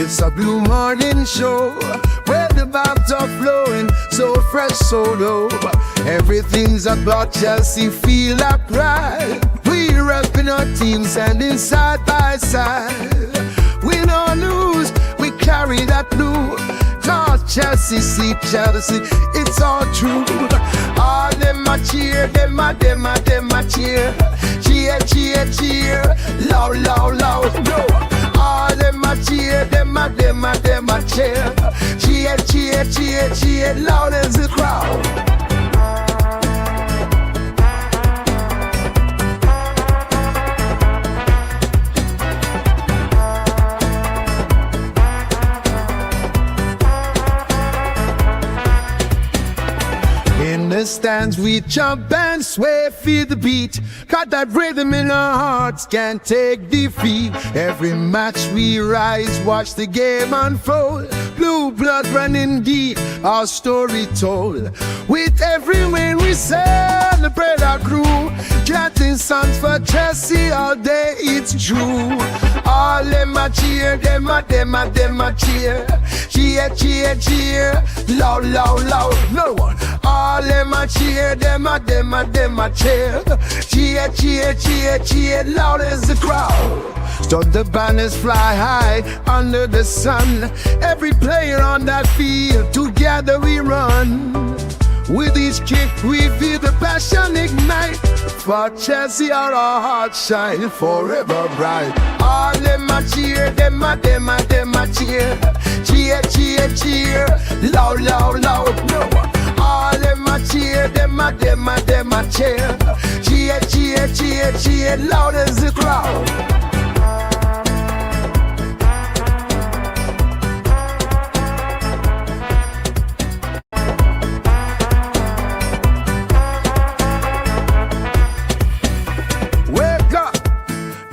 It's a blue morning show where the vibes are flowing, so fresh, so low. Everything's about Chelsea, feel like pride. We're repping our team, standing side by side. Win or lose, we carry that blue. Cause Chelsea, see Chelsea, it's all true. All them a cheer, them a cheer. Cheer, cheer, cheer, loud, loud, loud, no. All them a cheer, them a cheer. Cheer, cheer, cheer, cheer, loud as the crowd. In the stands we jump and sway, feel the beat. Got that rhythm in our hearts, can't take defeat. Every match we rise, watch the game unfold. Blue blood running deep, our story told. With every win we celebrate our crew. Chanting songs for Chelsea all day, it's true. All them a cheer, them a cheer. Cheer, cheer, cheer, loud, loud, loud, no one. All them a cheer, them a cheer. Cheer, cheer, cheer, cheer, loud as the crowd. Stop the banners fly high under the sun. Every player on that field, together we run. With each kick we feel the passion ignite. For Chelsea our hearts shine forever bright. All them a cheer, them a cheer. Cheer, cheer, cheer, loud, loud, loud, no. All them a cheer, them a cheer. Cheer, cheer, cheer, cheer, loud as the crowd.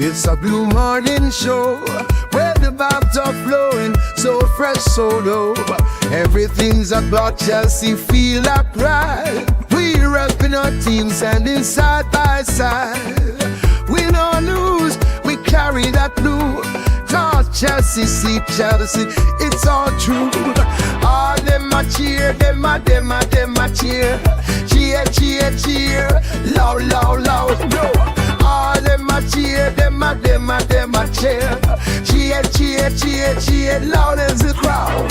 It's a blue morning show where the vibes are flowing, so fresh, so low. Everything's about Chelsea, feel like pride. We're repping our team, standing side by side. Win or lose, we carry that blue. Cause Chelsea, see Chelsea, it's all true. All them a cheer, them a cheer. Cheer, cheer, cheer, loud, loud, loud, no. All them a cheer, them a cheer. Cheer, cheer, cheer, cheer, loud as the crowd.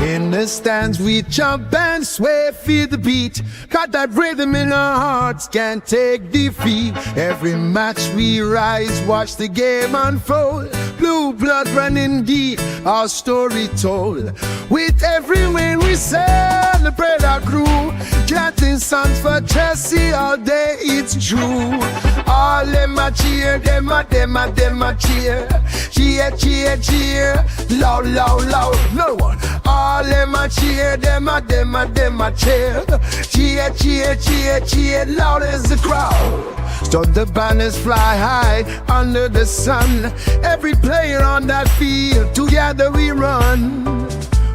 In the stands we jump and sway, feel the beat. Got that rhythm in our hearts, can't take defeat. Every match we rise, watch the game unfold. Blue blood running deep, our story told. With every win we celebrate our crew. Chanting songs for Chelsea all day, it's true. All them a cheer, them a cheer. Cheer, cheer, cheer, loud, loud, loud, no one. All them a cheer, them a cheer. Cheer, cheer, cheer, cheer, loud as the crowd. Stop the banners fly high under the sun. Every player on that field, together we run.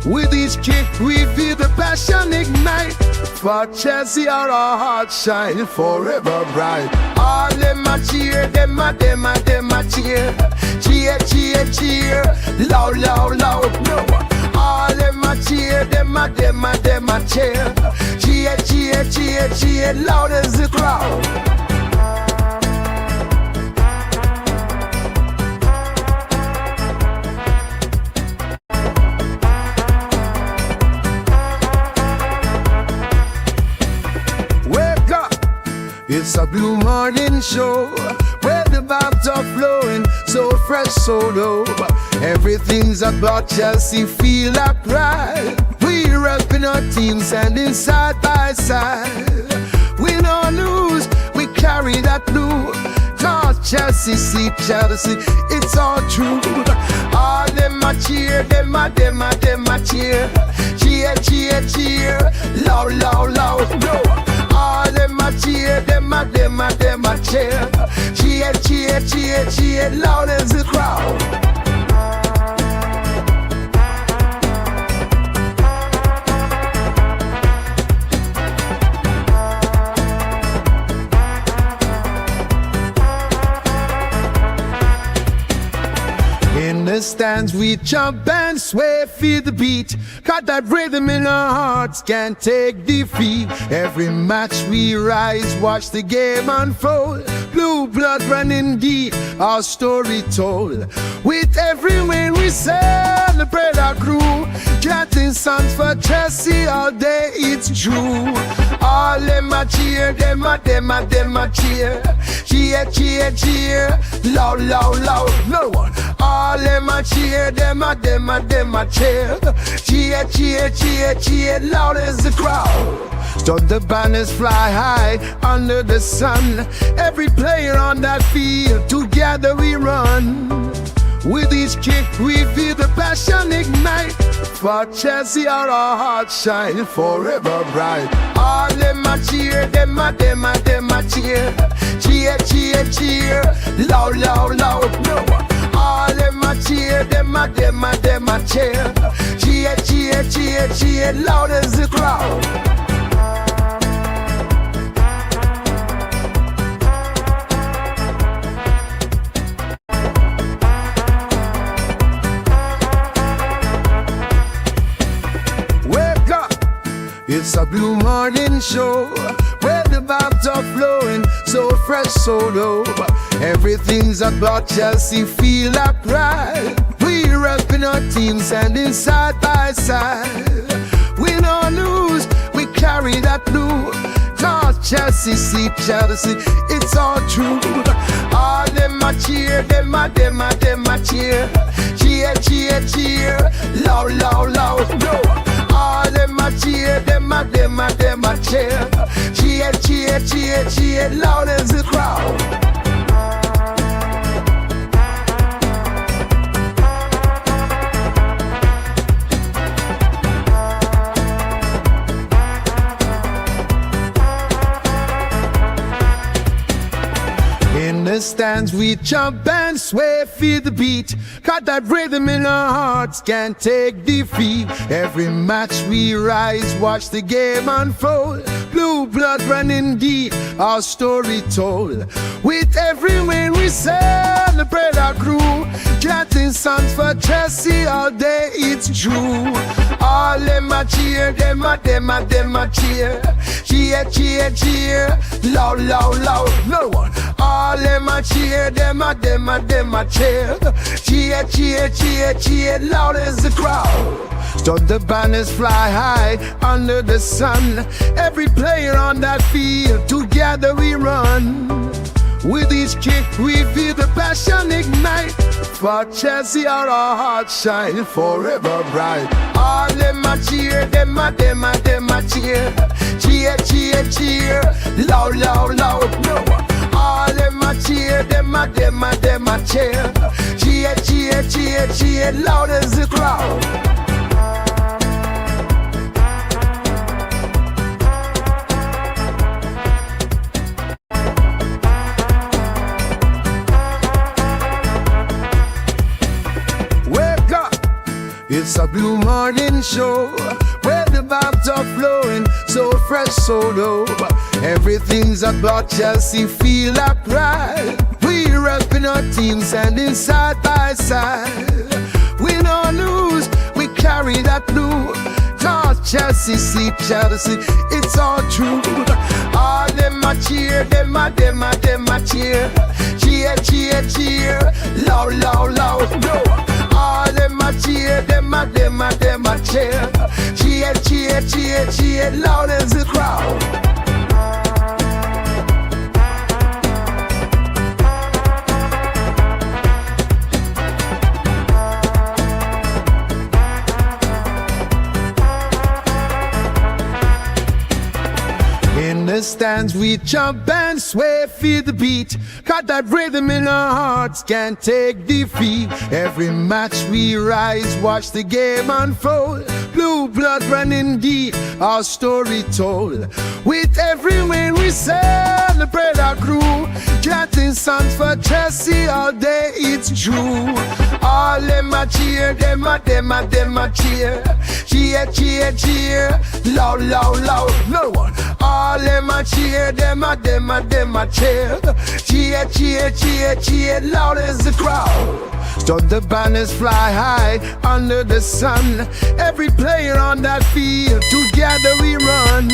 With each kick we feel the passion ignite. For Chelsea our hearts shine forever bright. All them a cheer, them a cheer. Cheer, cheer, cheer, loud, loud, loud, no. All them a cheer, them a cheer. Cheer, cheer, cheer, cheer, loud as the crowd. It's a blue morning show where the vibes are flowing, so fresh, so low. Everything's about Chelsea, feel like pride. We're repping our team, standing side by side. Win or lose, we carry that blue. Cause Chelsea, see Chelsea, it's all true. All them a cheer, them a cheer. Cheer, cheer, cheer, loud, loud, loud, no. All them a cheer, them a cheer. Cheer, cheer, cheer, cheer, loud as the crowd. the stands we jump and sway, feel the beat. Got that rhythm in our hearts, can't take defeat. Every match we rise, watch the game unfold. Blue blood running deep, our story told. With every win we celebrate our crew. Chanting songs for Chelsea all day, it's true. All them a cheer, them a cheer. Cheer, cheer, cheer, loud, loud, loud, no one. All them a cheer, them a cheer. Cheer, cheer, cheer, cheer, loud as the crowd. So the banners fly high under the sun. Every player on that field, together we run. With each kick we feel the passion ignite. For Chelsea our hearts shine forever bright. All them a cheer, them a cheer. Cheer, cheer, cheer, loud, loud, loud, no one. All them a cheer, them a cheer. Cheer, cheer, cheer, cheer, loud as the crowd. It's a blue morning show where the vibes are flowing, so fresh, so low. Everything's about Chelsea, feel like pride. We repping our team, standing side by side. Win or lose, we carry that blue. Cause Chelsea, see Chelsea, it's all true. All them a cheer, them a cheer. Cheer, cheer, cheer, loud, loud, loud, no. All them a cheer, them a cheer. Cheer, cheer, cheer, cheer, loud as the crowd. In the stands we jump and sway, feel the beat. Got that rhythm in our hearts, can't take defeat. Every match we rise, watch the game unfold. Blue blood running deep, our story told. With every win we celebrate our crew. Chanting songs for Chelsea all day, it's true. All them a cheer, them a cheer. Cheer, cheer, cheer, loud, loud, loud, no one. All them a cheer, them a cheer. Cheer, cheer, cheer, cheer, loud as the crowd. So the banners fly high under the sun. Every player on that field, together we run. With each kick we feel the passion ignite. For Chelsea our hearts shine forever bright. All them a cheer, them a cheer. Cheer, cheer, cheer, loud, loud, loud, no one. All them a cheer, them a cheer. Cheer, cheer, cheer, cheer, loud as the crowd. It's a blue morning show where the vibes are flowing, so fresh, so low. Everything's about Chelsea, feel like pride. We repping our team, standing side by side. Win or lose, we carry that blue. Cause Chelsea, see Chelsea, it's all true. All them a cheer, them a cheer. Cheer, cheer, cheer, loud, loud, loud, no. All them a cheer, them a cheer. Cheer, cheer, cheer, cheer, loud as the crowd. In the stands we jump and sway, feel the beat. Got that rhythm in our hearts, can't take defeat. Every match we rise, watch the game unfold. Blue blue blood running deep, our story told. With every win we celebrate our crew, chanting songs for Chelsea all day, it's true. All them a cheer, them a cheer. Cheer, cheer, cheer, loud, loud, loud, no one. All them a cheer, them a cheer. Cheer, cheer, cheer, cheer, loud as the crowd. So the banners fly high under the sun. Every player on that field, together we run.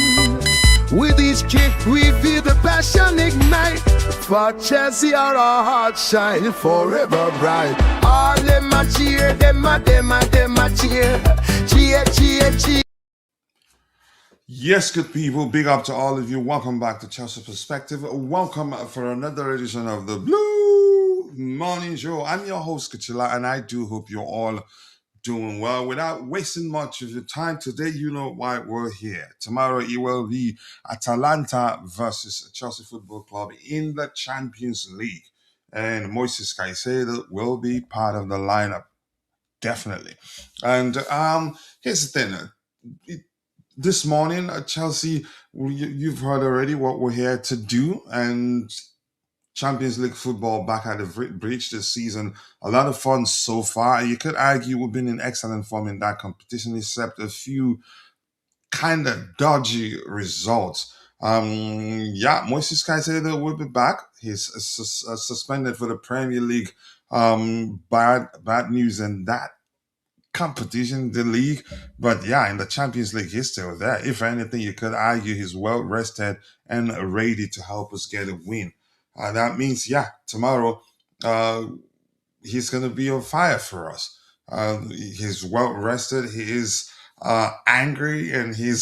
With each kick we feel the passion ignite. For Chelsea our hearts shine forever bright. All them a cheer, them a cheer. Cheer, cheer, cheer. Yes, good people, big up to all of you. Welcome back to Chelsea Perspective. Welcome for another edition of the Blue Morning Show. I'm your host, Kachila, and I do hope you're all doing well. Without wasting much of your time today, you know why we're here. Tomorrow it will be Atalanta versus Chelsea Football Club in the Champions League. And Moises Caicedo will be part of the lineup, definitely. And here's the thing. This morning at Chelsea, you've heard already what we're here to do, and Champions League football back at the bridge this season. A lot of fun so far. You could argue we've been in excellent form in that competition, except a few kind of dodgy results. Moises Caicedo will be back. He's suspended for the Premier League. Bad news in that competition, the league, but in the Champions League he's still there. If anything, you could argue he's well rested and ready to help us get a win. That means tomorrow he's going to be on fire for us. He's well rested, he is angry, and he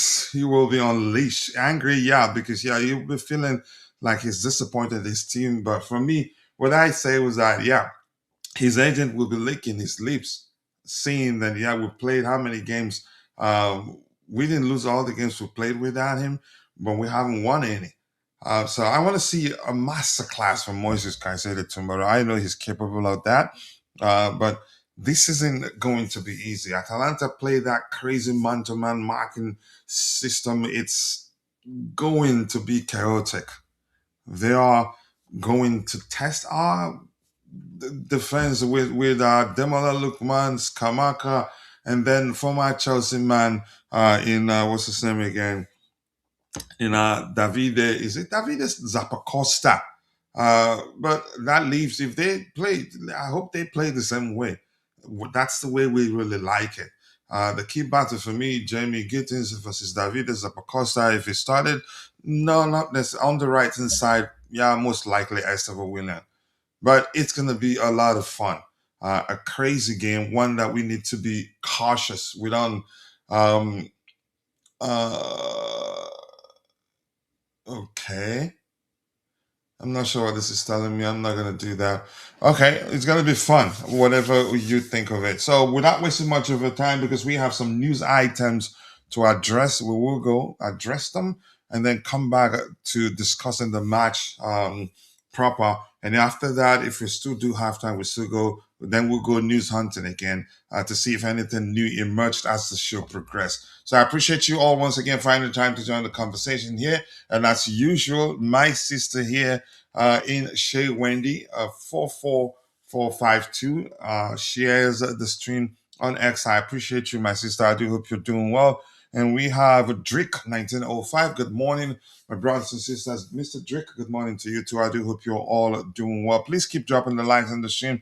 will be unleashed. Angry, because he'll be feeling like he's disappointed in his team. But for me, what I say was that his agent will be licking his lips, seeing that we played how many games. We didn't lose all the games we played without him, but we haven't won any. So I want to see a masterclass from Moises Caicedo tomorrow. I know he's capable of that, but this isn't going to be easy. Atalanta play that crazy man-to-man marking system. It's going to be chaotic. They are going to test our defense with Ademola Lookman, Skamaka, and then former Chelsea man in what's his name again? In Davide, is it Davide Zappacosta? But that leaves, if they play, I hope they play the same way. That's the way we really like it. The key battle for me, Jamie Gittens versus Davide Zappacosta. If it started, no, not necessarily on the right hand side. Most likely Estevao winner. But it's going to be a lot of fun. A crazy game, one that we need to be cautious. We don't. Okay. I'm not sure what this is telling me. I'm not going to do that. Okay, it's going to be fun, whatever you think of it. So without wasting much of your time, because we have some news items to address, we will go address them and then come back to discussing the match proper. And after that, if we still do have time, we'll go news hunting again to see if anything new emerged as the show progressed. So I appreciate you all once again finding the time to join the conversation here. And as usual, my sister here in Shea Wendy, 44452, shares the stream on X. I appreciate you, my sister. I do hope you're doing well. And we have Drick 1905. Good morning, my brothers and sisters. Mr. Drick, good morning to you too. I do hope you're all doing well. Please keep dropping the likes on the stream.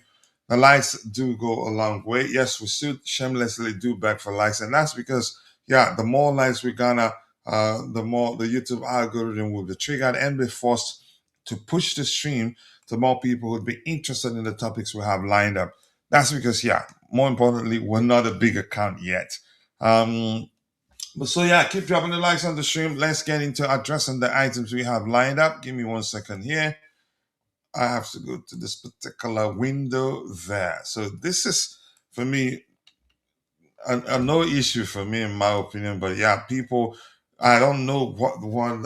The likes do go a long way. Yes, we still shamelessly do beg for likes, and that's because the more likes we're gonna, the more the YouTube algorithm will be triggered and be forced to push the stream to more people who would be interested in the topics we have lined up. That's because more importantly, we're not a big account yet. But keep dropping the likes on the stream. Let's get into addressing the items we have lined up. Give me 1 second here. I have to go to this particular window there. So this is, for me, a no issue for me, in my opinion. But people, I don't know what one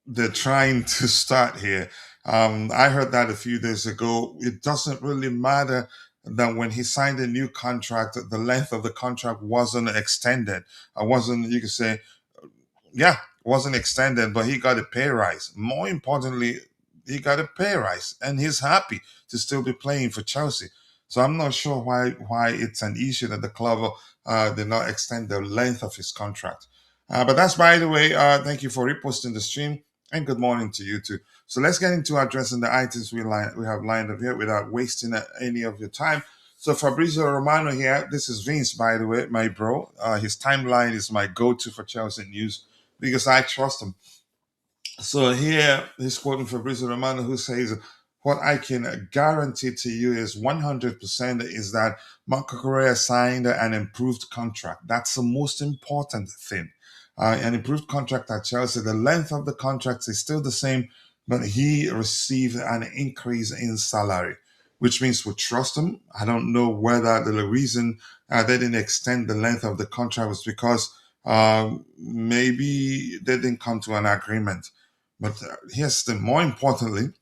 they're trying to start here. I heard that a few days ago. It doesn't really matter that when he signed a new contract, the length of the contract wasn't extended. Wasn't, you could say, yeah, wasn't extended, but he got a pay rise. More importantly, he got a pay rise, and he's happy to still be playing for Chelsea. So I'm not sure why it's an issue that the club did not extend the length of his contract. But that's by the way. Thank you for reposting the stream, and good morning to you too. So let's get into addressing the items we have lined up here without wasting any of your time. So Fabrizio Romano here. This is Vince, by the way, my bro. His timeline is my go-to for Chelsea news because I trust him. So here he's quoting Fabrizio Romano, who says, "What I can guarantee to you is 100% is that Marco Correa signed an improved contract. That's the most important thing. An improved contract at Chelsea. The length of the contract is still the same, but he received an increase in salary, which means we trust him. I don't know whether the reason they didn't extend the length of the contract was because maybe they didn't come to an agreement. But here's the more importantly,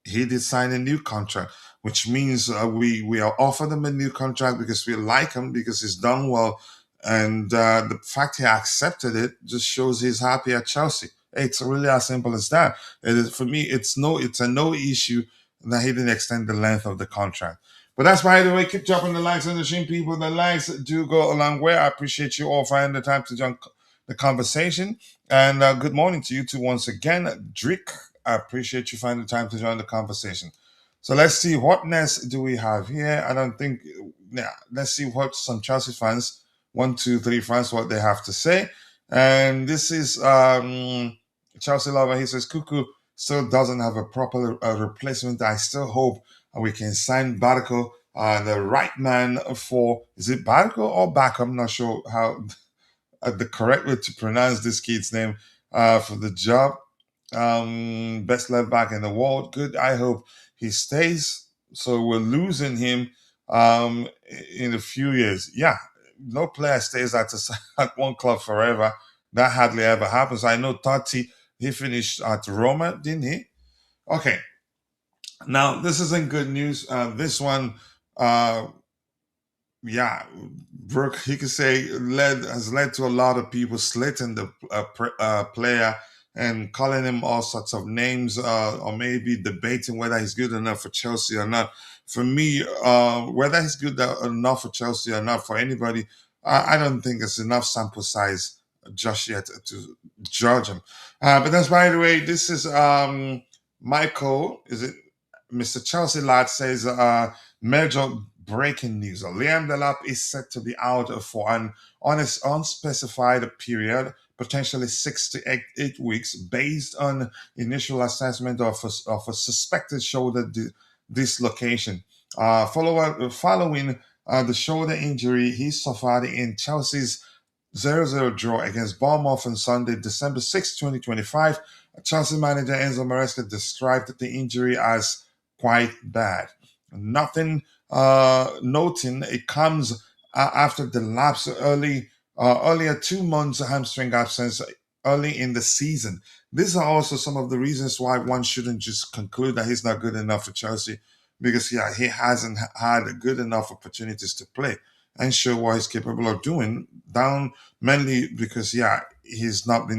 he did sign a new contract, which means we are offered him a new contract because we like him because he's done well, and the fact he accepted it just shows he's happy at Chelsea. It's really as simple as that. It is, for me, it's a no issue that he didn't extend the length of the contract. But that's by the way. Keep dropping the likes on the stream, people. The likes do go a long way. I appreciate you all finding the time to join the conversation. And good morning to you two once again. Drick, I appreciate you finding the time to join the conversation. So let's see, what next do we have here? I don't think, yeah, let's see what some Chelsea fans, 1, 2, 3 fans, what they have to say. And this is Chelsea lover. He says, Cuckoo still doesn't have a proper replacement. I still hope we can sign Barco, the right man for, is it Barco or Back? I'm not sure how the correct way to pronounce this kid's name for the job. Best left back in the world. Good. I hope he stays. So we're losing him in a few years. Yeah, no player stays at one club forever. That hardly ever happens. I know Totti, he finished at Roma, didn't he? Okay. Now, this isn't good news. This one, uh, yeah, Brooke, he could say has led to a lot of people slating the player and calling him all sorts of names, or maybe debating whether he's good enough for Chelsea or not. For me, whether he's good enough for Chelsea or not for anybody, I don't think it's enough sample size just yet to judge him. But that's by the way. This is Michael. Is it Mr. Chelsea lad says? Major breaking news. Liam Delap is set to be out for an unspecified period, potentially 6 to 8 weeks, based on initial assessment of a suspected shoulder dislocation. Following the shoulder injury he suffered in Chelsea's 0-0 draw against Bournemouth on Sunday, December 6, 2025, Chelsea manager Enzo Maresca described the injury as quite bad. Nothing noting it comes after the lapse earlier 2 months hamstring absence early in the season. These are also some of the reasons why one shouldn't just conclude that he's not good enough for Chelsea, because yeah, he hasn't had good enough opportunities to play and show what he's capable of doing. Down mainly because yeah, he's not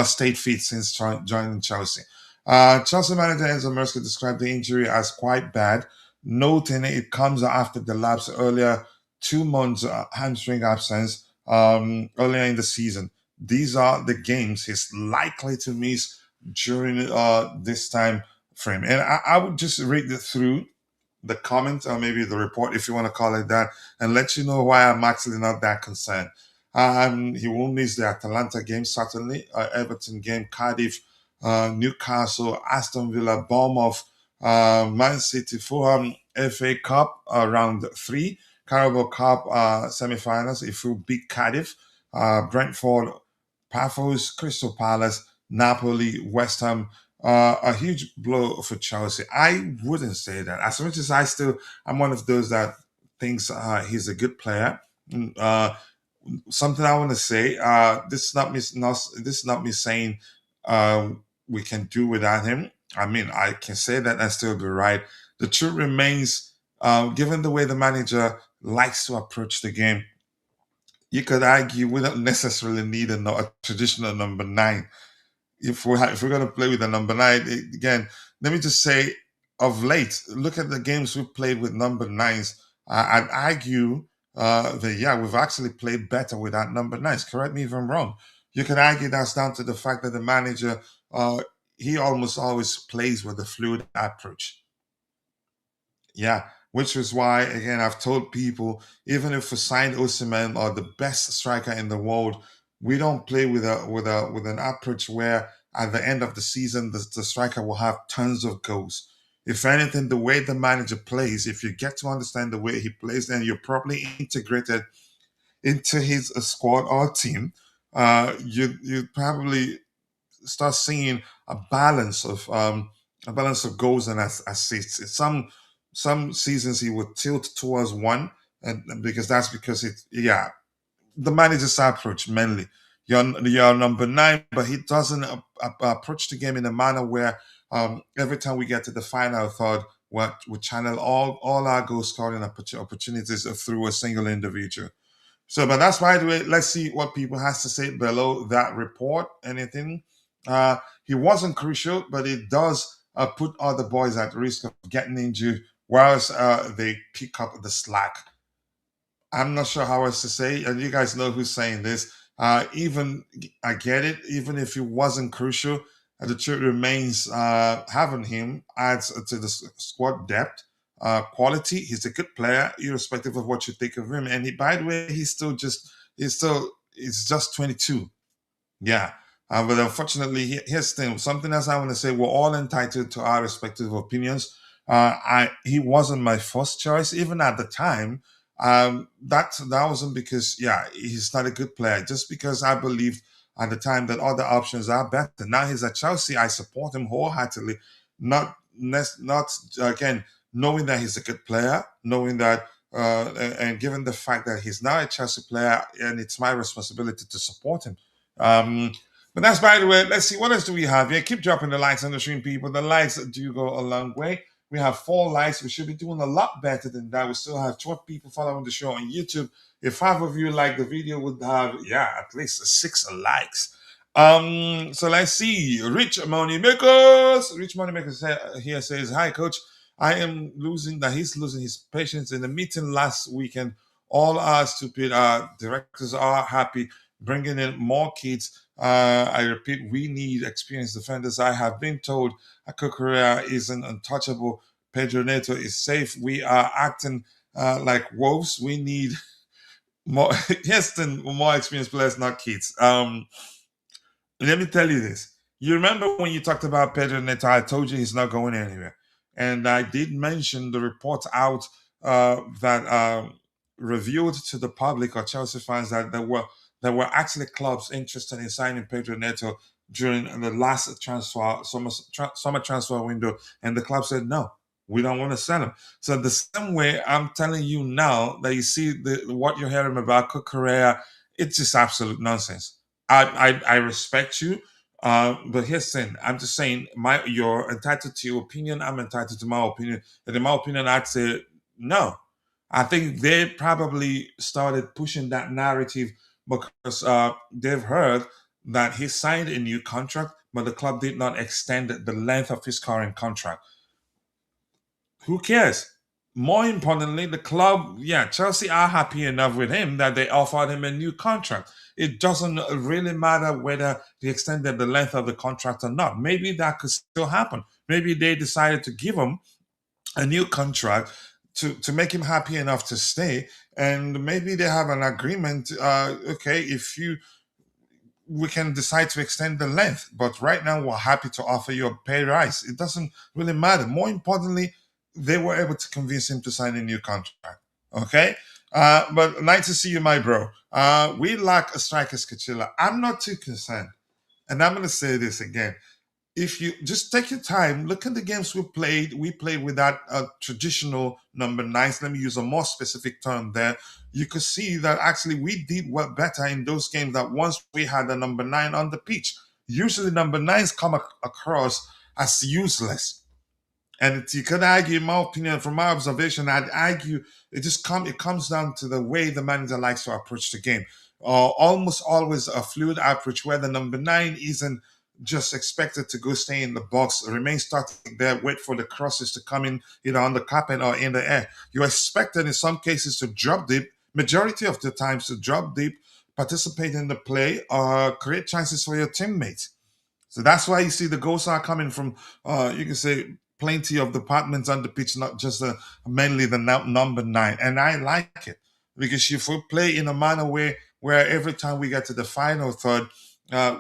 stayed fit since joining Chelsea. Chelsea manager Enzo Maresca described the injury as quite bad, noting it comes after the lapse earlier 2 months hamstring absence earlier in the season. These are the games he's likely to miss during this time frame. And I would just read through the comment, or maybe the report, if you want to call it that, and let you know why I'm actually not that concerned. He won't miss the Atalanta game, certainly, Everton game, Cardiff, Newcastle, Aston Villa, Bournemouth, Man City, Fulham, FA Cup round 3, Carabao Cup semi-finals if you beat Cardiff, Brentford, Paphos, Crystal Palace, Napoli, West Ham. A huge blow for Chelsea. I wouldn't say that. As much as I'm one of those that thinks he's a good player. Something I want to say. This is not me saying we can do without him. I mean, I can say that and still be right. The truth remains, given the way the manager likes to approach the game, you could argue we don't necessarily need a traditional number 9. If we're going to play with a number 9, again, let me just say, of late, look at the games we've played with number 9s. I'd argue that, yeah, we've actually played better without number 9s. Correct me if I'm wrong. You could argue that's down to the fact that the manager, he almost always plays with a fluid approach. Yeah, which is why, again, I've told people, even if we signed Osimhen or the best striker in the world, we don't play with an approach where at the end of the season the striker will have tons of goals. If anything, the way the manager plays, if you get to understand the way he plays, then you're probably integrated into his squad or team. You probably start seeing a balance of goals and assists. Some seasons he would tilt towards one, and because the manager's approach mainly. You're number 9, but he doesn't approach the game in a manner where every time we get to the final third, we channel all our goal scoring opportunities through a single individual. So, but that's by the way. Let's see what people has to say below that report. Anything? He wasn't crucial, but it does put other boys at risk of getting injured, whilst they pick up the slack. I'm not sure how else to say, and you guys know who's saying this. Even I get it. Even if he wasn't crucial, the truth remains having him adds to the squad depth, quality. He's a good player, irrespective of what you think of him. And by the way, he's just 22. Yeah. But unfortunately, here's the thing. Something else I want to say. We're all entitled to our respective opinions. He wasn't my first choice, even at the time. That wasn't because he's not a good player. Just because I believed at the time that other options are better. Now he's at Chelsea. I support him wholeheartedly. Not again knowing that he's a good player, knowing that. And given the fact that he's now a Chelsea player, and it's my responsibility to support him. But that's by the way. Let's see, what else do we have here? Keep dropping the likes on the stream, people. The likes do go a long way. We have 4 likes. We should be doing a lot better than that. We still have 12 people following the show on YouTube. If 5 of you like the video, would have at least 6 likes. So let's see. Rich Moneymakers here says, "Hi, coach. I am he's losing his patience. In the meeting last weekend, all our stupid directors are happy, bringing in more kids. I repeat, we need experienced defenders. I have been told Correa isn't untouchable. Pedro Neto is safe. We are acting like wolves. We need more more experienced players, not kids." Let me tell you this. You remember when you talked about Pedro Neto, I told you he's not going anywhere. And I did mention the report out that revealed to the public or Chelsea fans that there were actually clubs interested in signing Pedro Neto during the last summer transfer window, and the club said no, we don't want to sell him. So the same way I'm telling you now that you see what you're hearing about Correa, it's just absolute nonsense. I respect you, but here's the thing. I'm just saying, you're entitled to your opinion. I'm entitled to my opinion. And in my opinion, I'd say no. I think they probably started pushing that narrative because they've heard that he signed a new contract, but the club did not extend the length of his current contract. Who cares? More importantly, the club, Chelsea are happy enough with him that they offered him a new contract. It doesn't really matter whether they extended the length of the contract or not. Maybe that could still happen. Maybe they decided to give him a new contract to make him happy enough to stay. And maybe they have an agreement. Okay, we can decide to extend the length, but right now we're happy to offer you a pay rise. It doesn't really matter. More importantly, they were able to convince him to sign a new contract. Okay? But nice to see you, my bro. We lack a striker, Skachila. I'm not too concerned. And I'm going to say this again. If you just take your time, look at the games we played with that traditional number 9s. Let me use a more specific term there. You could see that actually we did well better in those games that once we had a number 9 on the pitch. Usually number 9s come across as useless. And you could argue, in my opinion, from my observation, I'd argue it comes down to the way the manager likes to approach the game. Almost always a fluid approach where the number 9 isn't just expected to go stay in the box, remain static there, wait for the crosses to come in either on the carpet or in the air. You're expected in some cases to drop deep, majority of the times to drop deep, participate in the play, or create chances for your teammates. So that's why you see the goals are coming from, you can say, plenty of departments on the pitch, not just mainly the number 9. And I like it because if we play in a manner where every time we get to the final third,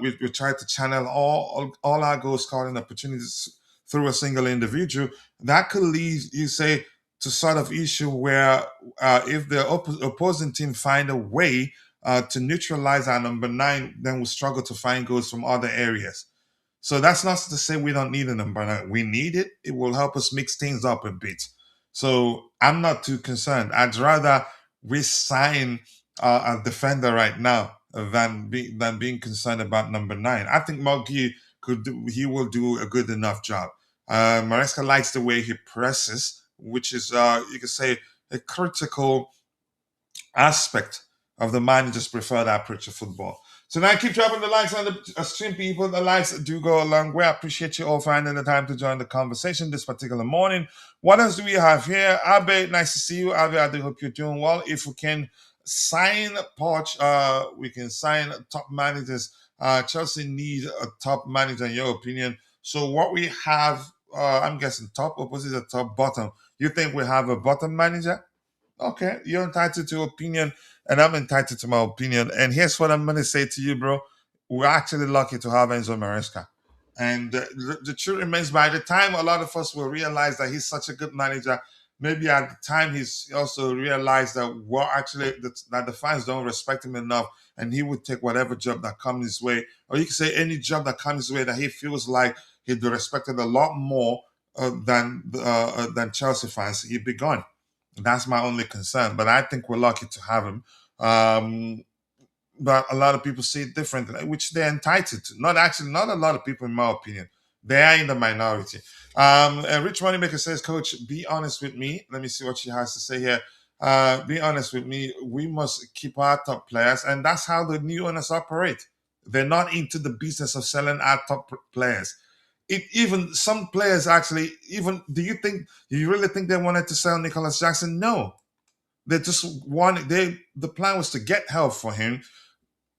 we try to channel all our goal scoring opportunities through a single individual, that could lead, you say, to sort of issue where if the opposing team find a way to neutralize our number 9, then we struggle to find goals from other areas. So that's not to say we don't need a number 9. We need it. It will help us mix things up a bit. So I'm not too concerned. I'd rather we sign a defender right now than being concerned about number 9. I think Moggi he will do a good enough job. Maresca likes the way he presses, which is you could say a critical aspect of the manager's preferred approach to football. So now keep dropping the likes on the stream, people. The likes do go a long way. I appreciate you all finding the time to join the conversation this particular morning. What else do we have here? Abe, nice to see you. Abe, I do hope you're doing well. If we can sign Poch, we can sign top managers. Chelsea need a top manager, in your opinion. So what we have, I'm guessing top opposite the top bottom. You think we have a bottom manager? Okay, you're entitled to opinion, and I'm entitled to my opinion. And here's what I'm going to say to you, bro. We're actually lucky to have Enzo Maresca. And the truth remains, by the time a lot of us will realize that he's such a good manager, maybe at the time he's also realized that, well, actually, that the fans don't respect him enough, and he would take whatever job that comes his way. Or you can say any job that comes his way that he feels like he'd be respected a lot more than Chelsea fans, he'd be gone. That's my only concern. But I think we're lucky to have him. But a lot of people see it differently, which they're entitled to. Not a lot of people, in my opinion. They are in the minority. Rich Moneymaker says, Coach, be honest with me. Let me see what she has to say here. Be honest with me. We must keep our top players. And that's how the new owners operate. They're not into the business of selling our top players. Even some players actually, do you really think they wanted to sell Nicholas Jackson? No. They just wanted, the plan was to get help for him,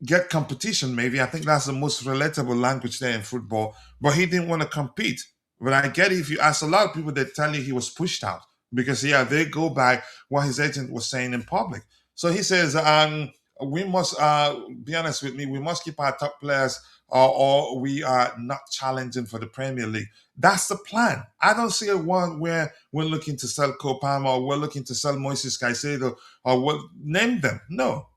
get competition maybe. I think that's the most relatable language there in football. But he didn't want to compete. But I get it. If you ask a lot of people, they tell you he was pushed out because, they go by what his agent was saying in public. So he says, we must, be honest with me, we must keep our top players or we are not challenging for the Premier League. That's the plan. I don't see a one where we're looking to sell Copama or we're looking to sell Moises Caicedo or we'll name them. No.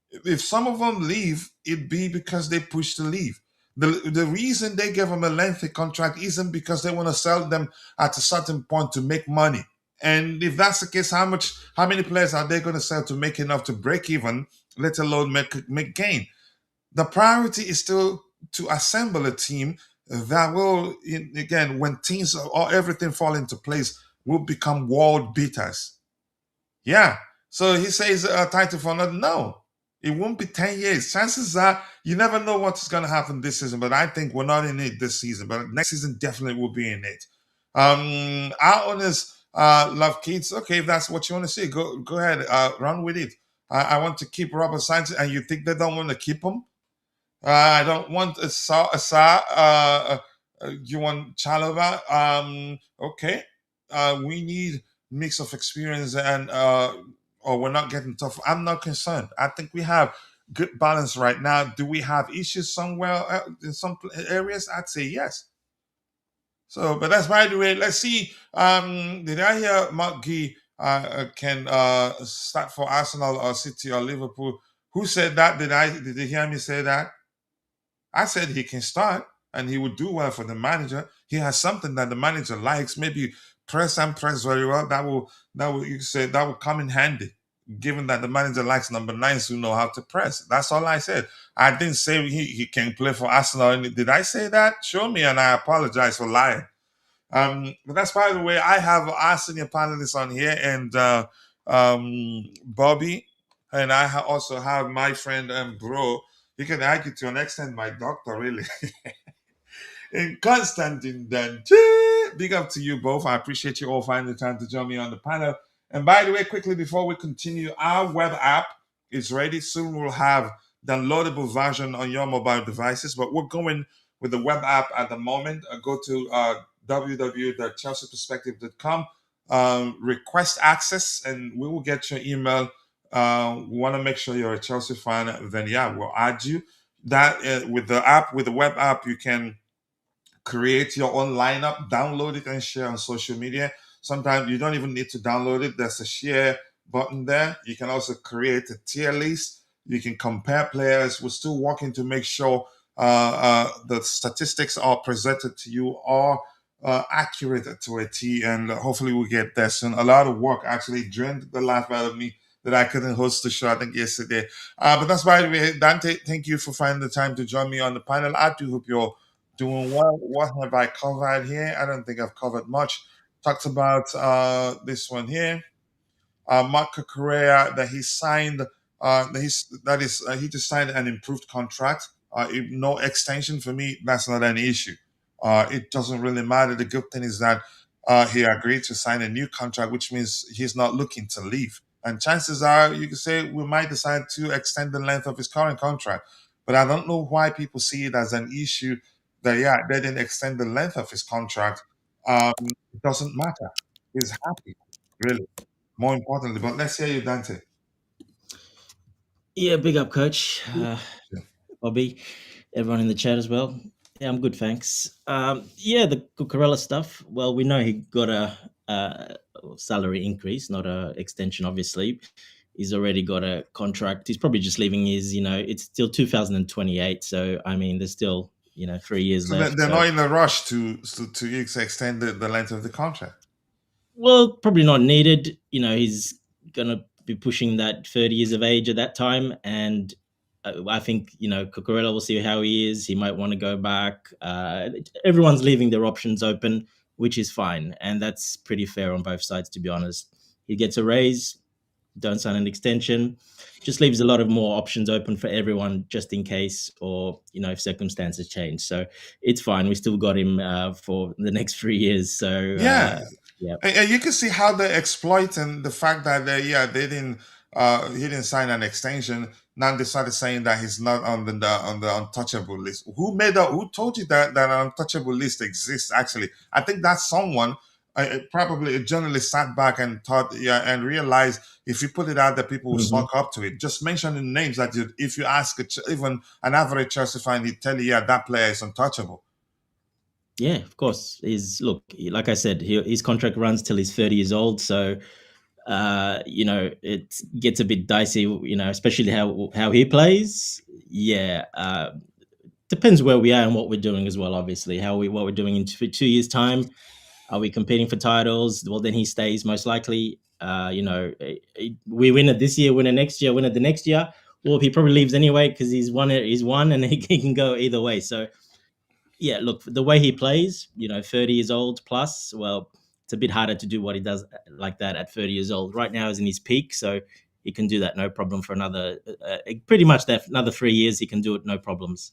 If some of them leave, it'd be because they pushed to leave. The reason they give them a lengthy contract isn't because they want to sell them at a certain point to make money. And if that's the case, how many players are they going to sell to make enough to break even, let alone make gain? The priority is still to assemble a team that will, again, when things or everything fall into place, will become world beaters. Yeah. So he says a title for another. No, it won't be 10 years. Chances are you never know what's going to happen this season, but I think we're not in it this season. But next season definitely will be in it. Our owners love kids. Okay, if that's what you want to see, go ahead, run with it. I want to keep Robert Sanchez, and you think they don't want to keep him? I don't want Asa. You want Chalova? Okay. We need mix of experience and or we're not getting tough. I'm not concerned. I think we have good balance right now. Do we have issues somewhere in some areas? I'd say yes. So, but that's by the way. Let's see. Did I hear Mark Gee can start for Arsenal or City or Liverpool? Who said that? Did you hear me say that? I said he can start and he would do well for the manager. He has something that the manager likes. Maybe press very well. That will come in handy, given that the manager likes number 9s who know how to press. That's all I said. I didn't say he can play for Arsenal. Did I say that? Show me, and I apologize for lying. But that's by the way, I have our senior panelists on here, and Bobby, and also have my friend Bro. You can argue to an extent, my doctor, really. And Constantine Dante. Big up to you both. I appreciate you all finding the time to join me on the panel. And by the way, quickly before we continue, our web app is ready. Soon we'll have downloadable version on your mobile devices, but we're going with the web app at the moment. Go to www.chelseaperspective.com, request access, and we will get your email. We want to make sure you're a Chelsea fan. Then yeah, we'll add you. That with the app, with the web app, you can create your own lineup, download it, and share on social media. Sometimes you don't even need to download it. There's a share button there. You can also create a tier list. You can compare players. We're still working to make sure the statistics are presented to you are accurate to a T, and hopefully we'll get there soon. A lot of work actually drained the life out of me that I couldn't host the show, I think, yesterday. But that's by the way, Dante, thank you for finding the time to join me on the panel. I do hope you're doing well. What have I covered here? I don't think I've covered much. Talked about this one here, Marco Correa, that he signed. He just signed an improved contract. No extension for me. That's not an issue. It doesn't really matter. The good thing is that he agreed to sign a new contract, which means he's not looking to leave. And chances are, you could say we might decide to extend the length of his current contract. But I don't know why people see it as an issue that yeah they didn't extend the length of his contract. It doesn't matter. He's happy, really. More importantly, but let's hear you, Dante. Yeah, big up, coach. Yeah. Bobby, everyone in the chat as well. Yeah, I'm good, thanks. Yeah, the Cucurella stuff. Well, we know he got a salary increase, not a extension. Obviously, he's already got a contract. He's probably just leaving his. It's still 2028. So I mean, there's still 3 years So left. they're So not in a rush to extend the length of the contract. well, probably not needed. He's gonna be pushing that 30 years of age at that time, and I think Cucurella will see how he is. He might want to go back. Everyone's leaving their options open, which is fine, and that's pretty fair on both sides, to be honest. He gets a raise, don't sign an extension, just leaves a lot of more options open for everyone, just in case, or if circumstances change. So it's fine. We still got him for the next 3 years. So Yeah, yeah. and you can see how they're exploiting the fact that they didn't he didn't sign an extension. Now they started saying that he's not on the untouchable list. Who told you that an untouchable list exists? Actually, I think that's someone. Probably a journalist sat back and thought, yeah, and realized if you put it out there, people will Mhm. suck up to it. Just mentioning names that if you ask even an average Chelsea fan, he'd tell you, yeah, that player is untouchable. Yeah, of course. Like I said, his contract runs till he's 30 years old. So, it gets a bit dicey, especially how he plays. Yeah. Depends where we are and what we're doing as well, obviously. What we're doing in 2 years' time. Are we competing for titles? Well, then he stays most likely. We win it this year, win it next year, win it the next year. Well, he probably leaves anyway because he's won and he can go either way. So, yeah, look, the way he plays, 30 years old plus, well, it's a bit harder to do what he does like that at 30 years old. Right now is in his peak, so he can do that no problem for pretty much that another 3 years. He can do it no problems.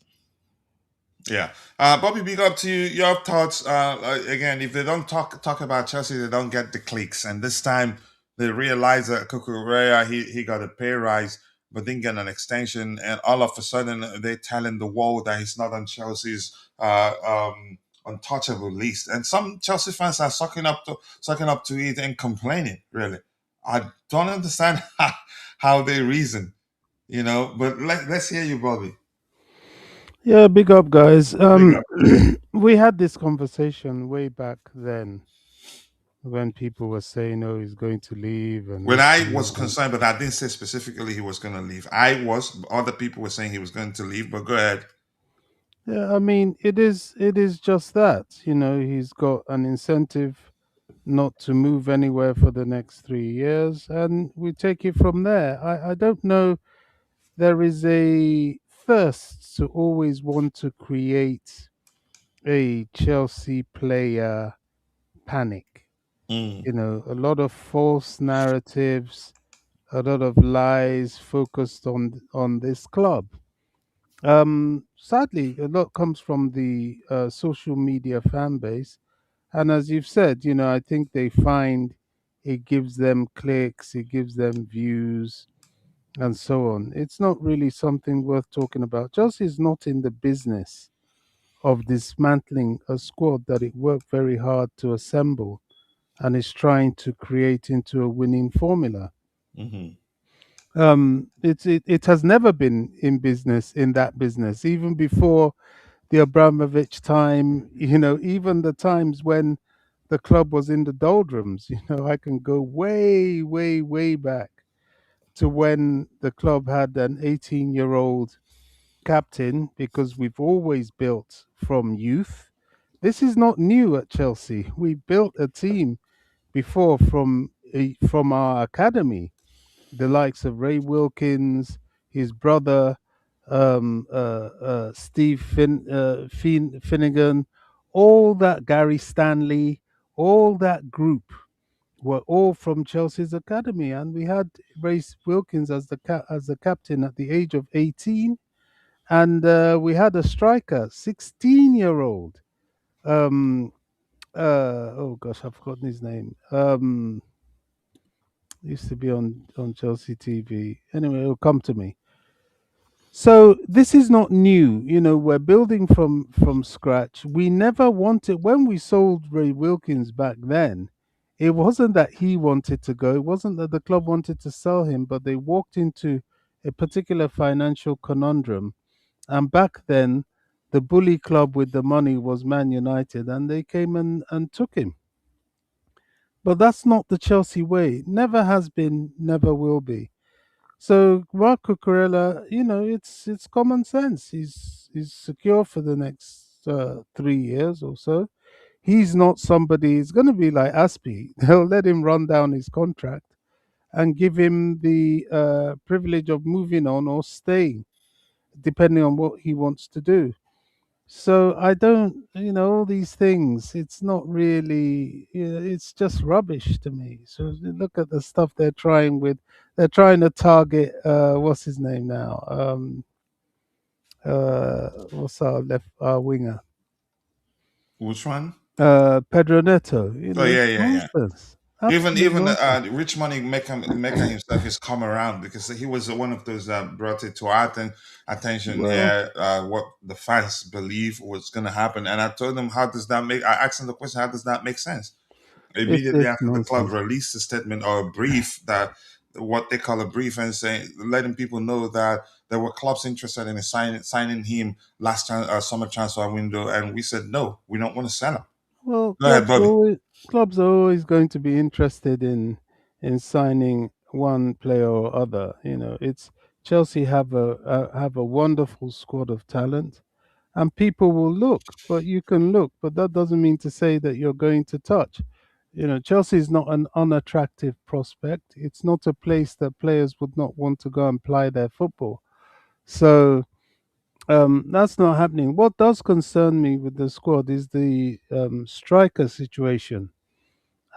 Yeah, Bobby, big up to you. Your thoughts. Again, if they don't talk about Chelsea, they don't get the clicks. And this time, they realize that Cucurella he got a pay rise, but didn't get an extension. And all of a sudden, they telling the world that he's not on Chelsea's untouchable list. And some Chelsea fans are sucking up to it and complaining. Really, I don't understand how they reason. But let's hear you, Bobby. Yeah, big up, guys. Big up. We had this conversation way back then when people were saying, "Oh, he's going to leave," and When this I and was that. And concerned, but I didn't say specifically he was going to leave. Other people were saying he was going to leave, but go ahead. yeah, I mean, it is just that he's got an incentive not to move anywhere for the next 3 years, and we take it from there. I don't know. There is a thirst to always want to create a Chelsea player panic. Mm, A lot of false narratives, a lot of lies focused on this club. Sadly, a lot comes from the social media fan base, and as you've said, I think they find it gives them clicks, it gives them views, and so on. It's not really something worth talking about. Chelsea is not in the business of dismantling a squad that it worked very hard to assemble and is trying to create into a winning formula. mm-hmm, It has never been in that business, even before the Abramovich time. Even the times when the club was in the doldrums. I can go way, way, way back to when the club had an 18-year-old captain, because we've always built from youth. This is not new at Chelsea. We built a team before from our academy, the likes of Ray Wilkins, his brother, Steve Finnegan, all that, Gary Stanley, all that group were all from Chelsea's academy, and we had Ray Wilkins as the captain at the age of 18, and we had a striker, 16-year-old. Um, oh gosh, I've forgotten his name. Used to be on Chelsea TV. Anyway, it'll come to me. So this is not new. We're building from scratch. We never wanted, when we sold Ray Wilkins back then, it wasn't that he wanted to go. It wasn't that the club wanted to sell him, but they walked into a particular financial conundrum. And back then, the bully club with the money was Man United, and they came and took him. But that's not the Chelsea way. Never has been, never will be. So Marco Corella, it's common sense. He's secure for the next 3 years or so. He's not somebody. It's going to be like Aspie. They'll let him run down his contract and give him the privilege of moving on or staying, depending on what he wants to do. So I don't, all these things. It's not really. It's just rubbish to me. So look at the stuff they're trying with. They're trying to target. What's his name now? What's our left our winger? which one? Pedro Neto. Oh It's yeah, yeah, yeah. nonsense. Even Absolute even nonsense. Rich Money Mecca himself has come around because he was one of those that brought it to our attention. Well, Yeah, what the fans believe was going to happen, and I told him, "How does that make?" I asked him the question, "How does that make sense?" Immediately it's after the club nonsense. released a statement or a brief, that what they call a brief, and saying, letting people know that there were clubs interested in signing him summer transfer window, and we said no, we don't want to sell him. Well, Go ahead, Bobby. clubs are always going to be interested in signing one player or other. It's Chelsea have a wonderful squad of talent, and people will look. But you can look, but that doesn't mean to say that you're going to touch. Chelsea is not an unattractive prospect. It's not a place that players would not want to go and play their football. So that's not happening. What does concern me with the squad is the striker situation.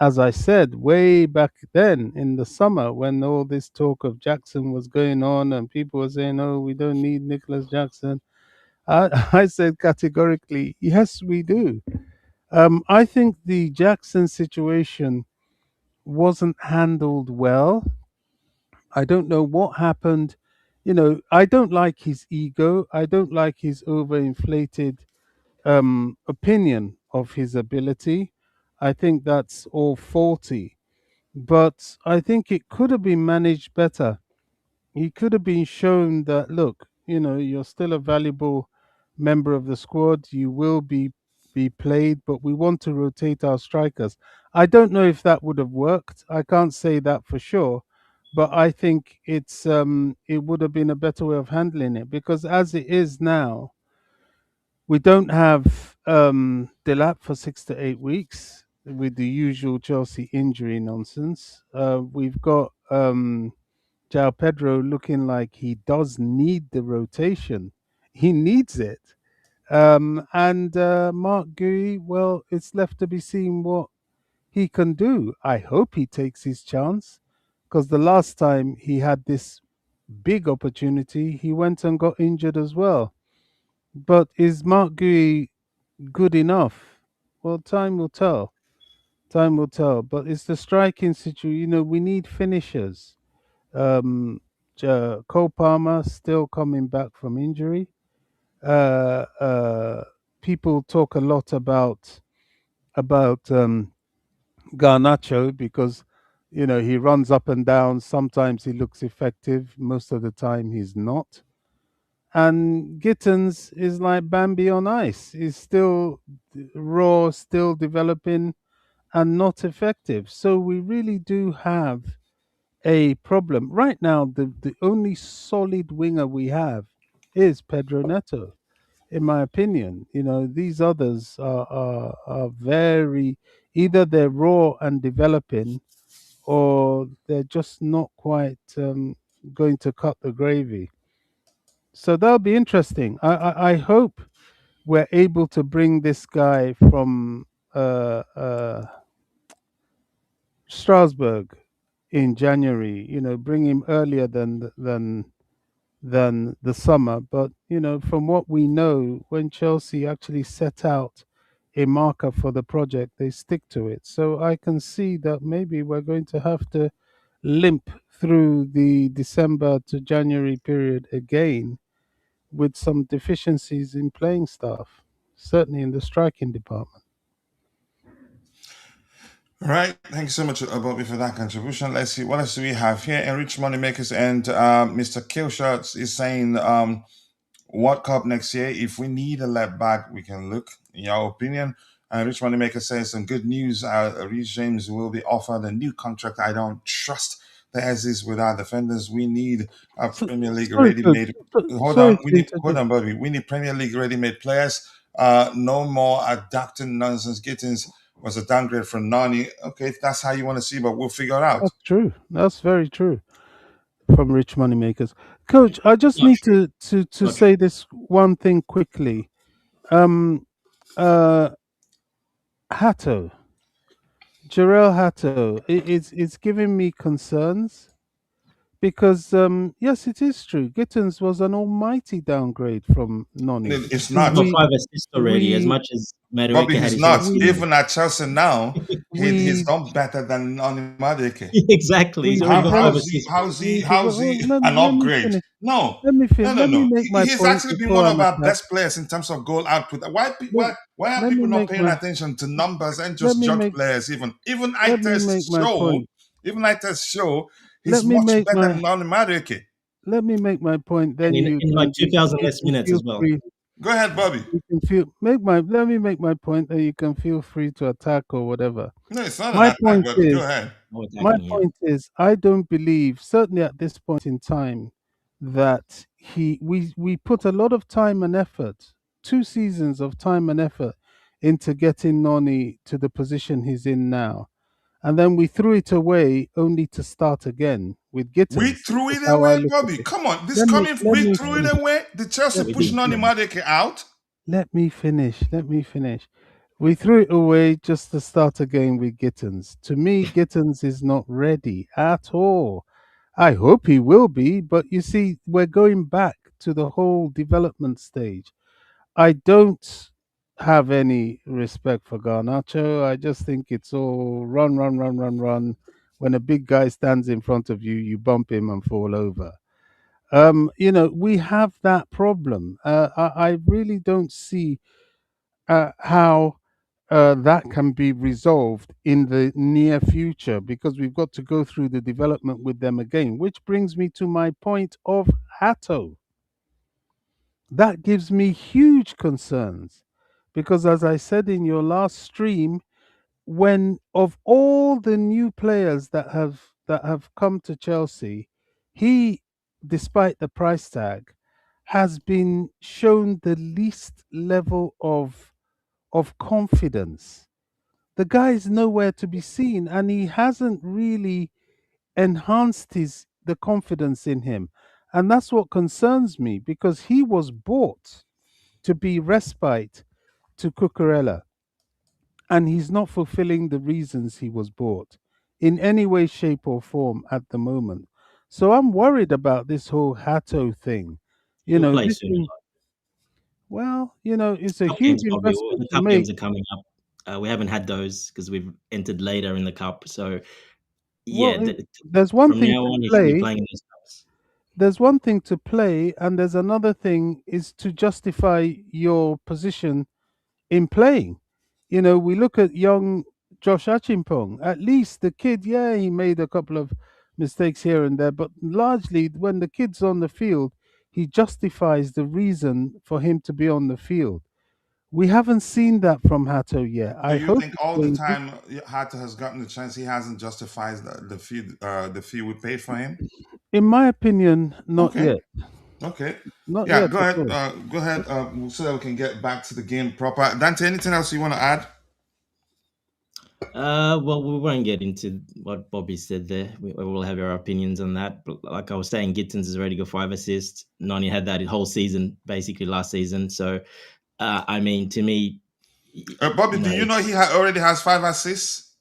As I said way back then in the summer, when all this talk of Jackson was going on and people were saying, "Oh, we don't need Nicholas Jackson," I said categorically, "Yes, we do." I think the Jackson situation wasn't handled well. I don't know what happened. I don't like his ego. I don't like his overinflated opinion of his ability. I think that's all faulty. But I think it could have been managed better. He could have been shown that, look, you're still a valuable member of the squad. You will be played, but we want to rotate our strikers. I don't know if that would have worked. I can't say that for sure, but I think it would have been a better way of handling it, because as it is now, we don't have Delap for 6 to 8 weeks with the usual Chelsea injury nonsense. We've got Jao Pedro looking like he does need the rotation. He needs it. And Mark Gui, well, it's left to be seen he can do. I hope he takes his chance, because the last time he had this big opportunity, he went and got injured as well. But is Mark Gui good enough? Well, time will tell. Time will tell. But it's the striking situation. We need finishers. Um, Cole Palmer still coming back from injury. Uh, uh, People talk a lot about Garnacho, because he runs up and down. Sometimes he looks effective. Most of the time, he's not. And Gittens is like Bambi on ice. He's still raw, still developing, and not effective. So we really do have a problem right now. The only solid winger we have is Pedro Neto, in my opinion. These others are very, either they're raw and developing, or they're just not quite going to cut the gravy. So that'll be interesting. I hope we're able to bring this guy from Strasbourg in January. Bring him earlier than the summer. But from what we know, when Chelsea actually set out a marker for the project, they stick to it. So I can see that maybe we're going to have to limp through the December to January period again, with some deficiencies in playing staff, certainly in the striking department. All right, thank you so much, Bobby, for that contribution. Let's see what else do we have here. Enrich Moneymakers and Mr. Killshots is saying, World Cup next year. If we need a left back, we can look. In your opinion, Rich Moneymaker says some good news. Reece James will be offered a new contract. I don't trust the Aussies with our defenders. We need a So, Premier League sorry to ready-made. Hold sorry on, to interject. We need Premier League ready-made players. No more adapting nonsense. Gittins was a downgrade from Nani. Okay, if that's how you want to see, but we'll figure it out. That's true. That's very true. From rich moneymakers, Coach. I just Not need true. to Not true. say this one thing quickly. Um, uh, Hato, Jarrell Hato, it's giving me concerns, because yes, it is true. Gittens was an almighty downgrade from Noni. It's He's not. got We 5 assists already, as we much as Bobby, Madueke had he's his own not. we season. Even at Chelsea now, he's we done better than Onimadeke. Exactly. we He's already got five developed. assists. How's Well, he an let me upgrade? finish. No, Let me no. make my He's point actually been before one I'm of our attacked. best players in terms of goal output. Let, Why are let me people not make paying my attention to numbers and let just me judge make players? Even eye let me make tests my show, point. he's Let me much make better my than Onimadeke. let me make my point. And Then in like 2,000 you less can minutes feel as well. free. Go ahead, Bobby. You can feel make my Let me make my point, and you can feel free to attack or whatever. No, it's not an My attack, point Bobby. Go is ahead. No my attacking here. point is I don't believe, certainly at this point in time, that we put a lot of time and effort, 2 seasons of time and effort, into getting Noni to the position he's in now. And then we threw it away only to start again with We Gittens. threw That's it how I away, look at Bobby. it. Come on, this Let me coming. let We me threw it finish. away. Did Chelsea Let, We push did. Noni Yeah. Madeke out? Let me finish. Let me finish. We threw it away just to start again with Gittens. To me, Gittens is not ready at all. I hope he will be, but you see, we're going back to the whole development stage. I don't have any respect for Garnacho. I just think it's all run, run, run, run, run. When a big guy stands in front of you, you bump him and fall over. We have that problem. I really don't see how that can be resolved in the near future, because we've got to go through the development with them again. Which brings me to my point of Hato. That gives me huge concerns, because, as I said in your last stream, when of all the new players that have come to Chelsea, he, despite the price tag, has been shown the least level of confidence. The guy is nowhere to be seen, and he hasn't really enhanced his the confidence in him. And that's what concerns me, because he was bought to be respite to Cucurella. and he's not fulfilling the reasons he was bought in any way, shape, or form at the moment. So I'm worried about this whole Hato thing. You He'll know, play this soon. is, well, it's a Cup huge games, Bobby. investment The to cup make. games are coming up. We haven't had those because we've entered later in the cup. So Well, yeah, there's one from thing now to on, he should be play. playing in those cups. There's one thing to play, and there's another thing is to justify your position in playing. We look at young Josh Achimpong. At least the kid, yeah, he made a couple of mistakes here and there, but largely when the kid's on the field, he justifies the reason for him to be on the field. We haven't seen that from Hato yet. So I you hope think it's all the going to. time Hatta has gotten the chance, he hasn't justified the fee we paid for him? In my opinion, not Okay, yet. okay. Not Yeah, yet go at ahead. all. Go ahead. So that we can get back to the game proper. Dante, anything else you want to add? Well, we won't get into what Bobby said there. We will have our opinions on that. But like I was saying, Gittens has already got 5 assists. Nani had that whole season, basically last season. So, I mean, to me, Bobby, you do know, you know he already has 5 assists?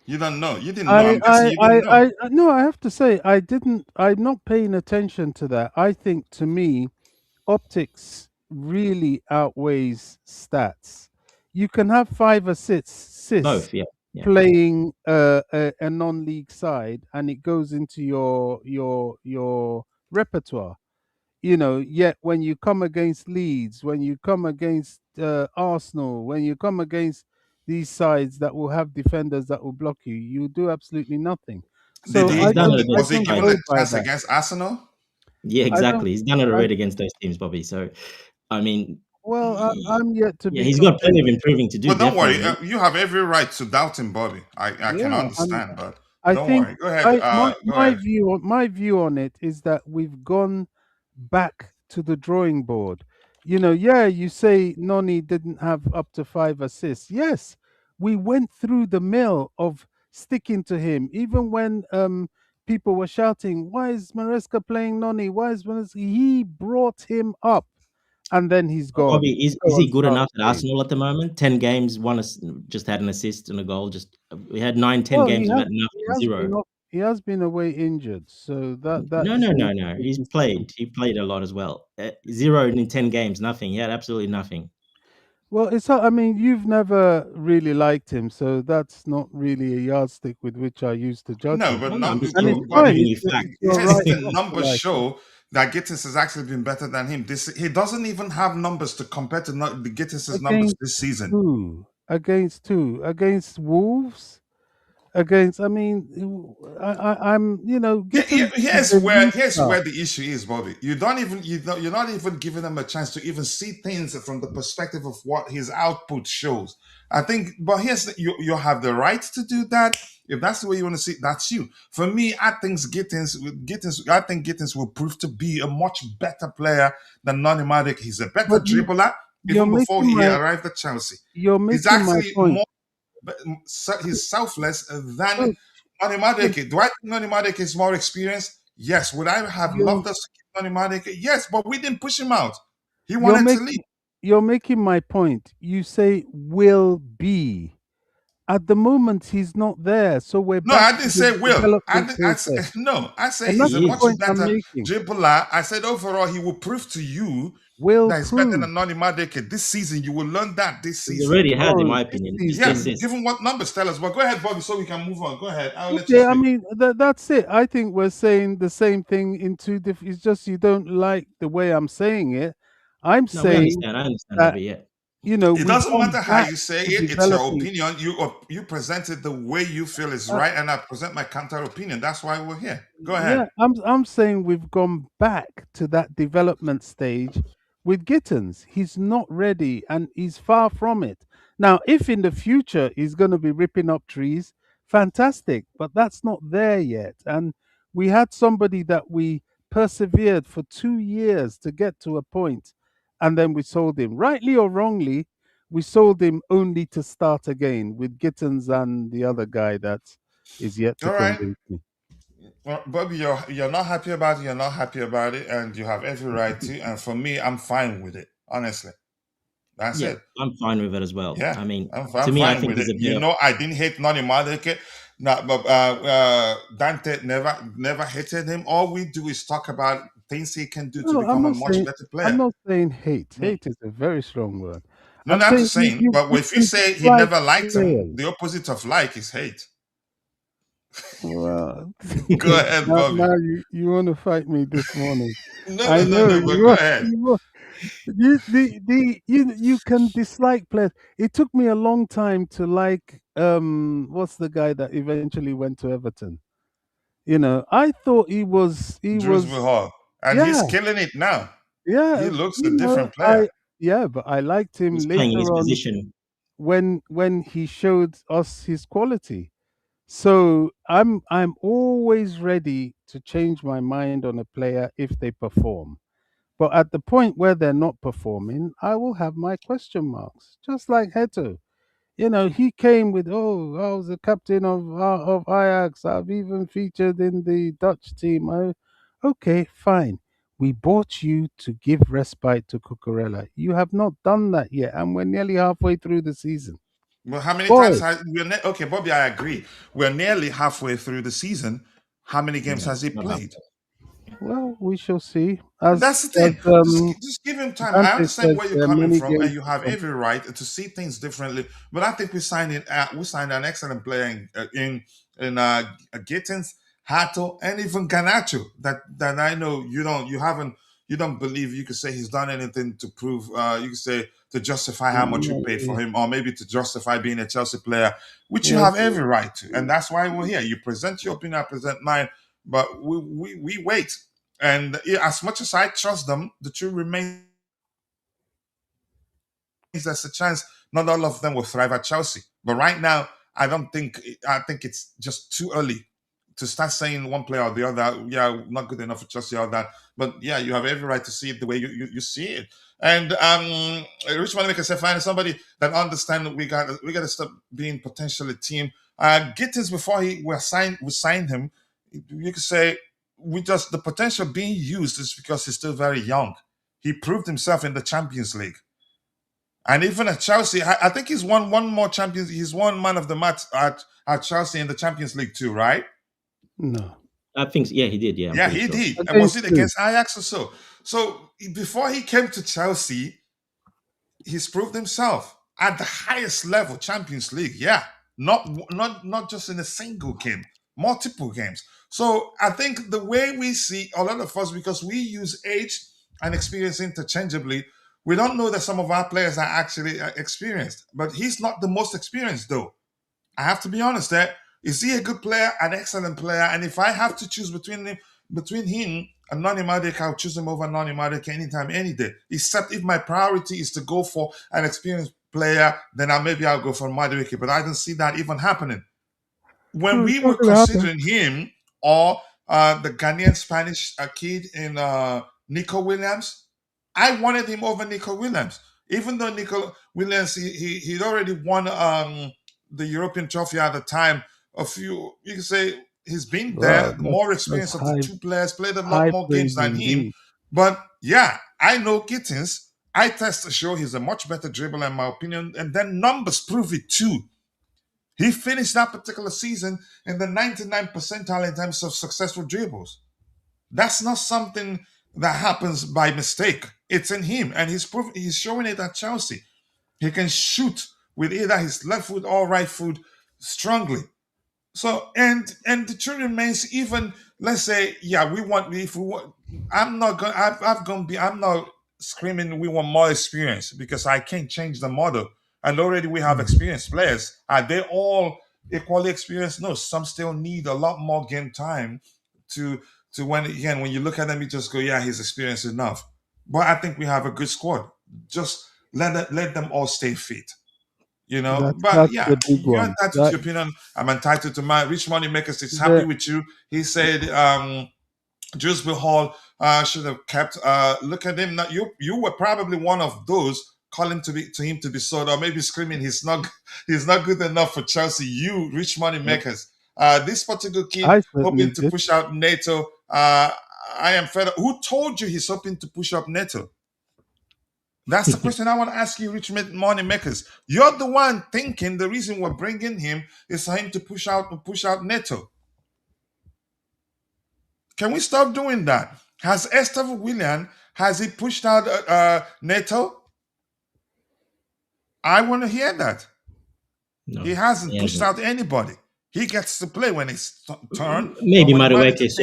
You don't know. You didn't know. I, I'm guessing I, you didn't I, know. no, I have to say, I didn't. I'm not paying attention to that. I think, to me, optics really outweighs stats. You can have 5 assists both, yeah, yeah. playing a non-league side, and it goes into your repertoire. Yet when you come against Leeds, when you come against Arsenal, when you come against these sides that will have defenders that will block you, you do absolutely nothing. Did So No, he? he's done it I Was against he don't given sides. a go by chance that. against Arsenal? Yeah, I don't. exactly. He's done it I, already against those teams, Bobby. So, I mean, well, y- I'm yet to yeah, be he's got plenty of convinced. improving to do, Well, don't worry. definitely. You have every right to doubt him, Bobby. I can Yeah, and understand, but I don't think worry. Go ahead. I my Go my ahead. view on it is that we've gone back to the drawing board. Yeah, you say Noni didn't have up to 5 assists. Yes, we went through the mill of sticking to him, even when people were shouting, "Why is Maresca playing Noni? Why is Maresca?" He brought him up, and then he's But gone. Bobby, is Go he and good start enough at again. Arsenal at the moment? 10 games, just had an assist and a goal. Just we had 9, 10 Well, games without he nothing, has zero. been off, he has been away injured, so that No, no, seems no, to no. be He's different. played. He played a lot as well. Zero in 10 games, nothing. He had absolutely nothing. Well, I mean, you've never really liked him, so that's not really a yardstick with which I used to judge No, him. but No, no. I'm just And it's I'm Bobby, fine. giving you facts. It's your yes, right the not to numbers like him. show that Gittins has actually been better than him. He doesn't even have numbers to compare to the Gittins' numbers Against this season. who? Against who? Against Wolves? Against? I mean, I'm. Gittens is a league Here's star. where the issue is, Bobby. You don't even you're not even giving him a chance to even see things from the perspective of what his output shows. I think, but you have the right to do that. If that's the way you want to see it, that's you. For me, I think Gittins will prove to be a much better player than Nani Madueke. He's a better But dribbler you're even before making he my arrived at Chelsea. you're He's making my actually point. he's selfless than Look, Nani look, Madueke. Do I think Nani Madueke is more experienced? Yes. Would I have you're loved us to keep Nani Madueke? Yes, but we didn't push him out. He you're wanted to leave. making you're making my point. You say will be. At the moment, he's not there, so we're No, back I to didn't the say will. development process, No, I say and he's that's a the He much is. point I'm better making. dribbler. I said overall he will prove to you Will that he's better prove. than Nani Madueke this season. You will learn that this He's season. already had, in Oh, my this opinion, the Yeah, season. assists. given what numbers tell us. But go ahead, Bobby, so we can move on. Go ahead. I'll let you Okay, I speak. mean that's it. I think we're saying the same thing in two different. It's just you don't like the way I'm saying it. I'm No, we saying understand. I understand, that Bobby. Yeah. It we've doesn't gone matter how back you say to it. It's your developing. opinion. You present it the way you feel is Uh, right, and I present my counter opinion. That's why we're here. Go Yeah, ahead. I'm saying we've gone back to that development stage with Gittens. He's not ready and he's far from it. Now, if in the future he's going to be ripping up trees, fantastic, but that's not there yet. And we had somebody that we persevered for 2 years to get to a point, and then we sold him. Rightly or wrongly, we sold him only to start again with Gittens and the other guy that is yet to All right. convince me. Well, Bobby, you're not happy about it. You're not happy about it, and you have every right to. And for me, I'm fine with it. Honestly, That's Yeah, it. I'm fine with it as well. Yeah, I mean, I'm to me, I fine think with he's it. a You better. know, I didn't hate Nani Madueke. Not, but Dante never hated him. All we do is talk about things he can do to No, become a much better I'm player. not saying hate. Mm. Hate is a very strong word. No, I'm no, I'm saying just saying. But you if you can say he dislike never liked him, players. the opposite of like is hate. Well, Go ahead, Bobby. now you want to fight me this morning. No, I no, no, know no. But you go are. ahead. You are. You can dislike players. It took me a long time to like what's the guy that eventually went to Everton? I thought he was Drewsbury Hall, and he's yeah, killing it now. He yeah, looks a different player. but I liked him He's playing in his later on position. when he showed us his quality. So I'm always ready to change my mind on a player if they perform. But at the point where they're not performing, I will have my question marks. Just like Heto. He came with, "Oh, I was the captain of Ajax. I've even featured in the Dutch team." Okay, fine. We bought you to give respite to Cucurella. You have not done that yet, and we're nearly halfway through the season. Well, how many times Boy, has okay, Bobby? I agree. We're nearly halfway through the season. How many games No, has he not played? well, we shall see. That's the As thing. Just give him time. I Dante understand says, where you're there are coming many from, games and you to have come. every right to see things differently. But I think we signed an excellent player in Gittens, Hato, and even Ganacho. That I know you don't believe you could say he's done anything to prove. You could say to justify how much you No, paid for him, or maybe to justify being a Chelsea player, which you yes, have every right to, and that's why we're here. You present your opinion, I present mine, but we wait. And yeah, as much as I trust them, the truth remains there's a chance not all of them will thrive at Chelsea. But right now, I think it's just too early to start saying one player or the other, yeah, not good enough for Chelsea or that. But yeah, you have every right to see it the way you see it. And Rich Maker said, find somebody that understands we got to stop being potentially team. Gittins before we signed him, you could say we just the potential being used is because he's still very young. He proved himself in the Champions League. And even at Chelsea, I think he's won one more Champions. He's won man of the match at Chelsea in the Champions League too, right? no. I think, yeah, he did. Yeah, I'm Yeah, pretty he sure. did. And was Against it who? against Ajax or so? So before he came to Chelsea, he's proved himself at the highest level, Champions League. Yeah, not just in a single game, multiple games. So I think the way we see a lot of us, because we use age and experience interchangeably, we don't know that some of our players are actually experienced. But he's not the most experienced, though. I have to be honest. There is he a good player, an excellent player, and if I have to choose between him and Nani Madueke, I'll choose him over Nani Madueke anytime, any day. Except if my priority is to go for an experienced player, then I'll go for Madueke. But I don't see that even happening. When No, we it's were not going to happen. considering him or the Ghanaian Spanish kid in Nico Williams, I wanted him over Nico Williams. Even though Nico Williams, he'd already won the European trophy at the time. You can say he's been there, Wow, more that's experience of the two players, played a lot high more games praise than him. indeed. But yeah, I know Gittins. I test to show he's a much better dribbler in my opinion, and then numbers prove it too. He finished that particular season in the 99 percentile in terms of successful dribbles. That's not something that happens by mistake. It's in him, and he's showing it at Chelsea. He can shoot with either his left foot or right foot strongly. So and the truth remains, even let's say, yeah, we want if we want I'm not going I've gonna be I'm not screaming we want more experience because I can't change the model. And already we have experienced players. Are they all equally experienced? No, some still need a lot more game time to when you look at them, you just go, yeah, he's experienced enough. But I think we have a good squad. Just let them all stay fit. But That's yeah, the big you're one. entitled to your opinion. I'm entitled to mine. Rich Money Makers is happy The with you. He said, Dewsbury Hall should have kept. Look at him now. You were probably one of those calling to him to be sold, or maybe screaming he's not good enough for Chelsea. You, Rich Money Makers. This particular kid I certainly hoping to did. push out Neto. I am fed up. Who told you he's hoping to push up Neto? That's the question I want to ask you, rich money makers. You're the one thinking the reason we're bringing him is for him to push out Neto. Can we stop doing that? Has Esther William has he pushed out Neto? I want to hear that. He No, hasn't he pushed hasn't. out anybody. He gets to play when it's turn, or Maybe when the manager Madueke thinks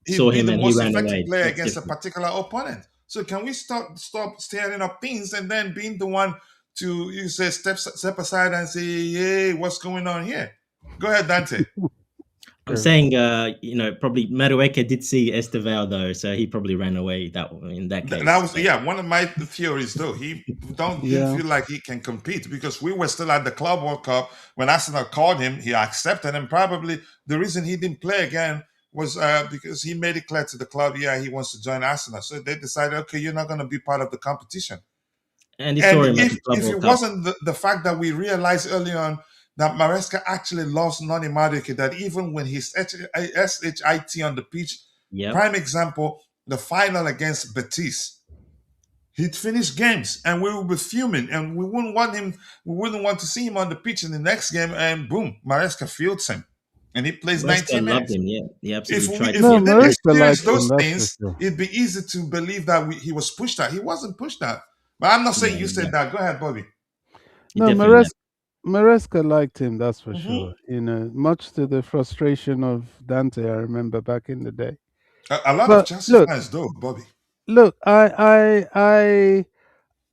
he'd saw be him the and he most ran effective away. player That's against a different. particular opponent. So can we stop staring up pins and then being the one to you say step aside and say, "Hey, what's going on here?" Go ahead, Dante. I'm Go. saying, probably Madueke did see Estevao though, so he probably ran away in that That case. was But one of my theories though. He didn't Yeah. feel like he can compete because we were still at the Club World Cup when Arsenal called him. He accepted, and probably the reason he didn't play again was because he made it clear to the club, he wants to join Arsenal. So they decided, okay, you're not going to be part of the competition. and he And saw him at the Club if World it Cup. wasn't the fact that we realized early on that Maresca actually lost Noni Madueke, that even when he's SHIT on the pitch, Yep, prime example, the final against Betis. He'd finish games and we would be fuming and we wouldn't want to see him on the pitch in the next game and boom, Maresca fields him. And he plays Maresca 90 loved minutes. him. Yeah, he If absolutely we tried if to we No, get didn't Maresca. Maresca experience liked him, those that's for things, sure. it'd be easy to believe that he was pushed out. He wasn't pushed out. But I'm not saying Yeah, you said yeah, that. Go ahead, Bobby. he No, definitely left. Maresca liked him, that's for Mhm. sure. Much to the frustration of Dante, I remember back in the day. A lot of But Chelsea look, fans, though, Bobby. look, I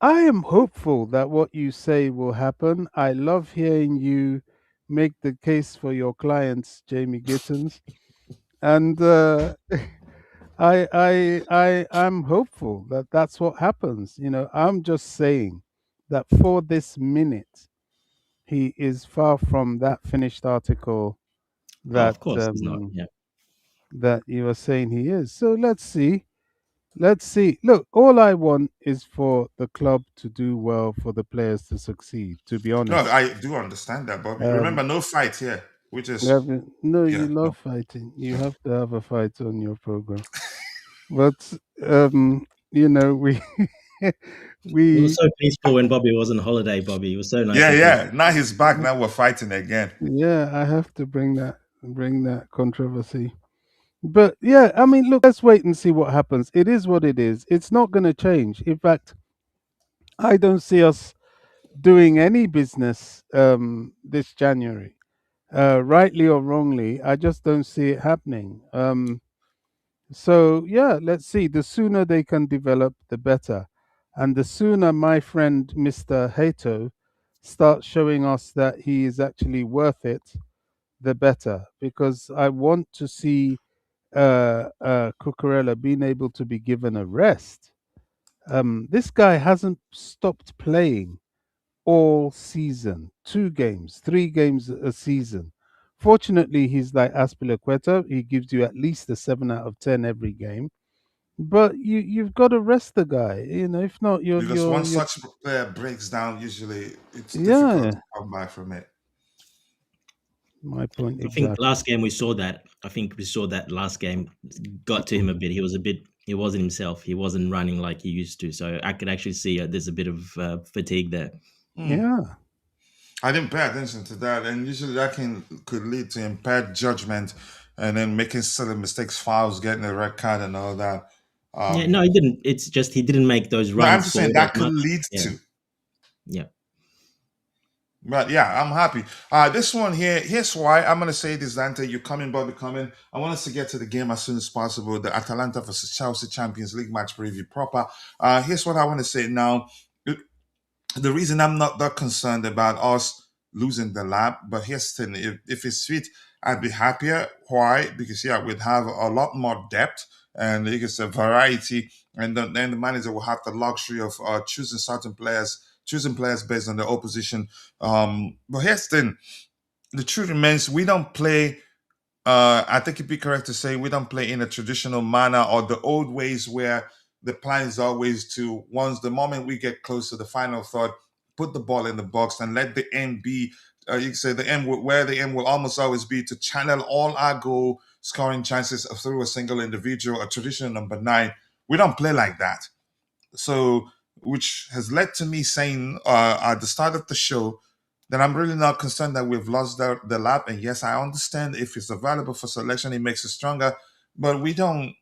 am hopeful that what you say will happen. I love hearing you make the case for your clients, Jamie Gittens, and I'm hopeful that that's what happens. I'm just saying that for this minute, he is far from that finished article Oh, that of course he's not. Yeah. that you are saying he is. So let's see. Let's see. Look, all I want is for the club to do well, for the players to succeed. To be No, honest, I do understand that, Bobby. Remember, um, no fight here. We just, no, you yeah, no. love fighting. You have to have a fight on your program. But we It was we so peaceful when Bobby was on holiday. Bobby, it was so nice Yeah, and peaceful. yeah. Now he's back. Now we're fighting again. yeah, I have to bring that controversy. But yeah, I mean, look, let's wait and see what happens. It is what it is. It's not going to change. In fact, I don't see us doing any business this January. Rightly or wrongly, I just don't see it happening. So yeah, let's see. The sooner they can develop, the better, and the sooner my friend Mr. Hato starts showing us that he is actually worth it, the better. Because I want to see Cucurella being able to be given a rest. This guy hasn't stopped playing all season. 2 games, 3 games a season. Fortunately, he's like Aspilicueta. He gives you at least a 7 out of 10 every game. But you've got to rest the guy. If not, Because once such player breaks down, usually it's difficult to yeah. come back from it. My point I think exactly. last game we saw that. I think we saw that last game got to him a bit. He was a bit. He wasn't himself. He wasn't running like he used to. So I could actually see there's a bit of fatigue there. Hmm. Yeah. I didn't pay attention to that, and usually that could lead to impaired judgment, and then making silly mistakes, fouls, getting a red card, and all that. Yeah, no, Um, he didn't. It's just he didn't make those no, I'm runs just saying forward as that could much. lead Yeah, to. yeah. But yeah, I'm happy. This one here, here's why I'm gonna say this, Dante. You coming, Bobby coming. I want us to get to the game as soon as possible. The Atalanta versus Chelsea Champions League match preview proper. Here's what I want to say now. The reason I'm not that concerned about us losing the lab, but here's the thing: if it's fit, I'd be happier. Why? Because we'd have a lot more depth and it's a variety, and then the manager will have the luxury of choosing players based on the opposition. But here's the thing: the truth remains, we don't play I think it'd be correct to say we don't play in a traditional manner or the old ways where the plan is always to, once the moment we get close to the final third, put the ball in the box and let the aim be, you can say where the aim will almost always be to channel all our goal scoring chances through a single individual, a traditional number 9. We don't play like that. So which has led to me saying at the start of the show that I'm really not concerned that we've lost the lap. And yes, I understand if it's available for selection, it makes it stronger. But we don't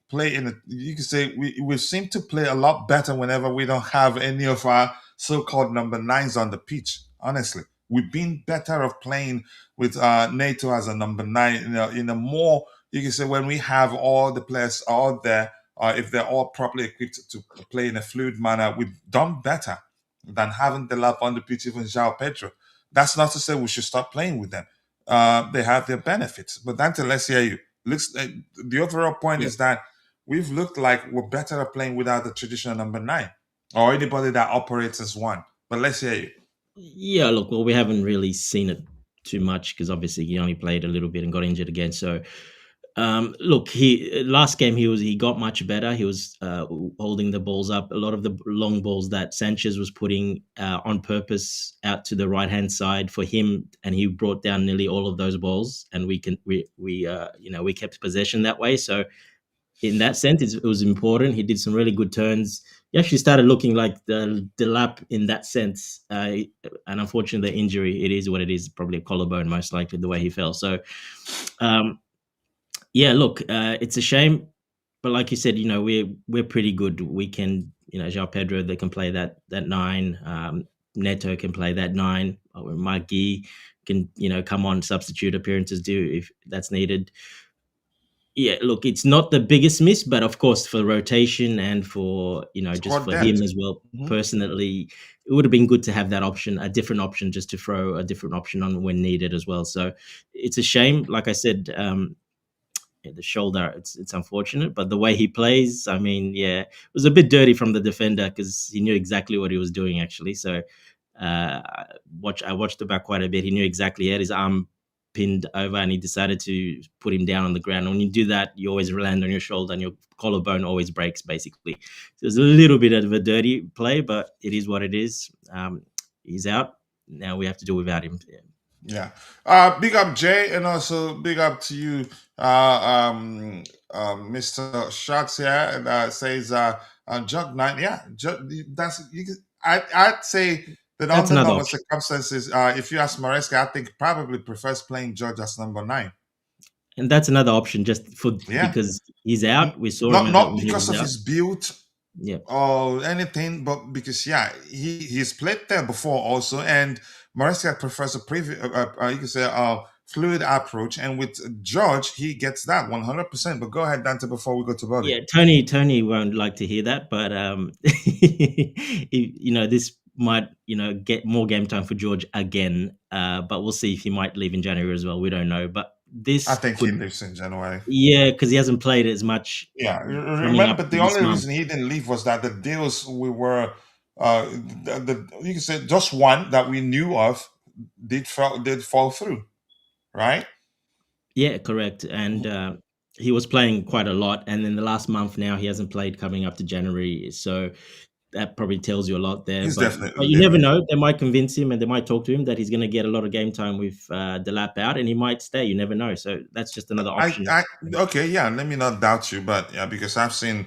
play in a, you can say we seem to play a lot better whenever we don't have any of our so-called number nines on the pitch. Honestly, we've been better of playing with NATO as a number nine, in a more, you can say, when we have all the players out there, if they're all properly equipped to play in a fluid manner, we've done better than having the lap on the pitch, even João Pedro. That's not to say we should stop playing with them. They have their benefits. But Dante, let's hear you. Looks the overall point Yeah. is that we've looked like we're better at playing without the traditional number nine or anybody that operates as one. But let's hear you. Yeah, look, well, we haven't really seen it too much because obviously he only played a little bit and got injured again. So, look, he last game he got much better. He was holding the balls up. A lot of the long balls that Sanchez was putting on purpose out to the right hand side for him, and he brought down nearly all of those balls. And we kept possession that way. So in that sense, it was important. He did some really good turns. He actually started looking like the lap in that sense. And unfortunately, the injury, it is what it is. Probably a collarbone, most likely, the way he fell. So, yeah, look, it's a shame. But like you said, we're pretty good. We can, João Pedro, they can play that nine. Neto can play that nine. Mike Gee can, come on, substitute appearances if that's needed. Yeah, look, it's not the biggest miss, but of course, for rotation and for just for him as well, personally, it would have been good to have that option, a different option, just to throw a different option on when needed as well. So it's a shame. Like I said, the shoulder, it's unfortunate, but the way he plays, I mean, yeah, it was a bit dirty from the defender because he knew exactly what he was doing actually. So I watched the back quite a bit. He knew exactly. He had his arm pinned over and he decided to put him down on the ground. When you do that, you always land on your shoulder and your collarbone always breaks basically. So it's a little bit of a dirty play, but it is what it is. He's out. Now we have to do without him. Yeah. Big up Jay, and also big up to you, Mr. Shots here, and says Jug 9. Yeah, that's I'd say that That's under another normal option. circumstances, if you ask Maresca, I think probably prefers playing Judge as number 9. And that's another option just because he's out. We saw him Not when he because was of out. his build Yeah. or anything, but because he's played there before also, and Maresca prefers you can say fluid approach, and with George he gets that 100%. But go ahead, Dante, before we go to Body. Yeah, Tony won't like to hear that, but this might get more game time for George again. But we'll see if he might leave in January as well. We don't know, but I this think he lives in January. Yeah, because he hasn't played as much. Yeah, Coming up remember the this only month. reason he didn't leave was that the deals we were, you can say just one that we knew of did fall through, right? Yeah, correct. And he was playing quite a lot, and then the last month now he hasn't played coming up to January. So that probably tells you a lot there. He's But definitely you never leaving. know. They might convince him and they might talk to him that he's going to get a lot of game time with the lap out and he might stay. You never know. So that's just another option. Okay, yeah. Let me not doubt you, but yeah, because I've seen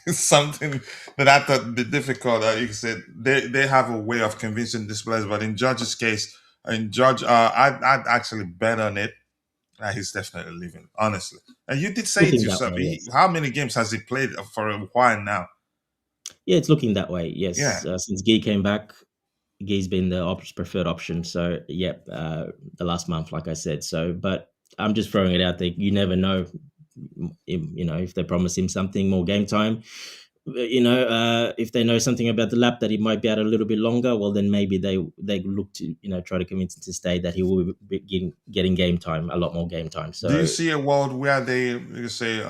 something that I thought be difficult. You said they have a way of convincing these players, but in George's case, I'd actually bet on it. He's definitely leaving, honestly. And you did say it Looking that yourself. way, yes. How many games has he played for a while now? Yeah, it's looking that way. Yes. Yeah. Since Guy came back, Guy's been the preferred option. So, yeah, the last month, like I said. So, but I'm just throwing it out there. You never know, if they promise him something, more game time. If they know something about the lap that he might be out a little bit longer, well, then maybe they look to try to convince him to stay, that he will be getting game time, a lot more game time. So, do you see a world where they, you say,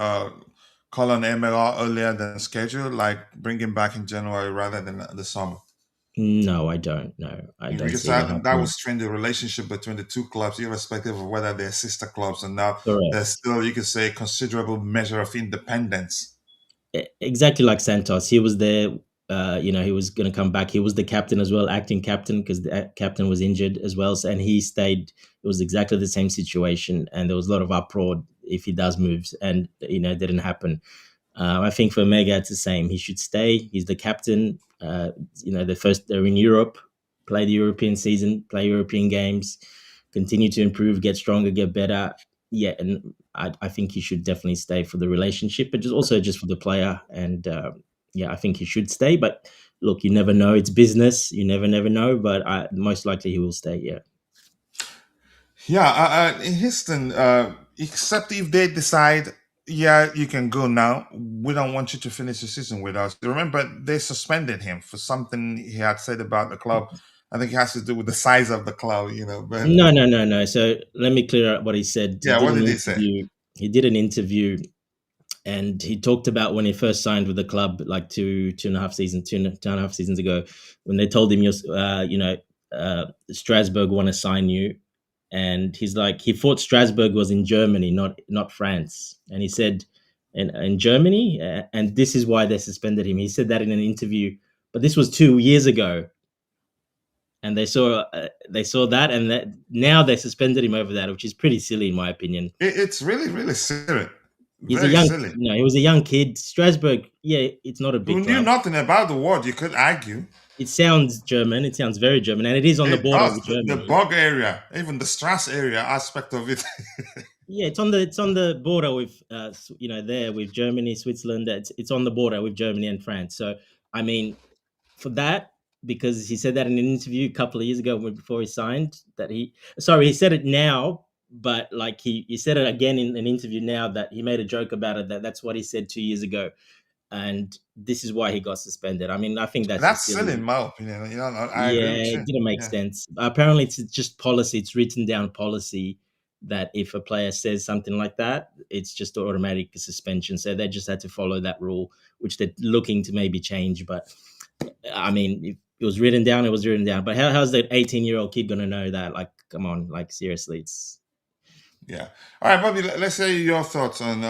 call on MLR earlier than scheduled, like bring him back in January rather than the summer? No, I don't. No, I don't Because see that that happening. would strain the relationship between the two clubs, irrespective of whether they're sister clubs. And now Correct. there's still, you could say, considerable measure of independence. Exactly like Santos. He was there. He was going to come back. He was the captain as well, acting captain, because the captain was injured as well. So, and he stayed. It was exactly the same situation, and there was a lot of uproar if he does moves, and it didn't happen. I think for Mega, it's the same. He should stay. He's the captain. The first they're in Europe, play the European season, play European games, continue to improve, get stronger, get better. Yeah, and I think he should definitely stay for the relationship, but just for the player. And yeah, I think he should stay. But look, you never know. It's business. You never know. But most likely he will stay. Yeah. Yeah, Houston, except if they decide, yeah, you can go now. We don't want you to finish the season with us. Remember, they suspended him for something he had said about the club. I think it has to do with the size of the club, But No, no, no, no. So let me clear up what he said. He yeah, did what an did he say? interview. He did an interview, and he talked about when he first signed with the club, like two and a half seasons, two and a half seasons ago, when they told him, Strasbourg want to sign you, and he's like, he thought Strasbourg was in Germany, not France, and he said, in Germany, and this is why they suspended him. He said that in an interview, but this was 2 years ago, and they saw that, and that now they suspended him over that, which is pretty silly in my opinion. It's really, really silly. He's a Very young, silly. he was a young kid. Strasbourg, yeah, it's not a Who big knew club. nothing about the word, you could argue. It sounds German. It sounds very German, and it is on the It border does. with The Germany. bug area, even the Strass area aspect of it. Yeah, it's on the border with there with Germany, Switzerland. It's on the border with Germany and France. So I mean, for that, because he said that in an interview a couple of years ago before he signed, he said it now, but like he said it again in an interview now, that he made a joke about it, that's what he said 2 years ago, and this is why he got suspended. I mean, I think that's That's just silly in silly. my opinion. I agree Yeah, with it you. didn't make Yeah. sense. Apparently, it's just policy. It's written down policy that if a player says something like that, it's just automatic suspension. So they just had to follow that rule, which they're looking to maybe change. But I mean, if it was written down, it was written down. But how's that 18-year-old kid gonna know that? Like, come on, like seriously, it's Yeah. All right, Bobby. Let's say your thoughts on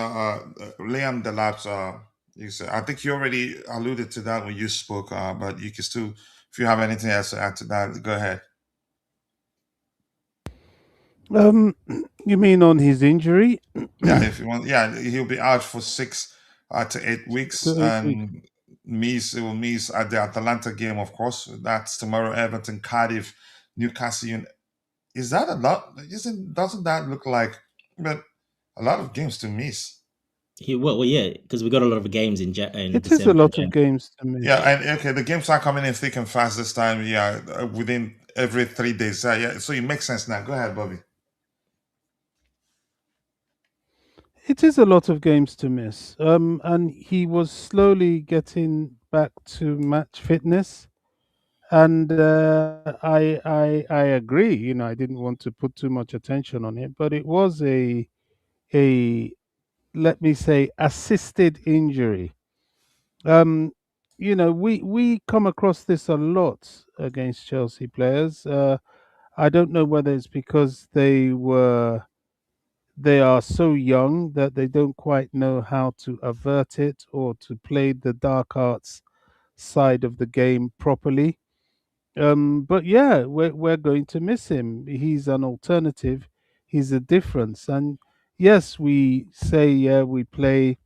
Liam Delap's. You said I think you already alluded to that when you spoke, but you can still, if you have anything else to add to that, go ahead. Um, you mean on his injury? Yeah, if you want. Yeah, he'll be out for 6 to 8 weeks, To 8 weeks. and it will miss at the Atalanta game, of course. That's tomorrow. Everton, Cardiff, Newcastle. Is that a lot? Doesn't that look like, but a lot of games to miss? well, yeah, because we got a lot of games in It is a December. lot Yeah. of games to Yeah, miss. and okay, the games are coming in thick and fast this time. Yeah, within every 3 days. Yeah, so it makes sense now. Go ahead, Bobby. It is a lot of games to miss. And he was slowly getting back to match fitness. And I agree. I didn't want to put too much attention on it, but it was a let me say assisted injury. Um, we come across this a lot against Chelsea players. I don't know whether it's because they are so young that they don't quite know how to avert it or to play the dark arts side of the game properly. But yeah, we're going to miss him. He's an alternative. He's a difference. And yes, we say yeah we play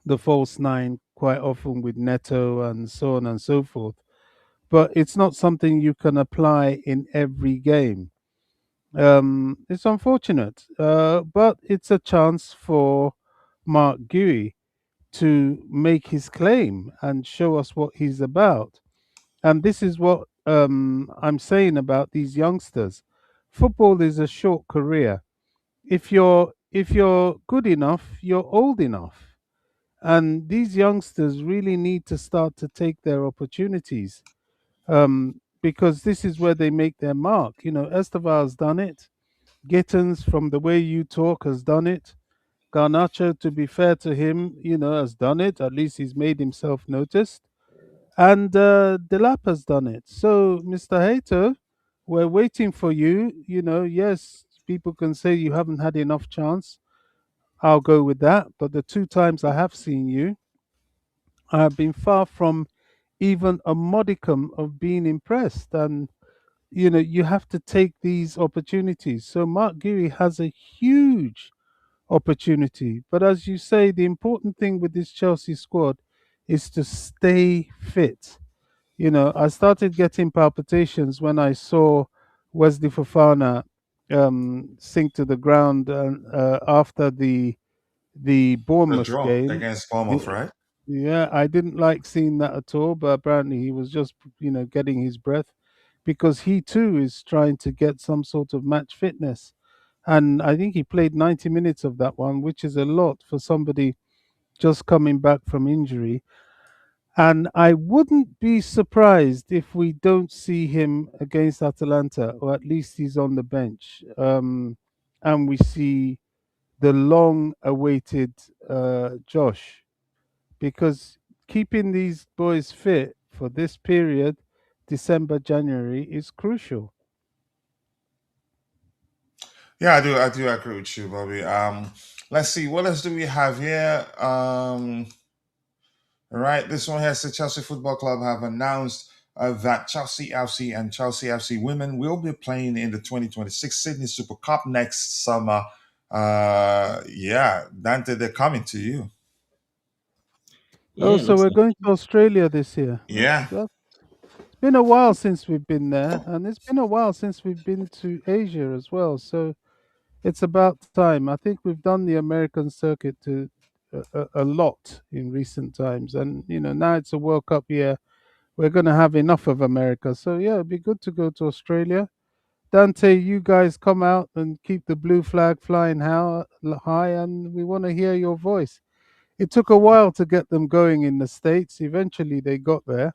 the false nine quite often with Neto and so on and so forth. But it's not something you can apply in every game. It's unfortunate, but it's a chance for Mark Guéhi to make his claim and show us what he's about. And this is what I'm saying about these youngsters. Football is a short career. If you're good enough, you're old enough. And these youngsters really need to start to take their opportunities, because this is where they make their mark. Estevar's done it. Gittens, from the way you talk, has done it. Garnacho, to be fair to him, has done it. At least he's made himself noticed. And Delap has done it. So, Mr. Hater, we're waiting for you. Yes, people can say you haven't had enough chance. I'll go with that. But the two times I have seen you, I have been far from even a modicum of being impressed. And you have to take these opportunities. So Mark Geary has a huge opportunity. But as you say, the important thing with this Chelsea squad is to stay fit. You know, I started getting palpitations when I saw Wesley Fofana sink to the ground after the The Bournemouth draw game. against Bournemouth, Y- right? Yeah, I didn't like seeing that at all, but apparently he was just, getting his breath because he too is trying to get some sort of match fitness. And I think he played 90 minutes of that one, which is a lot for somebody just coming back from injury. And I wouldn't be surprised if we don't see him against Atalanta, or at least he's on the bench. And we see the long awaited Josh, because keeping these boys fit for this period, December, January, is crucial. Yeah, I do agree with you, Bobby. Let's see, what else do we have here? All right, this one here says Chelsea Football Club have announced that Chelsea FC and Chelsea FC women will be playing in the 2026 Sydney Super Cup next summer. Yeah, Dante, they're coming to you. Oh, Yeah, it so looks we're like going to Australia this year. Yeah, It's been a while since we've been there, and it's been a while since we've been to Asia as well. So it's about time. I think we've done the American circuit to a lot in recent times, and now it's a World Cup year. We're going to have enough of America. So yeah, it'd be good to go to Australia. Dante, you guys come out and keep the blue flag flying high, and we want to hear your voice. It took a while to get them going in the States. Eventually, they got there.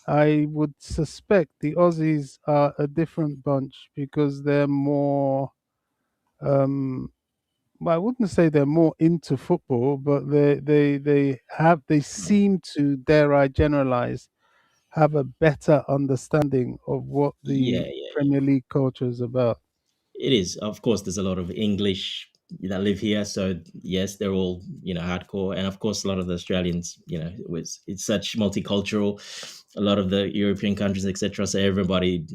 I would suspect the Aussies are a different bunch because they're more, um, well, I wouldn't say they're more into football, but they seem to, dare I generalize, have a better understanding of what yeah, the yeah. Premier League culture is about. It is. Of course, there's a lot of English that live here, so yes, they're all hardcore, and of course, a lot of the Australians, it's such multicultural, a lot of the European countries, etc. So everybody's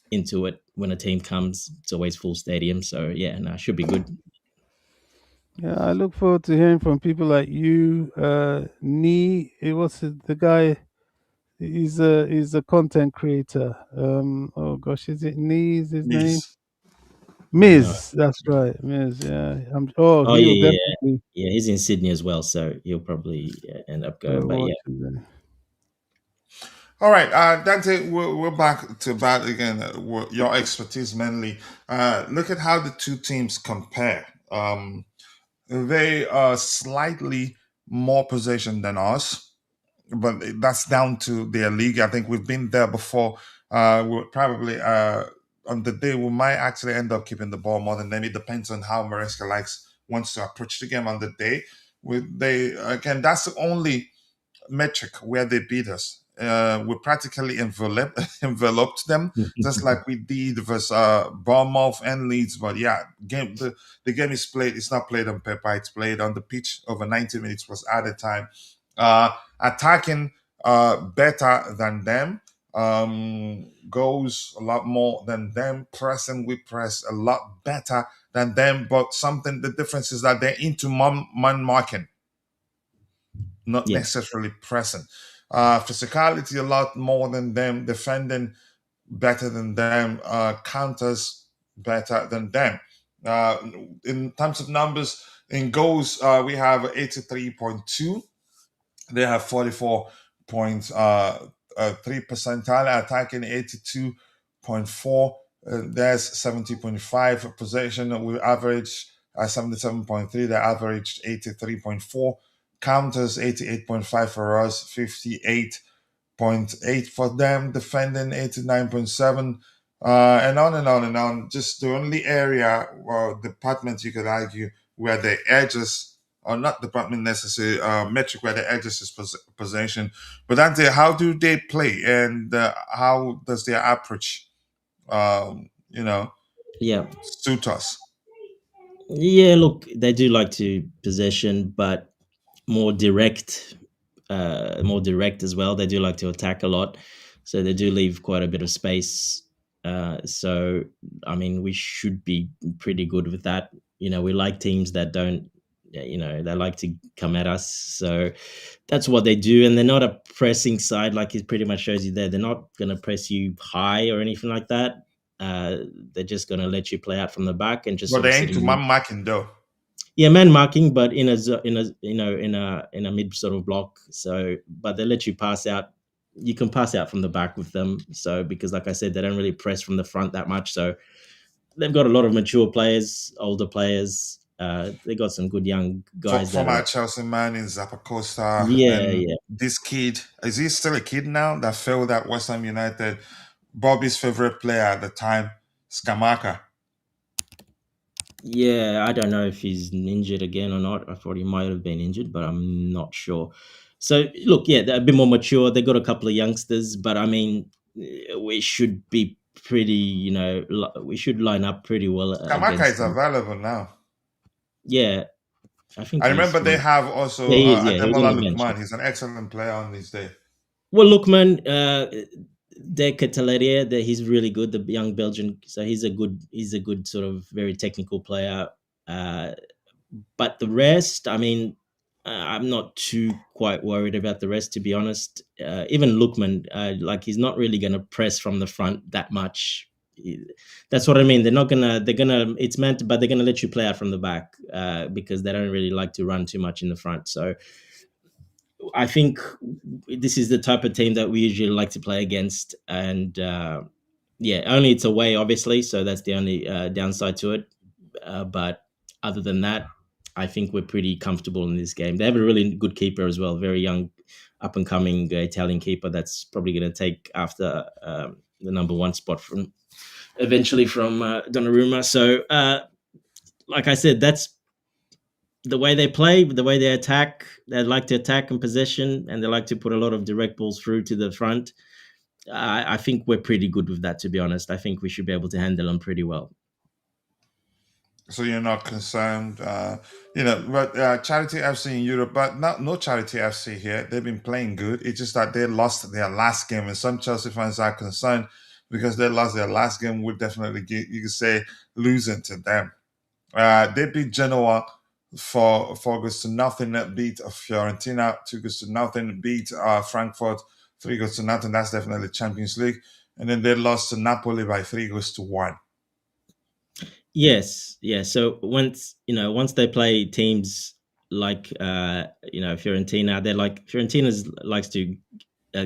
into it. When a team comes, it's always full stadium. So yeah, no, it should be good. Yeah, I look forward to hearing from people like you, Nee. It was the guy. He's a content creator. Oh gosh, is it Nee? Is his name? Nice. No. Miz. That's right, Miz. Yeah. Oh yeah, He'll yeah, yeah. definitely Yeah, he's in Sydney as well, so he'll probably end up going. But watch yeah, it then. All right, Dante, we're back to bat again. Your expertise mainly. Look at how the two teams compare. They are slightly more possession than us, but that's down to their league. I think we've been there before. We'll probably on the day we might actually end up keeping the ball more than them. It depends on how Maresca wants to approach the game on the day. They again, that's the only metric where they beat us. We practically enveloped them, just like we did versus Bournemouth and Leeds. But yeah, the game is played. It's not played on paper. It's played on the pitch over 90 minutes plus added time. Attacking better than them. Goes a lot more than them. Pressing, we press a lot better than them. But the difference is that they're into man marking, not yeah, necessarily pressing. Physicality a lot more than them, defending better than them, counters better than them. Uh, in terms of numbers, in goals, we have 83.2. They have 44.3 percentile, attacking 82.4. There's 70.5 possession. We average 77.3. They averaged 83.4. Counters 88.5 for us, 58.8 for them. Defending 89.7. And on and on and on. Just the only area or department you could argue where the edges, or not department necessarily, metric where the edges is possession. But Dante, how do they play, and how does their approach, you know, yeah. suit us? Yeah, look, they do like to possession, but more direct, more direct as well. They do like to attack a lot, so they do leave quite a bit of space. So, I mean, we should be pretty good with that. We like teams that don't, they like to come at us. So that's what they do. And they're not a pressing side, like it pretty much shows you there. They're not going to press you high or anything like that. They're just going to let you play out from the back and just But sort of they sit ain't to in man mid. marking though. Yeah, man marking, but in a mid sort of block. So, but they let you pass out. You can pass out from the back with them. So, because like I said, they don't really press from the front that much. So they've got a lot of mature players, older players. They got some good young guys that Former are. Chelsea man in Zappacosta, Yeah, and yeah, this kid, is he still a kid now that failed at West Ham United? Bobby's favorite player at the time, Skamaka. yeah. I don't know if he's injured again or not. I thought he might have been injured, but I'm not sure. So look, yeah, they're a bit more mature. They got a couple of youngsters, but I mean, we should be pretty. We should line up pretty well Skamaka against is them. available now. Yeah, I think I he's remember they from. have Yeah, also he is. Yeah, he was on Ademola the bench. Yeah. Lookman. He's an excellent player on his day. Well, Lookman, De Ketelaere, he's really good. The young Belgian, so he's a good sort of very technical player. Uh, but the rest, I mean, I'm not too quite worried about the rest, to be honest. Even Lookman, like he's not really going to press from the front that much. That's what I mean. It's meant, but they're gonna let you play out from the back because they don't really like to run too much in the front. So I think this is the type of team that we usually like to play against, and yeah, only it's away, obviously, so that's the only downside to it. But other than that, I think we're pretty comfortable in this game. They have a really good keeper as well, very young, up and coming Italian keeper that's probably going to take after the number one spot from eventually from Donnarumma. So, like I said, that's the way they play, the way they attack. They like to attack in possession, and they like to put a lot of direct balls through to the front. I think we're pretty good with that, to be honest. I think we should be able to handle them pretty well. So you're not concerned, but Charity FC in Europe, but not no Charity FC here. They've been playing good. It's just that they lost their last game, and some Chelsea fans are concerned because they lost their last game. Would definitely you could say losing to them. They beat Genoa for 4 goals to nothing. Beat Fiorentina 2 goals to nothing. Beat Frankfurt 3 goals to nothing. That's definitely Champions League. And then they lost to Napoli by 3 goals to one. Yes, yeah. So once they play teams like Fiorentina, they're like Fiorentina's likes to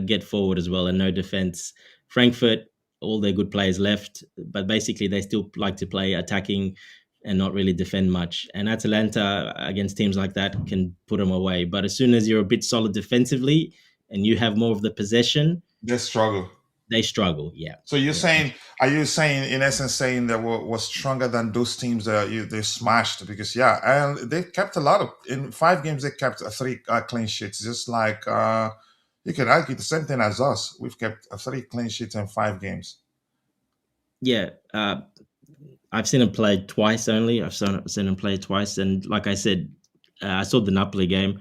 get forward as well and no defense. Frankfurt, all their good players left, but basically they still like to play attacking and not really defend much. And Atalanta against teams like that can put them away. But as soon as you're a bit solid defensively and you have more of the possession, They struggle. they struggle. Yeah, So you're yeah. saying, are you saying, in essence, saying that was stronger than those teams that they smashed? Because and they kept a lot of in 5 games. They kept three clean sheets. Just like you can argue the same thing as us. We've kept 3 clean sheets in 5 games. Yeah, I've seen him play twice only. I've seen him play twice, and like I said, I saw the Napoli game.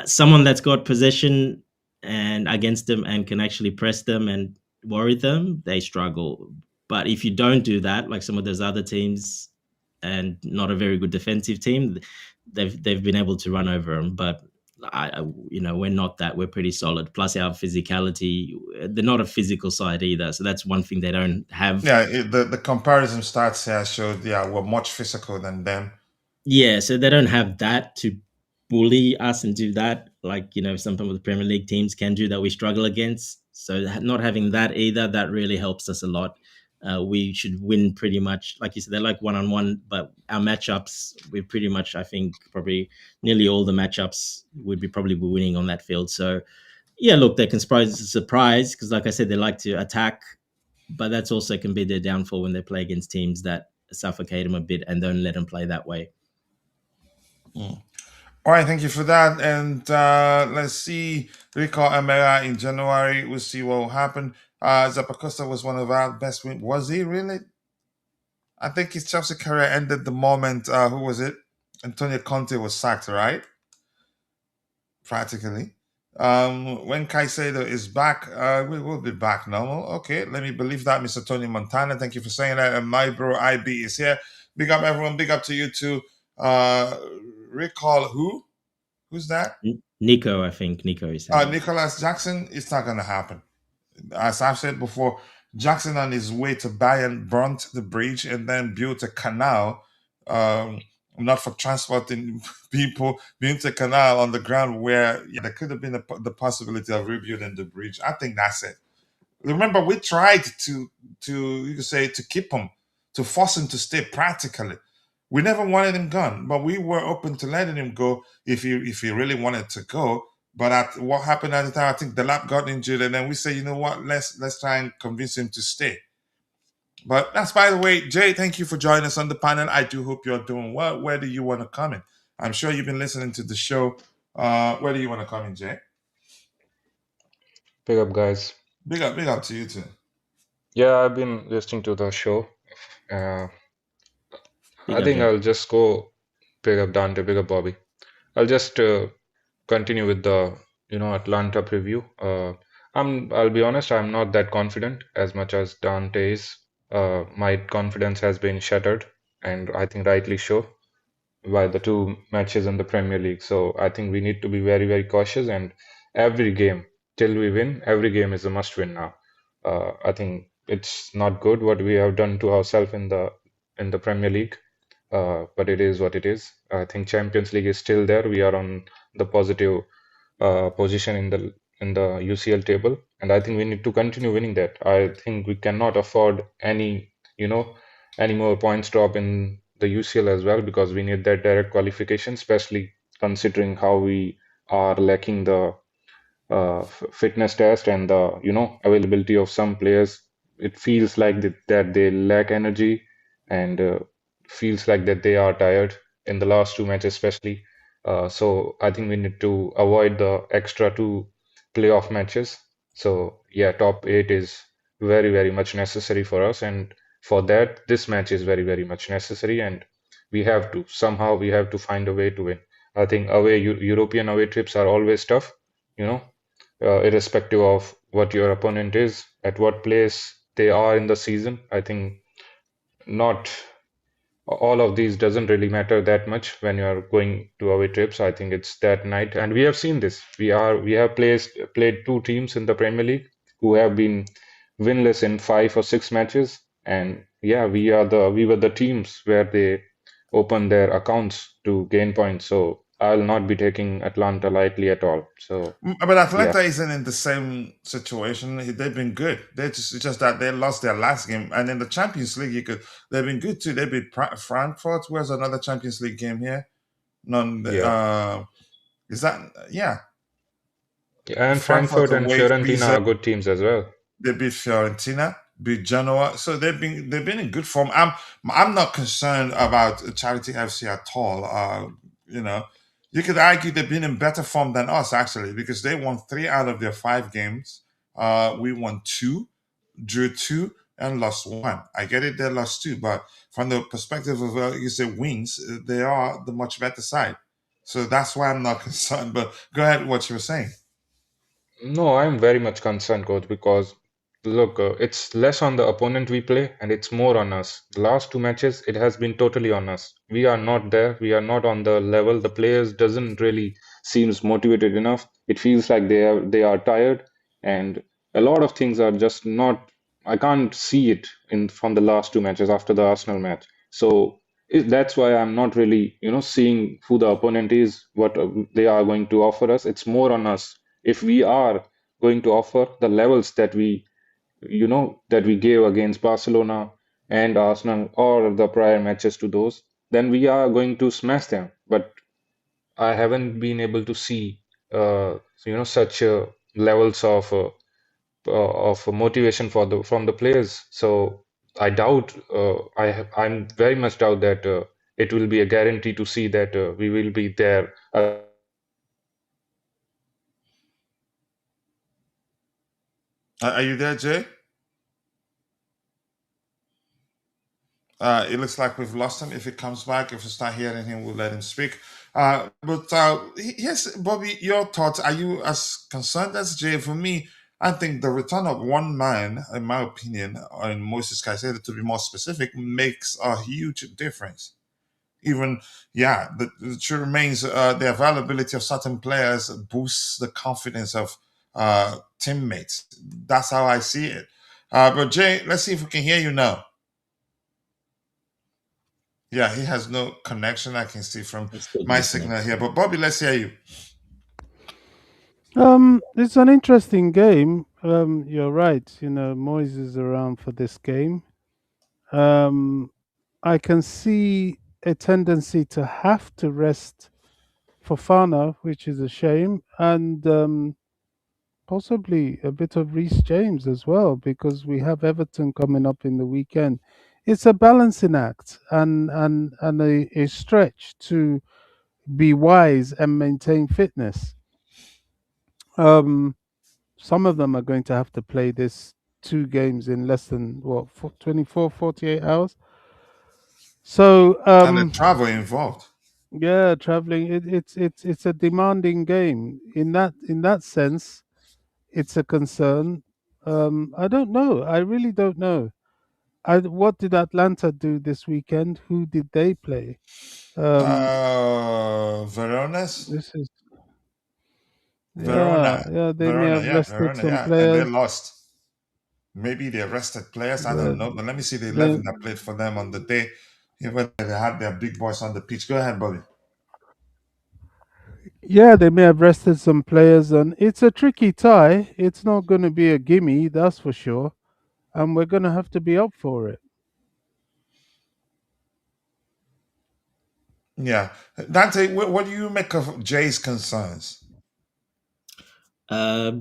Someone that's got possession and against them and can actually press them and worry them, they struggle. But if you don't do that, like some of those other teams, and not a very good defensive team, they've been able to run over them. But we're not that. We're pretty solid. Plus our physicality. They're not a physical side either, so that's one thing they don't have. Yeah, the comparison stats here showed we're much physical than them. Yeah, so they don't have that to bully us and do that. Like, some of the Premier League teams can do that we struggle against. So not having that either, that really helps us a lot. We should win pretty much. Like you said, they're like one-on-one, but our matchups, we pretty much, I think, probably nearly all the matchups would be probably winning on that field. So, yeah, look, they can surprise because, like I said, they like to attack, but that's also can be their downfall when they play against teams that suffocate them a bit and don't let them play that way. All right, thank you for that. And let's see, Rico Amera in January. We'll see what will happen. Zappacosta was one of our best wins. Was he really? I think his Chelsea career ended the moment, who was it? Antonio Conte was sacked, right? Practically. When Caicedo is back, we will be back normal. Okay, let me believe that, Mr. Tony Montana. Thank you for saying that. And my bro IB is here. Big up everyone. Big up to you too. Uh, recall who? Who's that? Nico, I think Nico is saying. Nicholas Jackson. It's not gonna happen. As I've said before, Jackson on his way to Bayern burnt the bridge and then built a canal, um, not for transporting people, built a canal on the ground where there could have been the possibility of rebuilding the bridge. I think that's it. Remember, we tried to you could say to keep him, to force him to stay practically. We never wanted him gone, but we were open to letting him go if he really wanted to go. But what happened at the time, I think the lap got injured, and then we say, you know what, let's try and convince him to stay. But that's, by the way, Jay. Thank you for joining us on the panel. I do hope you're doing well. Where do you want to come in? I'm sure you've been listening to the show. Where do you want to come in, Jay? Big up, guys. Big up to you too. Yeah, I've been listening to the show. Uh, Big I up, think Jay. I'll just go big up Dante, big up Bobby. I'll just continue with the Atlanta preview. I'll be honest, I'm not that confident as much as Dante is. My confidence has been shattered, and I think rightly so, by the two matches in the Premier League. So I think we need to be very, very cautious. And every game till we win, every game is a must win now. I think it's not good what we have done to ourselves in the Premier League, but it is what it is. I think Champions League is still there. We are on the positive position in the UCL table, and I think we need to continue winning that. I think we cannot afford you know, any more points drop in the UCL as well because we need that direct qualification, especially considering how we are lacking the fitness test and the availability of some players. It feels like that they lack energy and feels like that they are tired in the last two matches, especially. So I think we need to avoid the extra two playoff matches. So yeah, top eight is very, very much necessary for us, and for that, this match is very, very much necessary, and we have to find a way to win. I think European away trips are always tough, you know, irrespective of what your opponent is, at what place they are in the season. I think not all of these doesn't really matter that much when you are going to away trips. I think it's that night, and we have seen this. We have played two teams in the Premier League who have been winless in 5 or 6 matches, and yeah, we were the teams where they opened their accounts to gain points. So I'll not be taking Atlanta lightly at all. So But yeah. Atlanta isn't in the same situation. They've been good. It's just that they lost their last game, and in the Champions League, they've been good too. They beat Frankfurt. Where's another Champions League game here? None. Yeah. Is that yeah? And Frankfurt Frankfurt and away, Fiorentina BZ. are good teams as well. They beat Fiorentina, beat Genoa. So they've been in good form. I'm not concerned about Charity FC at all. You know, you could argue they've been in better form than us actually because they won 3 out of their 5 games. We won 2, drew 2, and lost 1. I get it, they lost 2, but from the perspective of you say wins, they are the much better side. So that's why I'm not concerned. But go ahead, what you were saying. No, I'm very much concerned, coach, because look, it's less on the opponent we play and it's more on us. The last two matches, it has been totally on us. We are not there. We are not on the level. The players doesn't really seems motivated enough. It feels like they are tired, and a lot of things are just not. I can't see it in from the last two matches after the Arsenal match. So that's why I'm not really, seeing who the opponent is, what they are going to offer us. It's more on us if we are going to offer the levels that we gave against Barcelona and Arsenal or the prior matches to those, then we are going to smash them. But I haven't been able to see such levels of motivation from the players. So I doubt I'm very much doubt that it will be a guarantee to see that we will be there. Are you there, Jay? It looks like we've lost him. If he comes back, if we start hearing him, we'll let him speak. But yes, Bobby, your thoughts. Are you as concerned as Jay? For me, I think the return of one man, in my opinion, in Moises Caicedo, to be more specific, makes a huge difference. Even, yeah, the truth remains the availability of certain players boosts the confidence of teammates. That's how I see it. But Jay, let's see if we can hear you now. Yeah, he has no connection. I can see from It's still my signal disconnected. here. But Bobby, let's hear you. It's an interesting game. You're right. You know, Moyes is around for this game. Um, I can see a tendency to have to rest Fofana, which is a shame, and possibly a bit of Reece James as well, because we have Everton coming up in the weekend. It's a balancing act and a stretch to be wise and maintain fitness. Um, some of them are going to have to play this two games in less than what 24, 48 hours. So And the travel involved. yeah, traveling it's a demanding game. In that sense, it's a concern. I don't know. I really don't know. What did Atlanta do this weekend? Who did they play? Um, Verona's this is Verona, yeah. They may Verona, have yeah, rested Verona, some yeah, and they players. lost. Maybe they rested players. I Yeah, don't know, but let me see the they 11 that played for them on the day when they had their big boys on the pitch. Go ahead, Bobby. yeah they may have rested some players, and it's a tricky tie. It's not going to be a gimme, that's for sure. And we're going to have to be up for it. Yeah, Dante, what do you make of Jay's concerns?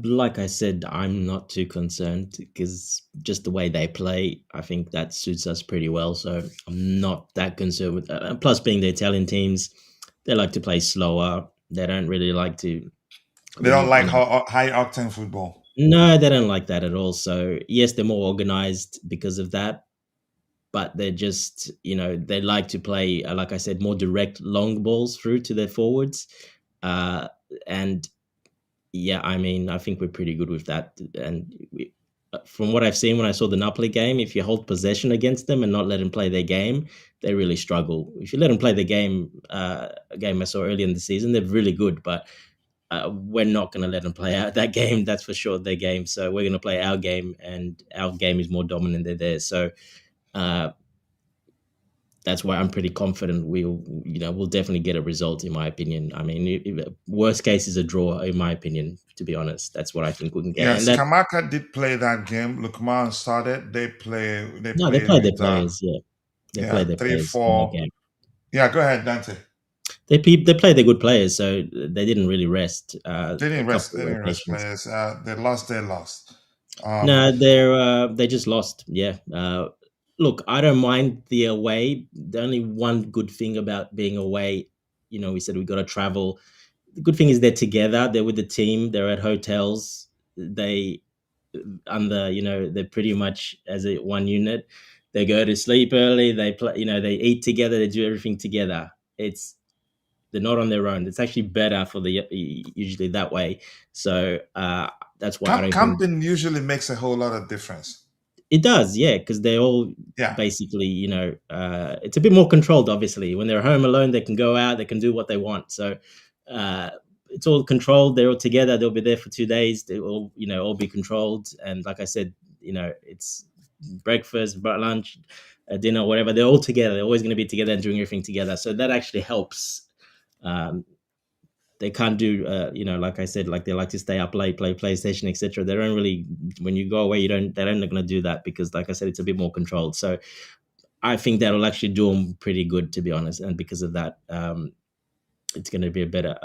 Like I said, I'm not too concerned because just the way they play, I think that suits us pretty well. So I'm not that concerned with that. And plus, being the Italian teams, they like to play slower. They don't really like to They don't like you know. high octane football. No, they don't like that at all. So yes, they're more organized because of that, but they're just they like to play, like I said, more direct long balls through to their forwards, uh, and yeah, I mean, I think we're pretty good with that. And from what I've seen when I saw the Napoli game, if you hold possession against them and not let them play their game, they really struggle. If you let them play the game, a game I saw earlier in the season, they're really good, but we're not going to let them play out that game. That's for sure, their game. So we're going to play our game, and our game is more dominant than theirs. So uh, that's why I'm pretty confident we'll definitely get a result, in my opinion. I mean, worst case is a draw, in my opinion. To be honest, that's what I think we can get. And Yes, that Kamaka did play that game. Lookman started. They no, they played play their with players. Yeah, they play yeah, their three, players in that four. game. Yeah, go ahead, Dante. They play their good players, so they didn't really rest. A couple They of didn't rest rotations. players. They lost. They lost. Um, No, they just lost. Yeah. Look, I don't mind the away. The only one good thing about being away, we said we got to travel. The good thing is they're together. They're with the team. They're at hotels. They they're pretty much as a one unit. They go to sleep early. They play. They eat together. They do everything together. They're not on their own. It's actually better for the usually that way. So that's why I don't think camping usually makes a whole lot of difference. it does, yeah, because they all Yeah. basically, it's a bit more controlled. Obviously, when they're home alone, they can go out, they can do what they want. So uh, it's all controlled. They're all together. They'll be there for 2 days. They all, all be controlled. And like I said, it's breakfast, lunch, dinner, whatever. They're all together. They're always going to be together and doing everything together. So that actually helps. Um, they can't do like I said, like they like to stay up late, play PlayStation, etc. They don't really, when you go away, they're not going to do that because like I said, it's a bit more controlled. So I think that'll actually do them pretty good, to be honest. And because of that, it's going to be a better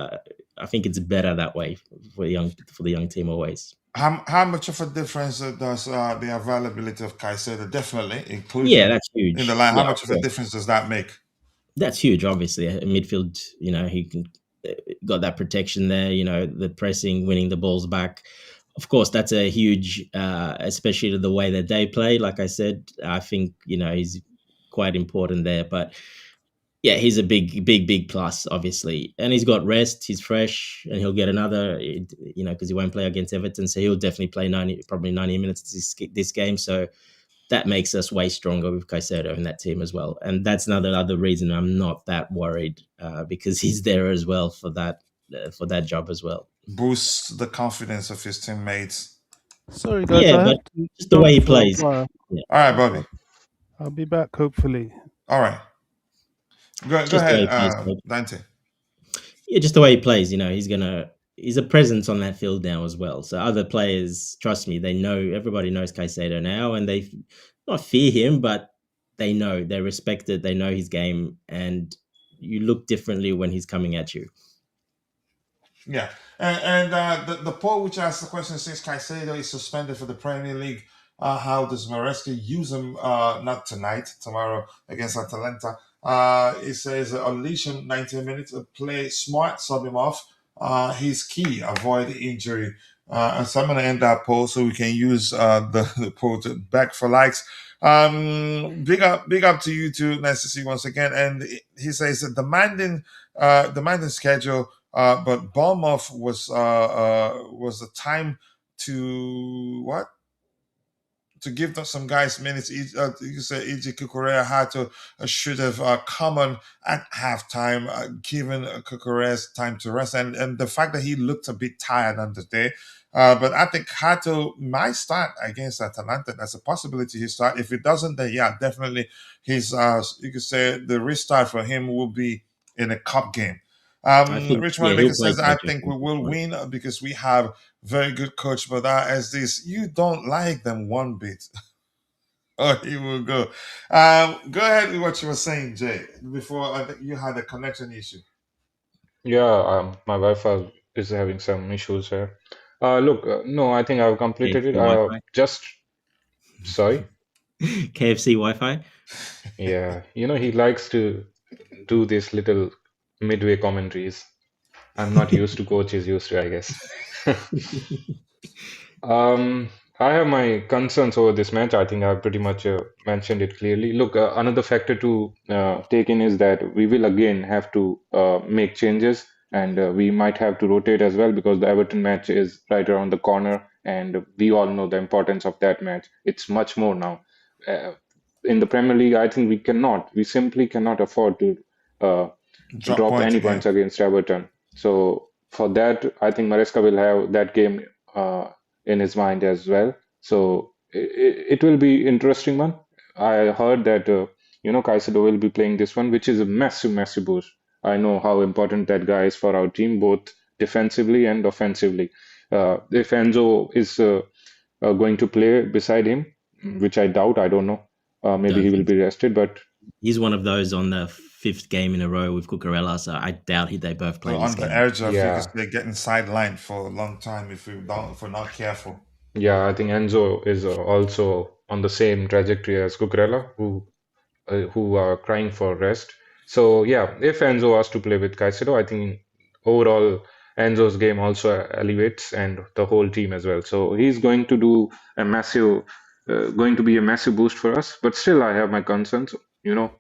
I think it's better that way for the young team always. How much of a difference does the availability of Caicedo, definitely Yeah, inclusion that's in the huge. line? How Yeah, of much of a course. difference does that make? That's huge, obviously. In midfield, he can got that protection there, the pressing, winning the balls back. Of course, that's a huge, especially the way that they play. Like I said, I think, he's quite important there. But Yeah, he's a big plus, obviously, and he's got rest. He's fresh, and he'll get another. Because he won't play against Everton, so he'll definitely play probably 90 minutes this game. So that makes us way stronger with Caicedo in that team as well, and that's another reason I'm not that worried because he's there as well for that job as well. Boost the confidence of his teammates. Sorry, guys, Yeah, I but have to just the go way he for a plays. while. Yeah, All right, Bobby. I'll be back hopefully. All right. Go just the way ahead, he plays. Dante. Yeah, just the way he plays. He's a presence on that field now as well. So other players, trust me, everybody knows Caicedo now, and they not fear him, but they respect it, they know his game, and you look differently when he's coming at you. Yeah, and the poll which asked the question says Caicedo is suspended for the Premier League. How does Maresca use him? Not tonight, tomorrow against Atalanta. It says unleash him 90 minutes, play smart, sub him off. He's key, avoid injury. And so I'm going to end that poll so we can use the poll to back for likes. Big up to you too. Nice to see you once again. And he says that demanding schedule. But Bournemouth was the time to what? To give them some guys minutes. You said E.J. Kukurea had to should have come on at halftime, given Kukurea's time to rest, and the fact that he looked a bit tired on the day. But I think Hato might start against Atalanta. That's a possibility he start. If it doesn't, then yeah, definitely his. You could say the restart for him will be in a cup game. I think, Richmond yeah, Maker he'll play says, I Pedro. think we will win because we have very good coach, but as this, you don't like them one bit. Oh, he will go. Go ahead with what you were saying, Jay. Before I think you had a connection issue. Yeah, my is having some issues here. Look, no, I think I've completed KFC it. Wi-Fi. Just sorry. KFC Wi-Fi. Yeah, he likes to do these little midway commentaries. I'm not used to coach is used to, I guess. Um, I have my concerns over this match. I think I've pretty much mentioned it clearly. Look, another factor to take in is that we will again have to make changes, and we might have to rotate as well because the Everton match is right around the corner, and we all know the importance of that match. It's much more now. Uh, in the Premier League, I think we simply cannot afford to uh, Drop drop points any again. points against Everton. So for that, I think Maresca will have that game in his mind as well. So it will be interesting one. I heard that Caicedo will be playing this one, which is a massive, massive boost. I know how important that guy is for our team, both defensively and offensively. If Enzo is going to play beside him, which I doubt, I don't know. Maybe Don't he will think be rested, but he's one of those on the 5th game in a row with Cucurella, so I doubt they both play So this on the game. edge of you could yeah, say getting sidelined for a long time if we're not careful. yeah, I think Enzo is also on the same trajectory as Cucurella, who are crying for rest. So yeah, if Enzo was to play with Caicedo, I think overall Enzo's game also elevates and the whole team as well. So he's going to be a massive boost for us. But still, I have my concerns.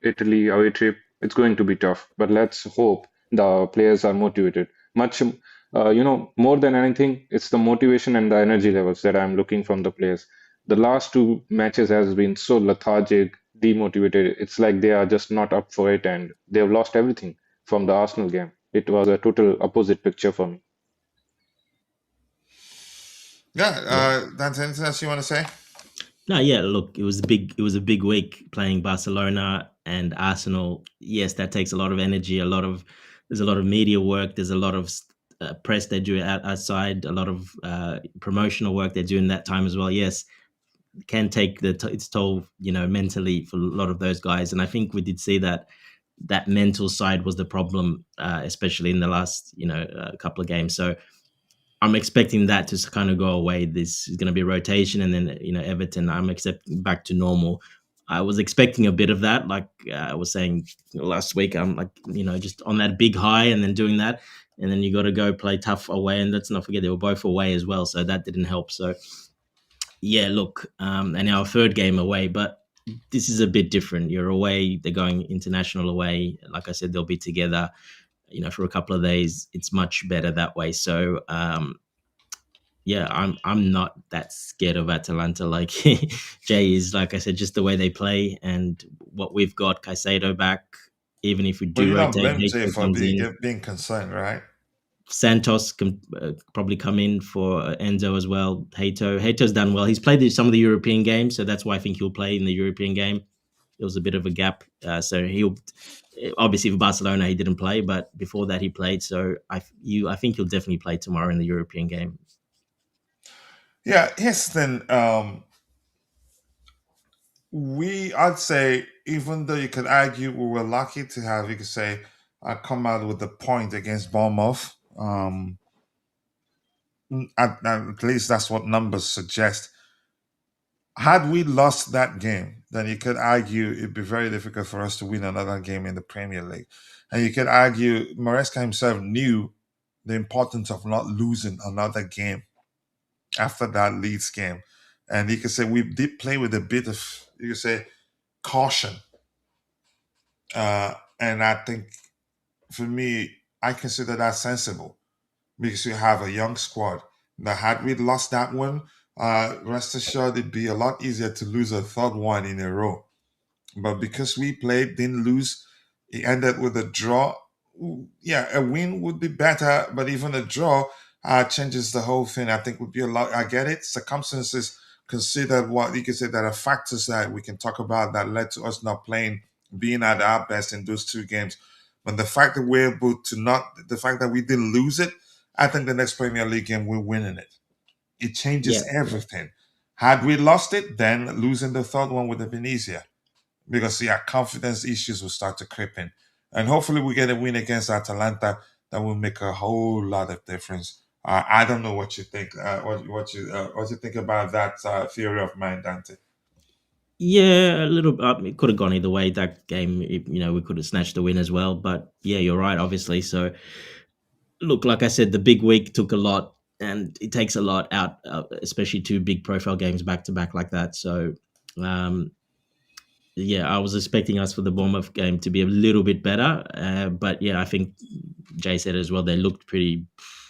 Italy away trip, it's going to be tough. But let's hope the players are motivated. More than anything, it's the motivation and the energy levels that I'm looking from the players. The last two matches has been so lethargic, demotivated. It's like they are just not up for it and they've lost everything from the Arsenal game. It was a total opposite picture for me. Yeah, Yeah. Dante, anything else you want to say? No, yeah. Look, it was a big week playing Barcelona and Arsenal. Yes, that takes a lot of energy. There's a lot of media work. There's a lot of press they do outside. A lot of promotional work they do in that time as well. Yes, can take its toll, mentally for a lot of those guys. And I think we did see that mental side was the problem, especially in the last, couple of games. So I'm expecting that to kind of go away. This is going to be a rotation, and then Everton. I'm accepting back to normal. I was expecting a bit of that, like I was saying last week. I'm like, just on that big high, and then doing that, and then you got to go play tough away, and let's not forget they were both away as well, so that didn't help. So yeah, look, and our third game away, but this is a bit different. You're away, they're going international away. Like I said, they'll be together, for a couple of days. It's much better that way. So yeah, I'm not that scared of Atalanta like Jay is. Like I said, just the way they play and what we've got, Caicedo back. Even if we But do you don't rotate, blame Jay Hato for comes in. being concerned, right? Santos can probably come in for Enzo as well. Hato's done well. He's played some of the European games, so that's why I think he'll play in the European game. There was a bit of a gap, so he'll obviously for Barcelona he didn't play, but before that he played. So I think he'll definitely play tomorrow in the European game. Yeah, here's the thing. I'd say, even though you could argue we were lucky to have, you could say, come out with a point against Bournemouth. At least that's what numbers suggest. Had we lost that game, then you could argue it'd be very difficult for us to win another game in the Premier League. And you could argue Maresca himself knew the importance of not losing another game after that Leeds game. And you could say we did play with a bit of, you could say, caution. And I think, for me, I consider that sensible because we have a young squad. Now, had we lost that one, rest assured it'd be a lot easier to lose a third one in a row. But because we played, didn't lose, it ended with a draw. Yeah, a win would be better, but even a draw changes the whole thing. I think would be a lot. I get it. Circumstances considered, what you can say, there are factors that we can talk about that led to us not playing, being at our best in those two games. But the fact that we're able to the fact that we didn't lose it, I think the next Premier League game we're winning it. It changes Yeah, everything. Had we lost it, then losing the third one would have been easier because, yeah, confidence issues will start to creep in. And hopefully we get a win against Atalanta that will make a whole lot of difference. I don't know what you think. What you think about that theory of mine, Dante? yeah, a little. It could have gone either way. That game, we could have snatched the win as well. But yeah, you're right. Obviously, so look, like I said, the big week took a lot, and it takes a lot out, especially two big profile games back to back like that. So, um, yeah, I was expecting us for the Bournemouth game to be a little bit better, but yeah, I think Jay said as well. They looked pretty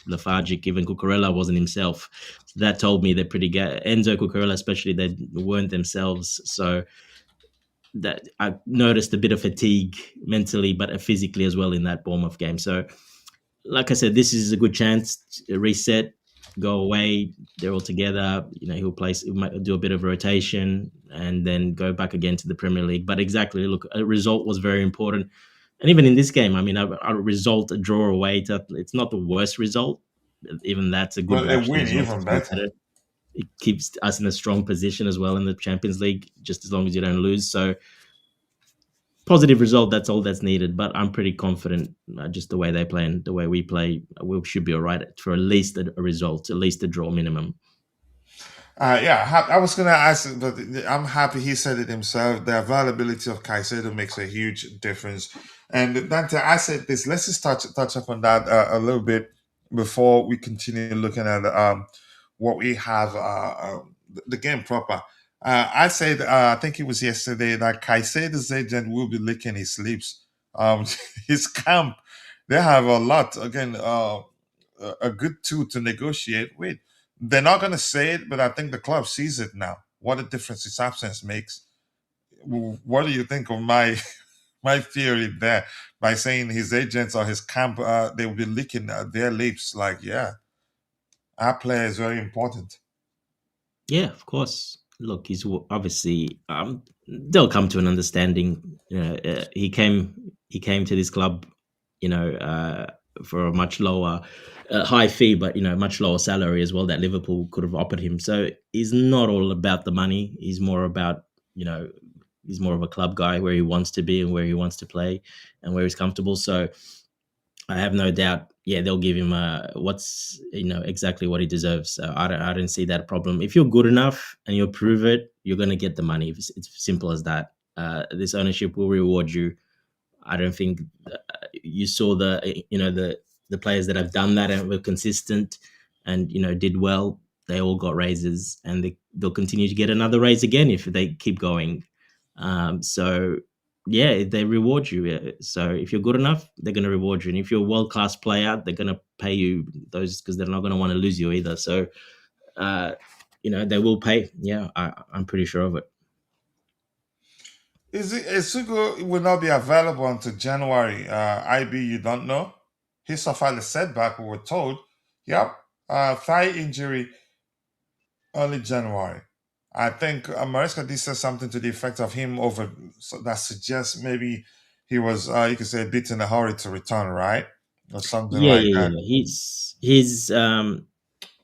lethargic. Even Cucurella wasn't himself. So that told me they're pretty good. Enzo Cucurella, especially, they weren't themselves. So that I noticed a bit of fatigue mentally, but physically as well in that Bournemouth game. So like I said, this is a good chance to reset, go away. They're all together. He might do a bit of rotation and then go back again to the Premier League. But exactly, look, a result was very important. And even in this game, I mean, a result, a draw away, it's not the worst result. Even that's a good But a reaction win as well to even feel better. better. It keeps us in a strong position as well in the Champions League, just as long as you don't lose. So positive result, that's all that's needed. But I'm pretty confident, just the way they play and the way we play, we should be all right for at least a result, at least a draw minimum. Yeah, I was going to ask, but I'm happy he said it himself. The availability of Caicedo makes a huge difference. And Dante, I said this. Let's just touch up on that a little bit before we continue looking at what we have, the game proper. I said, I think it was yesterday, that Caicedo's agent will be licking his lips. His camp, they have a lot. Again, a good tool to negotiate with. They're not going to say it, but I think the club sees it now. What a difference his absence makes. What do you think of my my theory there? By saying his agents or his camp, they will be licking their lips, like, yeah, our player is very important. Yeah, of course. Look, he's obviously they'll come to an understanding. He came to this club, for a much lower, high fee, but much lower salary as well that Liverpool could have offered him. So he's not all about the money. He's more about he's more of a club guy where he wants to be and where he wants to play and where he's comfortable. So I have no doubt. Yeah, they'll give him what's exactly what he deserves. So I don't see that problem. If you're good enough and you prove it, you're gonna get the money. It's simple as that. This ownership will reward you. I don't think you saw the players that have done that and were consistent and did well. They all got raises, and they'll continue to get another raise again if they keep going. So yeah, they reward you. So if you're good enough, they're going to reward you, and if you're a world class player, they're going to pay you those because they're not going to want to lose you either. So they will pay. Yeah, I'm pretty sure of it. Isugu will not be available until January. IB, you don't know. He suffered a setback, we were told. Yep. Thigh injury early January. I think Maresca did say something to the effect of him over, so that suggests maybe he was, you could say, a bit in a hurry to return, right? Or something Yeah, like yeah, that. yeah. He's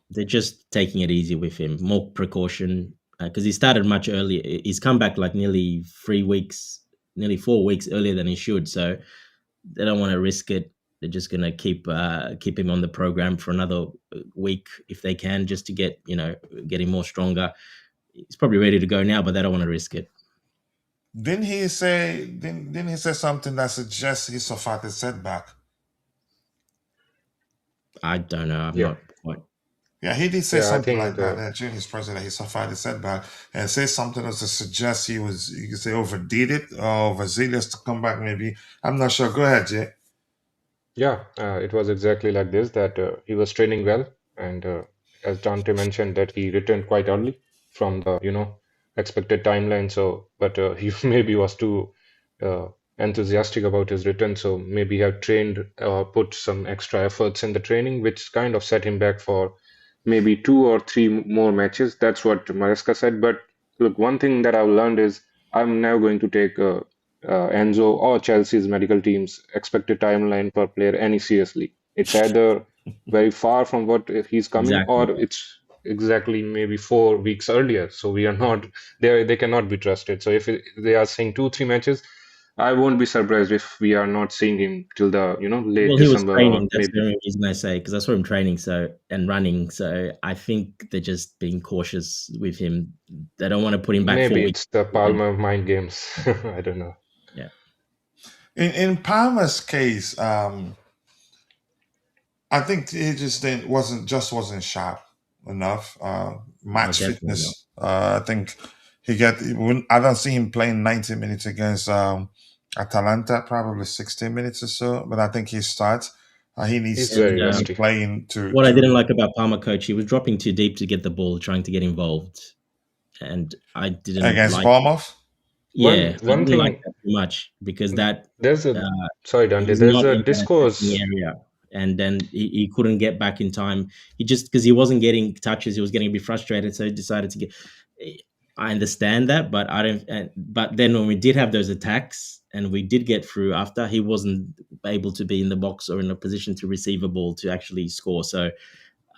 they're just taking it easy with him, more precaution because he started much earlier. He's come back like nearly 3 weeks, nearly 4 weeks earlier than he should. So they don't want to risk it. They're just gonna keep him on the program for another week if they can, just to get him more stronger. He's probably ready to go now, but they don't want to risk it. Didn't he say something that suggests he suffered a setback? I don't know. I'm Yeah, not quite. Yeah, he did say yeah. I something like think that during his presence that he suffered a setback, and say something else to suggest he was, you could say, overdid it or overzealous to come back. Maybe I'm not sure. Go ahead, Jay. Yeah, it was exactly like this that he was training well, and as Dante mentioned, that he returned quite early from the expected timeline. So, but he maybe was too uh, enthusiastic about his return. So maybe he had trained, put some extra efforts in the training, which kind of set him back for maybe 2 or 3 more matches. That's what Maresca said. But look, one thing that I've learned is I'm now going to take Enzo or Chelsea's medical team's expected timeline per player any seriously. It's either very far from what he's coming, Exactly. or it's exactly maybe 4 weeks earlier. So we are not they cannot be trusted. So if they are saying 2 3 matches, I won't be surprised if we are not seeing him till the late Well, he was December or training. That's the maybe only reason I say because I saw him training and running. So I think they're just being cautious with him. They don't want to put him back maybe 4 weeks. it's the Palmer mind games. I don't know. Yeah, In Palmer's case, I think he just wasn't sharp enough. no, Match definitely not. fitness. I think I don't see him playing 90 minutes against Atalanta, probably 60 minutes or so. But I think he starts. He needs He's to And very be rusty. playing to what I didn't like about Palmer, coach, he was dropping too deep to get the ball, trying to get involved, and I didn't against like. Bournemouth. Yeah, I One didn't like thing, that too much because that there's a sorry, Dante, he's there's not a in the attacking discourse. area, and then he couldn't get back in time. He just because he wasn't getting touches, he was getting a bit frustrated, so he decided to get. I understand that, but I don't. But then when we did have those attacks and we did get through after, he wasn't able to be in the box or in a position to receive a ball to actually score. So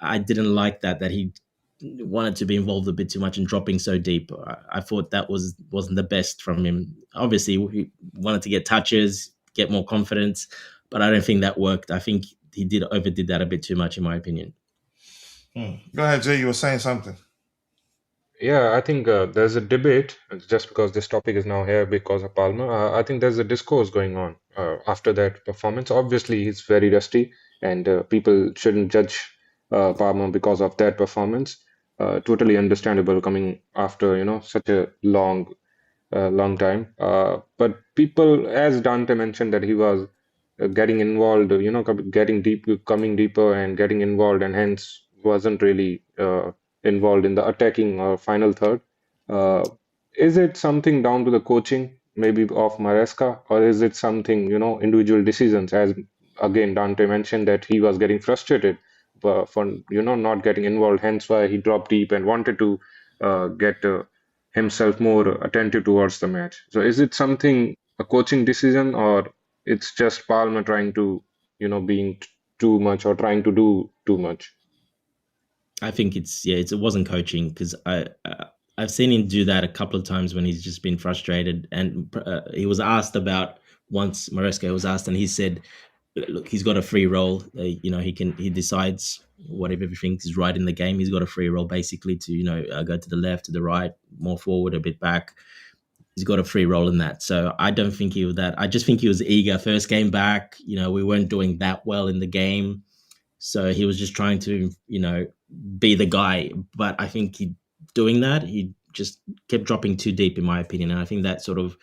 I didn't like that he wanted to be involved a bit too much and dropping so deep. I thought that wasn't the best from him. Obviously, he wanted to get touches, get more confidence, but I don't think that worked. I think he overdid that a bit too much, in my opinion. Go ahead, Jay. You were saying something. Yeah, I think there's a debate just because this topic is now here because of Palmer. I think there's a discourse going on after that performance. Obviously, he's very rusty, and people shouldn't judge Palmer because of that performance. Totally understandable coming after such a long time. But people, as Dante mentioned, that he was getting involved, getting deep, coming deeper and getting involved, and hence wasn't really involved in the attacking or final third. Uh, is it something down to the coaching, maybe of Maresca, or is it something, individual decisions? As again, Dante mentioned that he was getting frustrated for not getting involved, hence why he dropped deep and wanted to get himself more attentive towards the match. So is it something a coaching decision, or it's just Palmer trying to, being too much or trying to do too much? I think it wasn't coaching because I've seen him do that a couple of times when he's just been frustrated, and he was asked about once Maresca was asked, and he said, "Look, he's got a free role. He decides whatever he thinks is right in the game. He's got a free role basically to go to the left, to the right, more forward, a bit back. He's got a free role in that. So I don't think he was that. I just think he was eager. First game back, we weren't doing that well in the game, so he was just trying to be the guy. But I think he just kept dropping too deep, in my opinion. And I think that sort of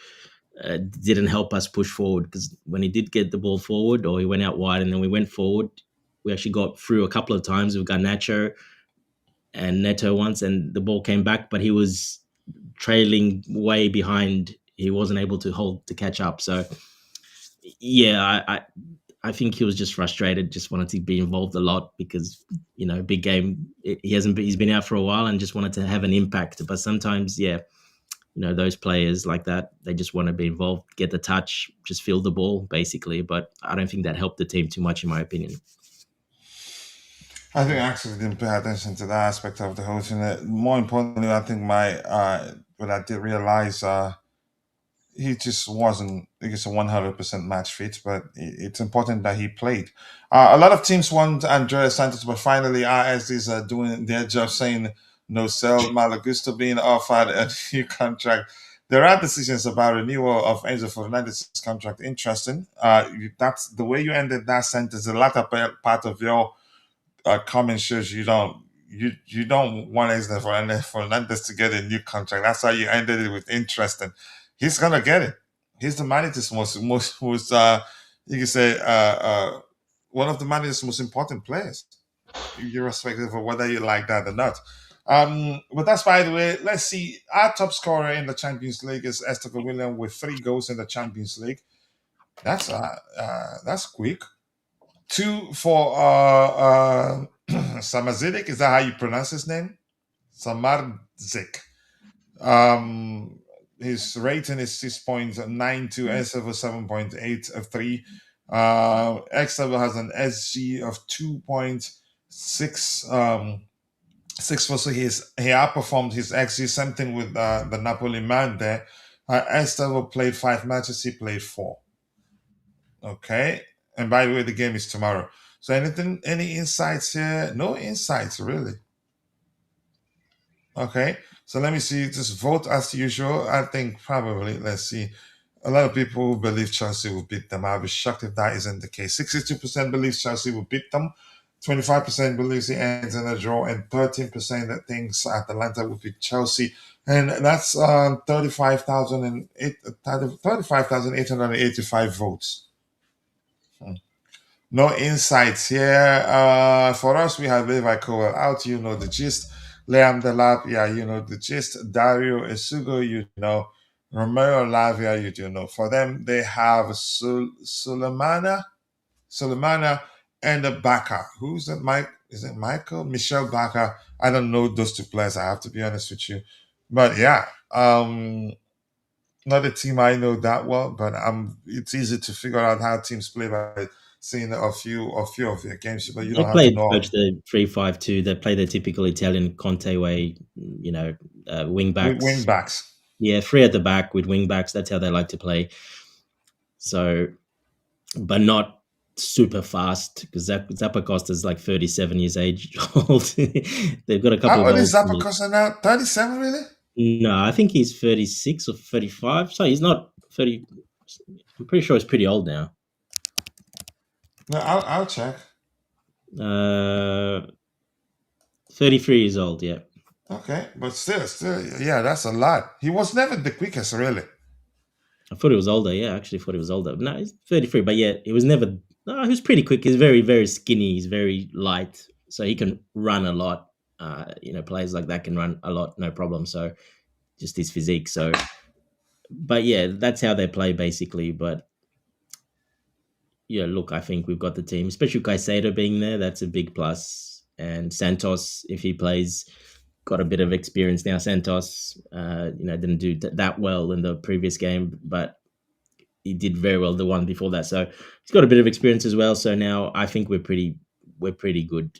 didn't help us push forward, because when he did get the ball forward, or he went out wide and then we went forward, we actually got through a couple of times with Garnacho and Neto once, and the ball came back, but he was trailing way behind. He wasn't able to catch up. So yeah, I think he was just frustrated, just wanted to be involved a lot, because big game. He's been out for a while and just wanted to have an impact. But sometimes, yeah, those players like that, they just want to be involved, get the touch, just feel the ball, basically. But I don't think that helped the team too much, in my opinion. I think I actually didn't pay attention to that aspect of the whole thing. More importantly, I think what I did realize, he just wasn't, I guess, a 100% match fit, but it's important that he played. A lot of teams want Andreas Santos, but finally RSDs are doing their job, saying no sell. Malagusto being offered a new contract. There are decisions about renewal of Enzo Fernandez's contract. Interesting. That's the way you ended that sentence. The latter part of your comment shows you don't want Enzo Fernandez to get a new contract. That's how you ended it with interesting. He's gonna get it. He's the manager's most you can say one of the manager's most important players, irrespective of whether you like that or not. But that's by the way. Let's see. Our top scorer in the Champions League is Esther William with 3 goals in the Champions League. That's quick. 2 for Samazic. Is that how you pronounce his name? Samardzic. His rating is 6.92, S level 7.83. X level has an SG of 2.6. 64, so he outperformed his XG. Same thing with the Napoli man there. S level played 5 matches, he played 4. Okay, and by the way, the game is tomorrow. So any insights here? No insights really. Okay, so let me see. Just vote as usual. I think probably, let's see. A lot of people believe Chelsea will beat them. I'll be shocked if that isn't the case. 62% believes Chelsea will beat them. 25% believes it ends in a draw, and 13% that thinks Atalanta will beat Chelsea. And that's 35,885 votes. No insights here. For us, we have Levi Cowell out. You know the gist. Liam Delap, yeah, you know the gist. Dario Esugo, you know. Romero Lavia, you do know. For them, they have Sulemana, and the Baka. Who's that? Mike? Is it Michael? Michelle Baka. I don't know those 2 players. I have to be honest with you. But yeah, not a team I know that well. But it's easy to figure out how teams play by seeing a few of their games. But you don't have to know. Coach the 3-5-2. They play the typical Italian Conte way. Wing backs. Wing backs. Yeah, 3 at the back with wing backs. That's how they like to play. So, but not super fast, because Zappacosta is like 37 years old. They've got a couple How of old is old Zappacosta now? 37, really? No, I think he's 36 or 35. So he's not 30. I'm pretty sure he's pretty old now. No, I'll check. 33 years old, yeah. Okay, but still, yeah, that's a lot. He was never the quickest, really. I thought he was older. Yeah, I actually thought he was older. No, he's 33, but yeah, he was never. No, he was pretty quick. He's very, very skinny. He's very light, so he can run a lot. Players like that can run a lot, no problem. So, just his physique. So, but yeah, that's how they play basically. But yeah, look, I think we've got the team, especially Caicedo being there. That's a big plus. And Santos, if he plays, got a bit of experience now. Santos, didn't do that well in the previous game, but he did very well the one before that. So he's got a bit of experience as well. So now I think we're pretty good.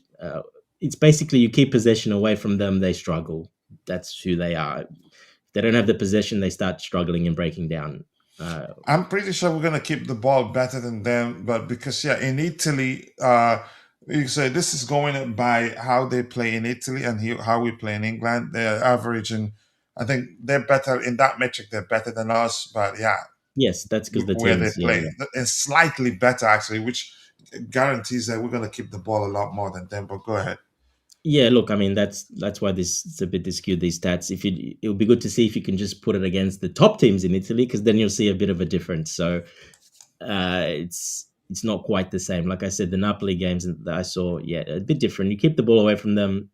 It's basically you keep possession away from them, they struggle. That's who they are. If they don't have the possession, they start struggling and breaking down. I'm pretty sure we're going to keep the ball better than them, but because, in Italy, you say this is going by how they play in Italy and how we play in England. They're averaging, I think they're better in that metric. They're better than us, but yeah. Yes, that's because the where teams, they play and slightly better actually, which guarantees that we're going to keep the ball a lot more than them. But go ahead. Yeah, look, I mean that's why this it's a bit skewed, these stats. It would be good to see if you can just put it against the top teams in Italy, because then you'll see a bit of a difference. So it's not quite the same. Like I said, the Napoli games that I saw, yeah, a bit different. You keep the ball away from them.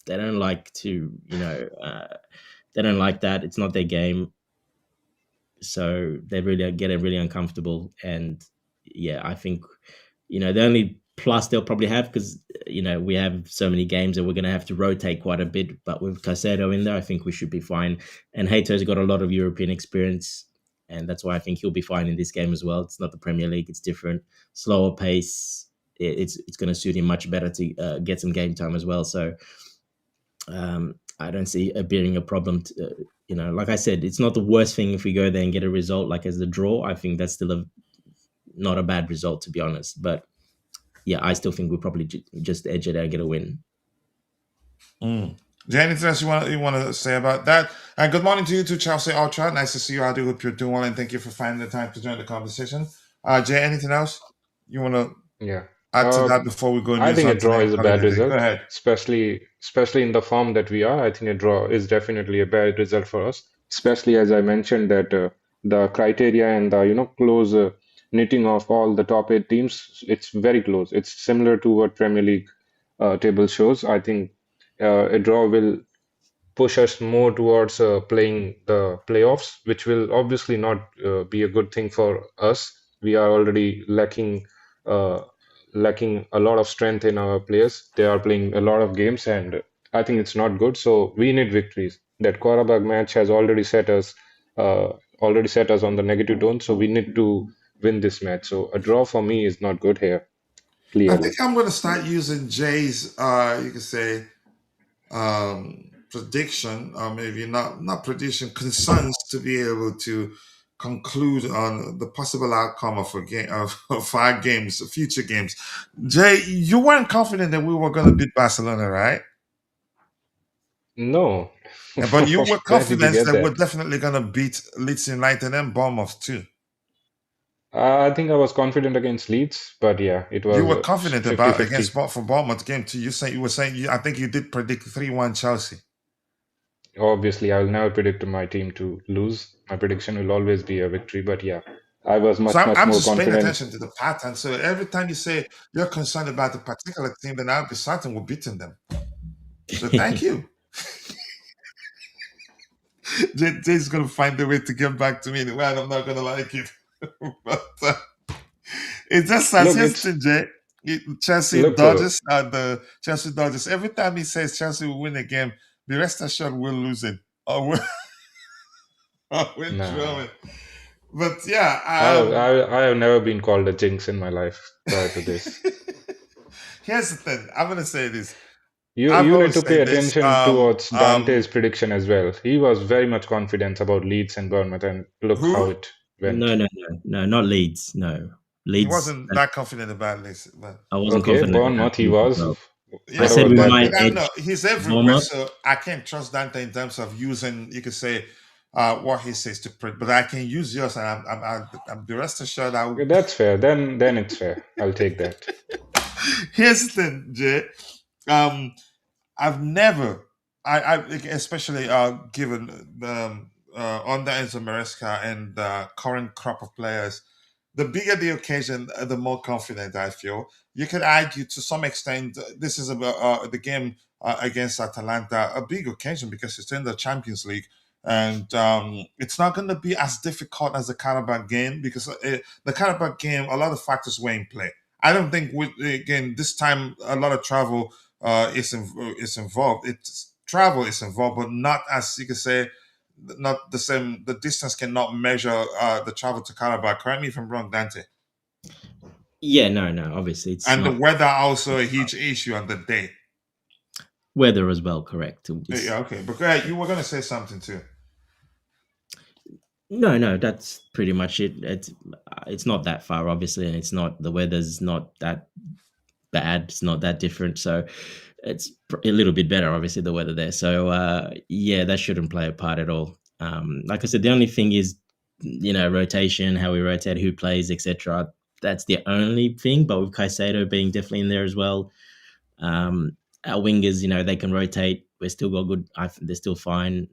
They don't like to, they don't like that. It's not their game, so they really get really uncomfortable. And yeah, I think the only plus they'll probably have, because we have so many games and we're going to have to rotate quite a bit. But with Caicedo in there, I think we should be fine. And Hato's got a lot of European experience, and that's why I think he'll be fine in this game as well. It's not the Premier League; it's different, slower pace. It's going to suit him much better to get some game time as well. So I don't see it being a problem. Like I said, it's not the worst thing if we go there and get a result like as the draw. I think that's still not a bad result, to be honest. But yeah, I still think we'll probably just edge it out and get a win. Is there anything else you want to say about that? And good morning to you too, Chelsea Ultra. Nice to see you. I do hope you're doing well, and thank you for finding the time to join the conversation. Jay, anything else you want to Yeah. add to that before we go I news think on a draw tonight? is a bad Go result, ahead. especially in the form that we are. I think a draw is definitely a bad result for us, especially as I mentioned that the criteria and the close knitting of all the top 8 teams, it's very close. It's similar to what Premier League table shows. I think a draw will push us more towards playing the playoffs, which will obviously not be a good thing for us. We are already uh, lacking a lot of strength in our players. They are playing a lot of games, and I think it's not good. So we need victories. That Qarabag match has uh, already set us on the negative tone. So we need to win this match. So a draw for me is not good here, I clearly. think I'm going to start using Jay's, you could say, prediction, or maybe not prediction, concerns to be able to conclude on the possible outcome of a game of 5 games, future games. Jay, you weren't confident that we were going to beat Barcelona, right? No, But you were where did you confident get that we're that? definitely going to beat Leeds United and Bournemouth too. I think I was confident against Leeds, but yeah, it You was were confident about 50-50. against for Bournemouth game too. You were saying I think you did predict 3-1 Chelsea. Obviously, I'll never predict my team to lose. My prediction will always be a victory, but yeah, I was So much, much I'm more just paying confident. attention to the pattern. So every time you say you're concerned about a particular team, then I'll be certain we're beating them. So thank you. Jay's going to find a way to get back to me. Well, I'm not going to like it. But it's just as Look, yesterday, Jay. Chelsea look, Dodgers, the Chelsea Dodgers. Every time he says Chelsea will win a game, the rest assured we're losing or we're nah. drawing. But yeah, I have never been called a jinx in my life prior to this. here's the thing. I'm going to say this. You I've you need always to pay said this. attention towards Dante's prediction as well. He was very much confident about Leeds and Bournemouth, and look how Who? it went. No, not Leeds. No, He Leeds. wasn't that confident about this, but I wasn't Okay, confident about Bournemouth he Leeds as was. well. I yeah, What said about we but might that? I edge know he's everywhere, Bournemouth. so I can't trust Dante in terms of using. You could say what he says to print, but I can use yours, and I'm the rest assured. Okay, that's fair. Then it's fair. I'll take that. Here's the thing, Jay. Um, I've never, I especially given under Enzo Maresca and the current crop of players, the bigger the occasion, the more confident I feel. You could argue to some extent this is about the game against Atalanta, a big occasion because it's in the Champions League. And it's not going to be as difficult as the Carabao game because the Carabao game, a lot of factors were in play. I don't think, again, this time a lot of travel is involved. It's travel is involved, but not as you can say, not the same. The distance cannot measure the travel to Calabar. Correct me if I'm wrong, Dante. Yeah, no. Obviously, it's And the not weather also a huge issue on the day. weather as well. Correct. Yeah, okay. But go ahead. You were going to say something too. No. That's pretty much it. It's not that far, obviously, and it's not the weather's not that bad. It's not that different. So it's a little bit better, obviously, the weather there. So yeah, that shouldn't play a part at all. Like I said, the only thing is, rotation, how we rotate, who plays, etc. That's the only thing. But with Caicedo being definitely in there as well, Our wingers, they can rotate. We're still got good. They're still fine.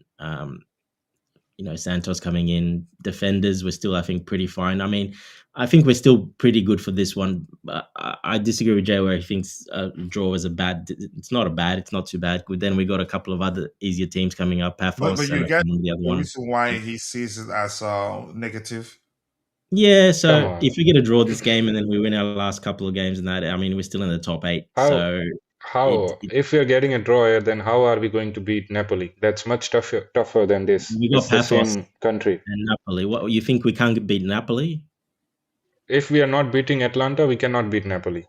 Santos coming in. Defenders, we're still, I think, pretty fine. I mean, I think we're still pretty good for this one. But I disagree with Jay where he thinks a draw is a bad. It's not It's not too bad. Then we got a couple of other easier teams coming up. But Paphos you and get the other the one. reason why he sees it as negative. Yeah, Come so on. if we get a draw this game and then we win our last couple of games and that, I mean, we're still in the top 8. So How if we are getting a draw here, then how are we going to beat Napoli? That's much tougher than this. we got It's the Paphos same country. and Napoli. What you think we can't beat Napoli? If we are not beating Atlanta, we cannot beat Napoli.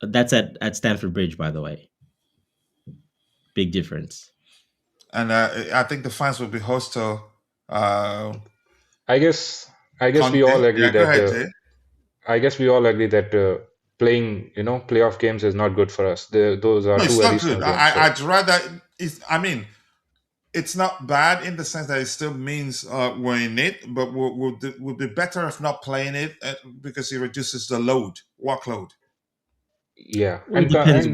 That's at Stamford Bridge, by the way. Big difference. And I think the fans will be hostile. I guess we all agree Yeah, go ahead, that Jay. I guess we all agree that playing playoff games is not good for us. Those are No, it's two not additional good. games. So I'd rather. It's not bad in the sense that it still means we're in it, but we'll be better if not playing it because it reduces the workload. yeah, Well, it depends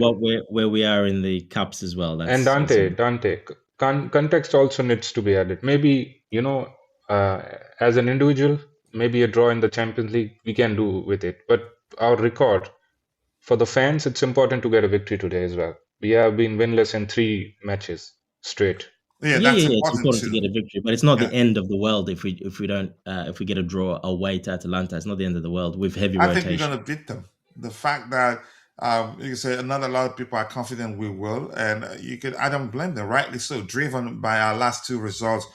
where we are in the cups as well. and That's also Dante, context also needs to be added. Maybe as an individual, maybe a draw in the Champions League we can do with it, but our record for the fans, it's important to get a victory today as well. We have been winless in 3 matches straight. Yeah, yeah, that's it's important important to too. get a victory, but it's not Yeah. the end of the world if we don't if we get a draw away to Atalanta. It's not the end of the world with heavy I think we're rotation. going to beat them. The fact that you can say not a lot of people are confident we will, and I don't blame them. Rightly so, driven by our last 2 results,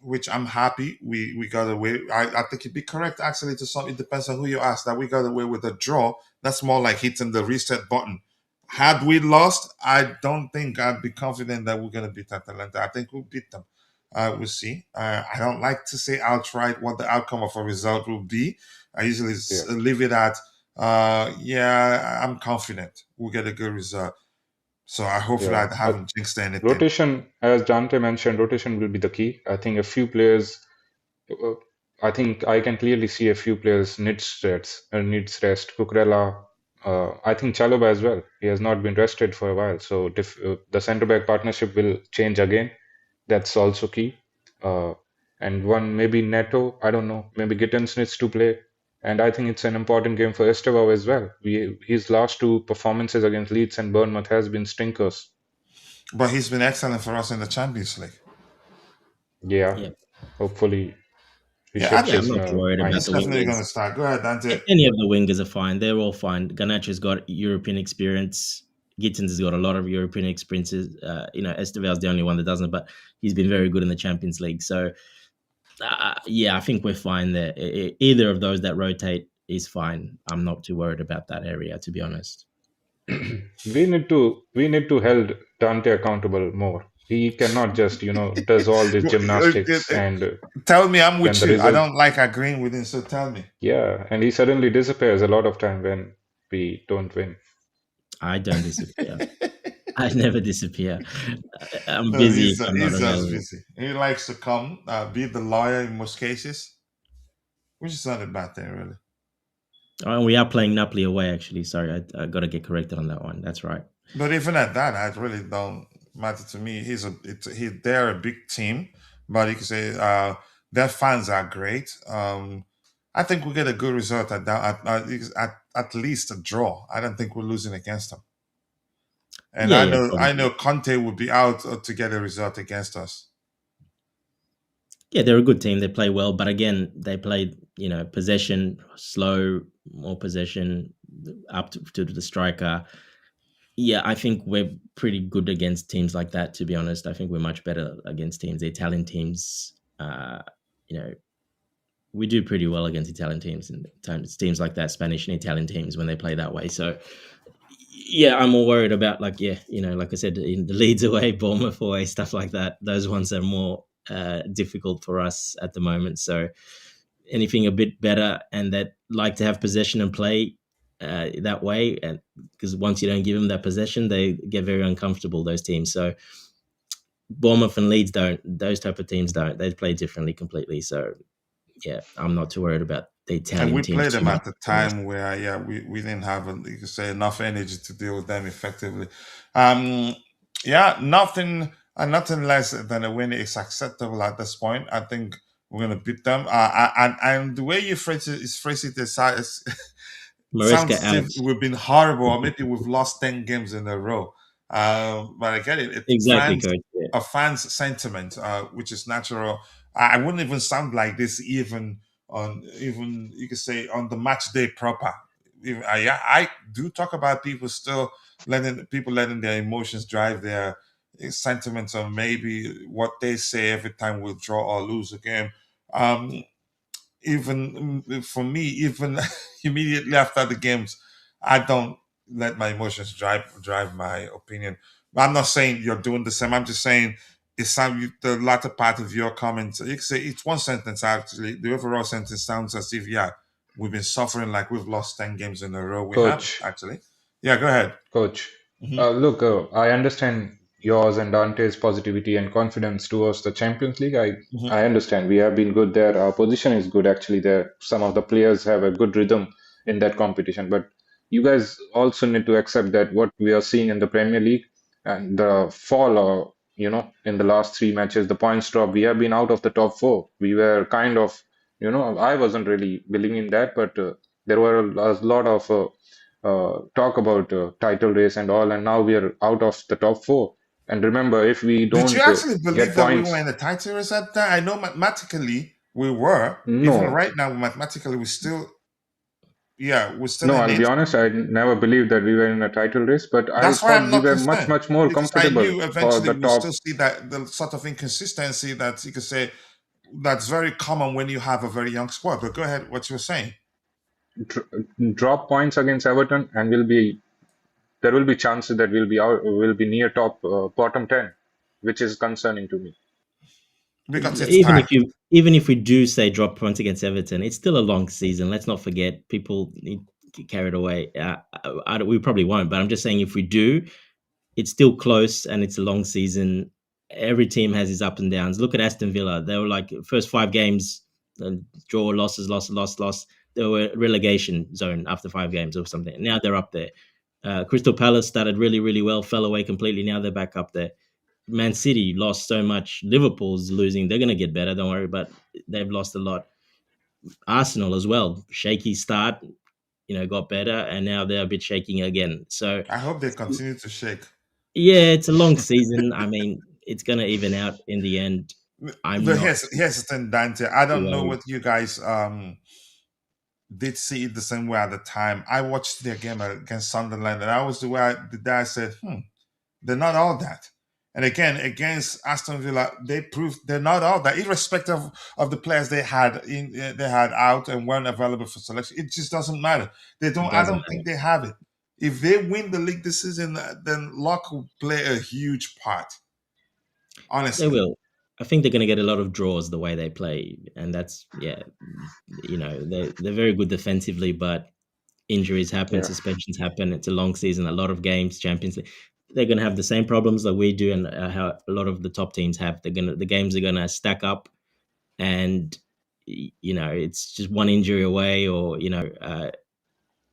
which I'm happy we got away. I think it'd be correct actually to some. It depends on who you ask. That we got away with a draw. That's more like hitting the reset button. Had we lost, I don't think I'd be confident that we're going to beat Atalanta. I think we'll beat them. We'll see. I don't like to say outright what the outcome of a result will be. I usually Yeah. leave it at, I'm confident we'll get a good result. So hopefully Yeah. I haven't jinxed anything. Rotation, as Dante mentioned, rotation will be the key. I think a few players, I think I can clearly see a few players needs rest. Cucurella, I think Chalobah as well. He has not been rested for a while, so the centre back partnership will change again. That's also key. And one maybe Neto, I don't know. Maybe Gittens needs to play. And I think it's an important game for Estevao as well. His last 2 performances against Leeds and Bournemouth has been stinkers. But he's been excellent for us in the Champions League. Yeah. Yeah. Hopefully he Yeah, shifts Yeah, I'm his not too worried about He's the definitely going to wingers. start. Go ahead, Dante. Any of the wingers are fine. They're all fine. Garnacho's got European experience. Gittens has got a lot of European experiences. Esteval's the only one that doesn't, but he's been very good in the Champions League. So, yeah, I think we're fine there. Either of those that rotate is fine. I'm not too worried about that area, to be honest. we need to hold Dante accountable more. He cannot just does all this gymnastics and Tell me I'm when with the you. I result, don't like agreeing with him, so tell me. yeah, and he suddenly disappears a lot of time when we don't win. I don't disappear. I never disappear. I'm No, busy he's if I'm not just available. busy. He likes to come, be the lawyer in most cases, which is not a bad thing, really. And we are playing Napoli away, actually. Sorry, I got to get corrected on that one. That's right. But even at that, I really don't matter to me. They're a big team, but you can say their fans are great. I think we'll get a good result at least a draw. I don't think we're losing against them. And Yeah, I yeah, know probably. Conte will be out to get a result against us. Yeah, they're a good team. They play well, but again, they play possession, slow, more possession, up to the striker. Yeah, I think we're pretty good against teams like that. To be honest, I think we're much better against the Italian teams. We do pretty well against Italian teams and teams like that, Spanish and Italian teams when they play that way. So, yeah, I'm more worried about like I said, in the Leeds away, Bournemouth away, stuff like that. Those ones are more difficult for us at the moment. So anything a bit better and that like to have possession and play that way, and because once you don't give them that possession, they get very uncomfortable, those teams. So Bournemouth and Leeds don't. Those type of teams don't. They play differently completely. So yeah, I'm not too worried about the And Italian we teams played too them much. at the time where, yeah, we didn't have, you could say, enough energy to deal with them effectively. Um, yeah, nothing less than a win is acceptable at this point. I think we're going to beat them. And the way you phrase it is Maresca sounds as if out. we've been horrible, or maybe we've lost 10 games in a row. But I get it. It's Exactly, coach. Yeah. a fan's sentiment, which is natural. I wouldn't even sound like this even you could say on the match day proper. I do talk about letting their emotions drive their sentiments on maybe what they say every time we draw or lose a game. Um, even for me, even immediately after the games, I don't let my emotions drive my opinion. But I'm not saying you're doing the same. I'm just saying the latter part of your comments. You can say it's one sentence actually. The overall sentence sounds as if we've been suffering like we've lost 10 games in a row. We haven't Coach. actually. Yeah, go ahead. Coach, Hmm. look, I understand yours and Dante's positivity and confidence towards the Champions League. Hmm. I understand. We have been good there. Our position is good, actually. There, some of the players have a good rhythm in that competition. But you guys also need to accept that what we are seeing in the Premier League and the fall, in the last three matches, the points drop. We have been out of the top four. We were kind of, I wasn't really believing in that, but there were a lot of talk about title race and all, and now we are out of the top four. And remember, if we Did you don't actually believe get that we were in points, the title race at that? I know mathematically we were. Even no, right now, mathematically, we're still no, in I'll be it. honest, I never believed that we were in a title race, but I That's why thought I'm we not were much, concerned, much more because I comfortable knew for eventually the we'll still top. see that the sort of inconsistency that you could say that's very common when you have a very young squad. But go ahead, what you were saying. dr- Drop points against Everton, and there will be chances that we'll be near top bottom 10, which is concerning to me. Because it's Even time. if you even if we do say drop points against Everton, it's still a long season. Let's not forget. People get carried away. We probably won't, but I'm just saying if we do, it's still close and it's a long season. Every team has its ups and downs. Look at Aston Villa. They were like first 5 games, draw, losses, loss. They were relegation zone after 5 games or something. Now they're up there. Crystal Palace started really, really well, fell away completely. Now they're back up there. Man City lost so much. Liverpool's losing. They're going to get better. Don't worry, but they've lost a lot. Arsenal as well. Shaky start, got better, and now they're a bit shaking again. So I hope they continue to shake. yeah, it's a long season. I mean, it's going to even out in the end. I'm But not here's the thing, Dante. I too don't know worried. what you guys did see it the same way at the time. I watched their game against Sunderland, and I was the day I said, they're not all that. And again, against Aston Villa, they proved they're not all that, irrespective of the players they had out and weren't available for selection. It just doesn't matter. They It don't. I doesn't don't matter. think they have it. If they win the league this season, then luck will play a huge part. They Honestly, will. I think they're going to get a lot of draws the way they play, and that's yeah. They're very good defensively, but injuries happen, Yeah. suspensions happen. It's a long season, a lot of games, Champions League. They're going to have the same problems that we do, and how a lot of the top teams have. The games are going to stack up, and it's just one injury away, or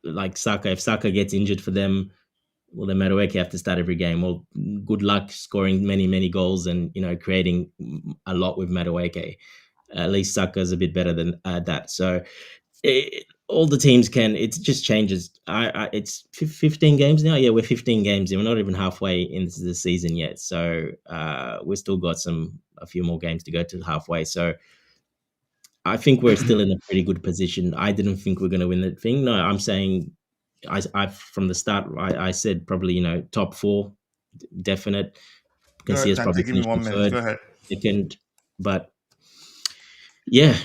like Saka. If Saka gets injured for them, well, then Madueke have to start every game. Well, good luck scoring many, many goals and creating a lot with Madueke. At least Saka's a bit better than that. So all the teams can. It just changes. It's 15 games now. Yeah, we're 15 games and we're not even halfway into the season yet. So we've still got a few more games to go to halfway. So I think we're still in a pretty good position. I didn't think we're going to win the thing. No, I'm saying I from the start I said probably top four definite. Can go see ahead, us Dante. probably Give me finishing 1 minute. third, Go ahead. second, but yeah,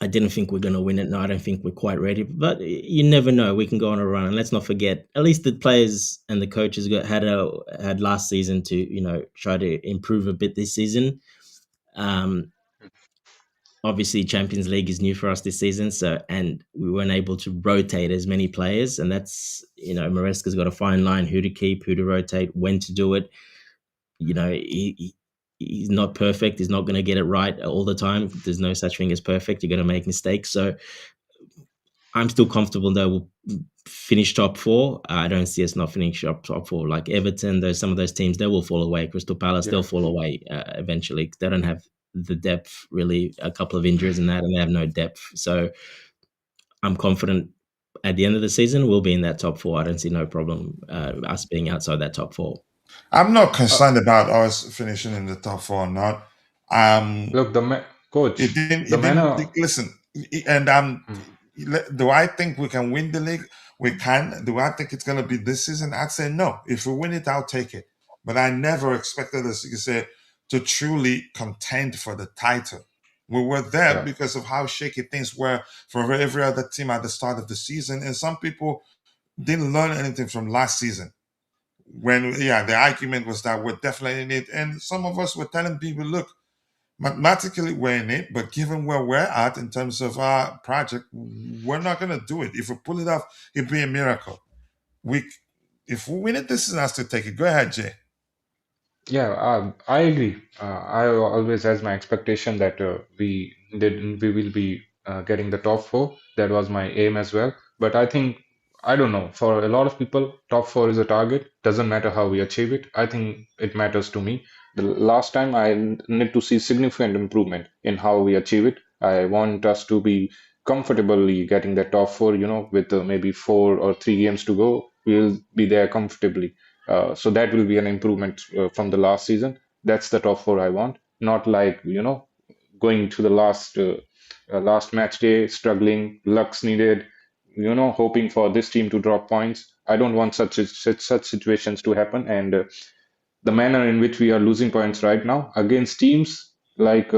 I didn't think we're going to win it. No, I don't think we're quite ready. But you never know. We can go on a run, and let's not forget. At least the players and the coaches had last season to try to improve a bit this season. Um, Obviously Champions League is new for us this season, and we weren't able to rotate as many players, and that's Maresca's got a fine line who to keep, who to rotate, when to do it. He he's not perfect. He's not going to get it right all the time. There's no such thing as perfect. You're going to make mistakes. So I'm still comfortable that we'll finish top four. I don't see us not finishing up top four. Like Everton, there's some of those teams, they will fall away. Crystal Palace, Yeah. they'll fall away eventually. They don't have the depth, really. A couple of injuries and that, and they have no depth. So I'm confident at the end of the season, we'll be in that top four. I don't see no problem us being outside that top four. I'm not concerned about us finishing in the top four or not. Look, coach, It didn't. the It manner. didn't. Listen, and do I think we can win the league? We can. Do I think it's going to be this season? I'd say no. If we win it, I'll take it. But I never expected us, you say, to truly contend for the title. We were there Yeah. because of how shaky things were for every other team at the start of the season, and some people didn't learn anything from last season. When the argument was that we're definitely in it, and some of us were telling people, look, mathematically we're in it, but given where we're at in terms of our project, we're not going to do it. If we pull it off, it'd be a miracle. If we win it, this is us to take it. Go ahead, Jay. Yeah, I agree. I always has my expectation that we will be getting the top four. That was my aim as well. But I think I don't know. For a lot of people, top four is a target. Doesn't matter how we achieve it. I think it matters to me. The last time I need to see significant improvement in how we achieve it. I want us to be comfortably getting the top four. With maybe 4 or 3 games to go, we'll be there comfortably. So that will be an improvement from the last season. That's the top four I want. Not like going to the last match day, struggling, lucks needed, hoping for this team to drop points. I don't want such situations to happen. And the manner in which we are losing points right now against teams like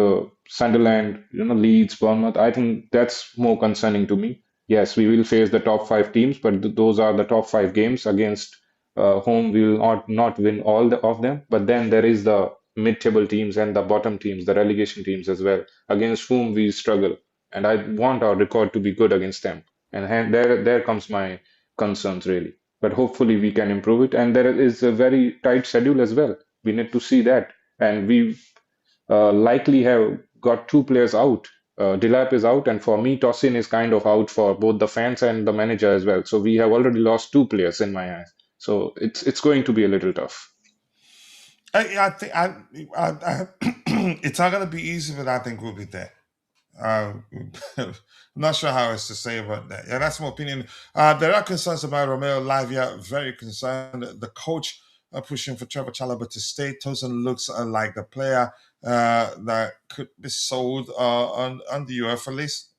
Sunderland, Leeds, Bournemouth, I think that's more concerning to me. Yes, we will face the top five teams, but those are the top five games against home. We will not win of them. But then there is the mid-table teams and the bottom teams, the relegation teams as well, against whom we struggle. And I want our record to be good against them. And there comes my concerns really, but hopefully we can improve it. And there is a very tight schedule as well. We need to see that, and we likely have got two players out. Delap is out, and for me, Tosin is kind of out for both the fans and the manager as well. So we have already lost two players in my eyes. So it's going to be a little tough. I think it's not going to be easy, but I think we'll be there. I'm not sure how else to say about that. Yeah, that's my opinion. There are concerns about Romeo Lavia. Very concerned. The coach pushing for Trevor Chalobah to stay. Tosin looks like the player that could be sold on the UEFA list.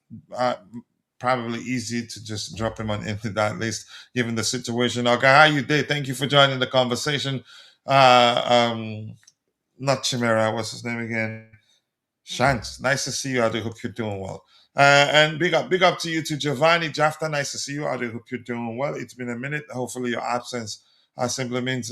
Probably easy to just drop him into that list, given the situation. Okay, how you did? Thank you for joining the conversation. Not Chimera. What's his name again? Shanks, nice to see you. I do hope you're doing well. And big up to you to Giovanni Jafta. Nice to see you. I do hope you're doing well. It's been a minute. Hopefully your absence simply means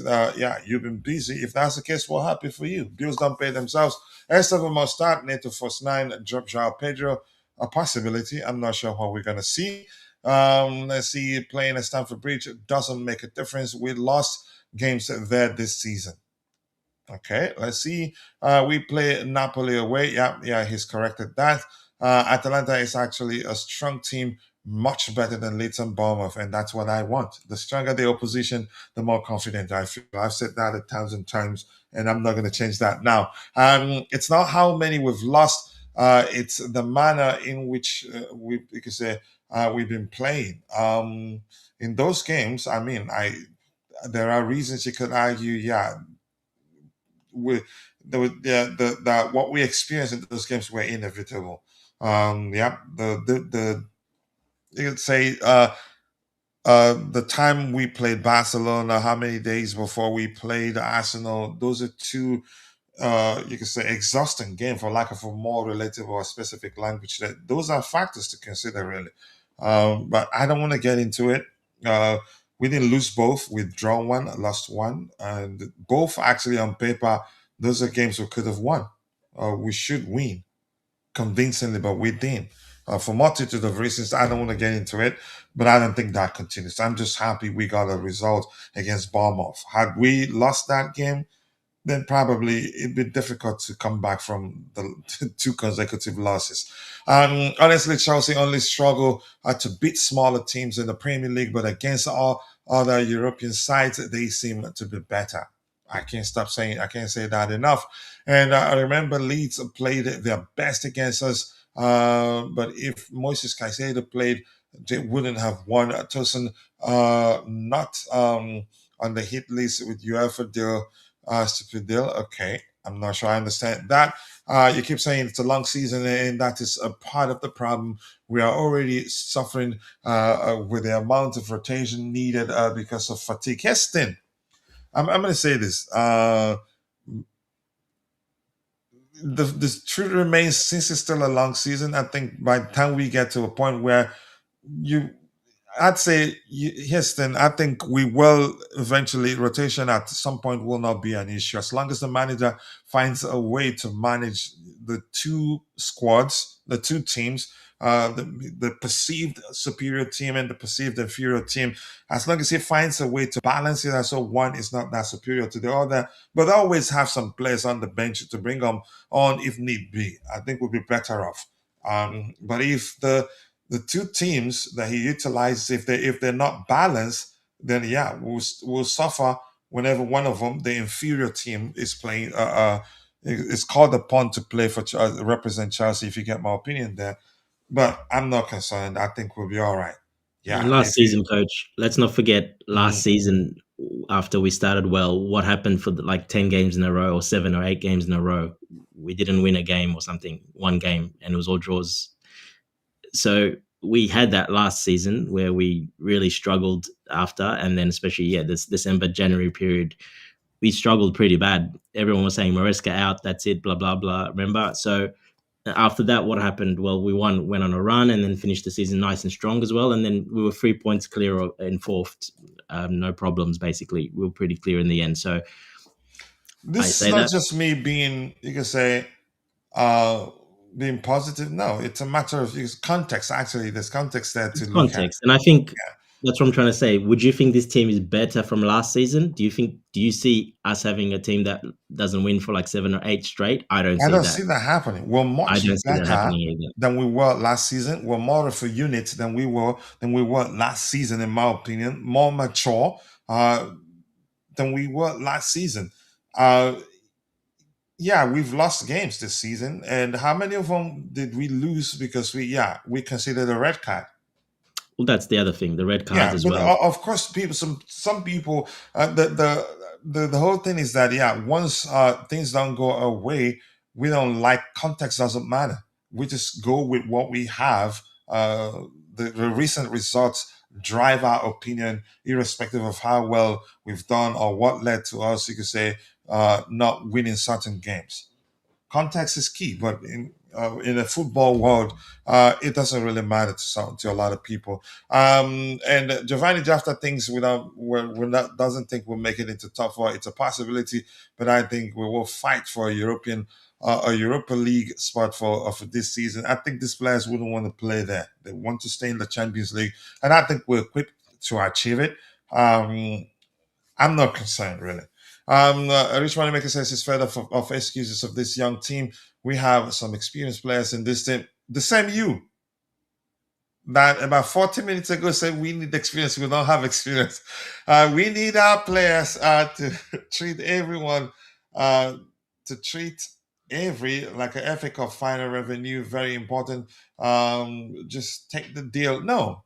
you've been busy. If that's the case, we're happy for you. Bills don't pay themselves. Esteban must start. Neto Force 9, drop Joao Pedro. A possibility. I'm not sure what we're gonna see. Let's see, playing at Stamford Bridge doesn't make a difference. We lost games there this season. Okay, let's see. We play Napoli away. Yeah, he's corrected that. Atalanta is actually a strong team, much better than Leeds and Bournemouth, and that's what I want. The stronger the opposition, the more confident I feel. I've said that 1,000 times, and I'm not going to change that now. It's not how many we've lost. It's the manner in which we've been playing. In those games, there are reasons you could argue, with the what we experienced in those games were inevitable. The you could say the time we played Barcelona, how many days before we played Arsenal, those are two you could say exhausting game, for lack of a more relatable or specific language. That those are factors to consider really. But I don't want to get into it. We didn't lose both. We drawn one, lost one, and both actually on paper, those are games we could have won. We should win convincingly, but we didn't. For multitude of reasons, I don't want to get into it, but I don't think that continues. I'm just happy we got a result against Bournemouth. Had we lost that game, then probably it'd be difficult to come back from the two consecutive losses. Honestly, Chelsea only struggle to beat smaller teams in the Premier League, but against all other European sides, they seem to be better. I can't say that enough. And I remember Leeds played their best against us. But if Moises Caicedo played, they wouldn't have won. Tosin, not on the hit list with UEFA deal, stupid deal. Okay, I'm not sure I understand that. You keep saying it's a long season, and that is a part of the problem. We are already suffering with the amount of rotation needed because of fatigue. Heston, I'm going to say this. The truth remains, since it's still a long season, I think by the time we get to a point where you I'd say Houston. I think we will eventually rotation at some point will not be an issue as long as the manager finds a way to manage the two squads, the two teams, the perceived superior team and the perceived inferior team. As long as he finds a way to balance it, so one is not that superior to the other, but always have some players on the bench to bring them on if need be. I think we'll be better off. But if the two teams that he utilizes, if they're not balanced, then yeah, we'll suffer whenever one of them, the inferior team, is playing. Is called upon to play for represent Chelsea. If you get my opinion there, but I'm not concerned. I think we'll be all right. And Yeah, last season, coach, let's not forget Mhm. last season after we started well, what happened for like 10 games in a row or 7 or 8 games in a row? We didn't win a game or something, one game, and it was all draws. So we had that last season where we really struggled after, and then especially, yeah, this December, January period, we struggled pretty bad. Everyone was saying Maresca out, that's it, blah, blah, blah. Remember? So after that, what happened? Well, we went on a run, and then finished the season nice and strong as well. And then we were 3 points clear in fourth, no problems. Basically, we were pretty clear in the end. So I This is say not that just me being, you can say, uh, being positive. No, it's a matter of context. Actually, there's context there to it's look at. context, and I think that's what I'm trying to say. Would you think this team is better from last season? Do you see us having a team that doesn't win for like 7 or 8 straight? I don't I see don't that. see that happening. We're I much don't see that better happening either. than we were last season. We're more of a unit than we were last season, in my opinion. More mature than we were last season. Uh, yeah, we've lost games this season, and how many of them did we lose because we considered a red card? Well, that's the other thing, the red cards Yeah, as but well. of course, people. Some people. The whole thing is that once things don't go our way, we don't like. Context doesn't matter. We just go with what we have. The recent results drive our opinion, irrespective of how well we've done or what led to us. You could say not winning certain games. Context is key, but in a football world, it doesn't really matter to a lot of people. And Giovanni Jafta thinks we're not doesn't think we'll make it into top four. It's a possibility, but I think we will fight for a Europa League spot for this season. I think these players wouldn't want to play there. They want to stay in the Champions League, and I think we're equipped to achieve it. I'm not concerned really. Rich Wanamaker says he's fed up of excuses of this young team. We have some experienced players in this team. The same you that about 40 minutes ago said we need experience. We don't have experience. We need our players to treat everyone, uh, to treat every like a FA Cup final revenue, very important. Just take the deal. No,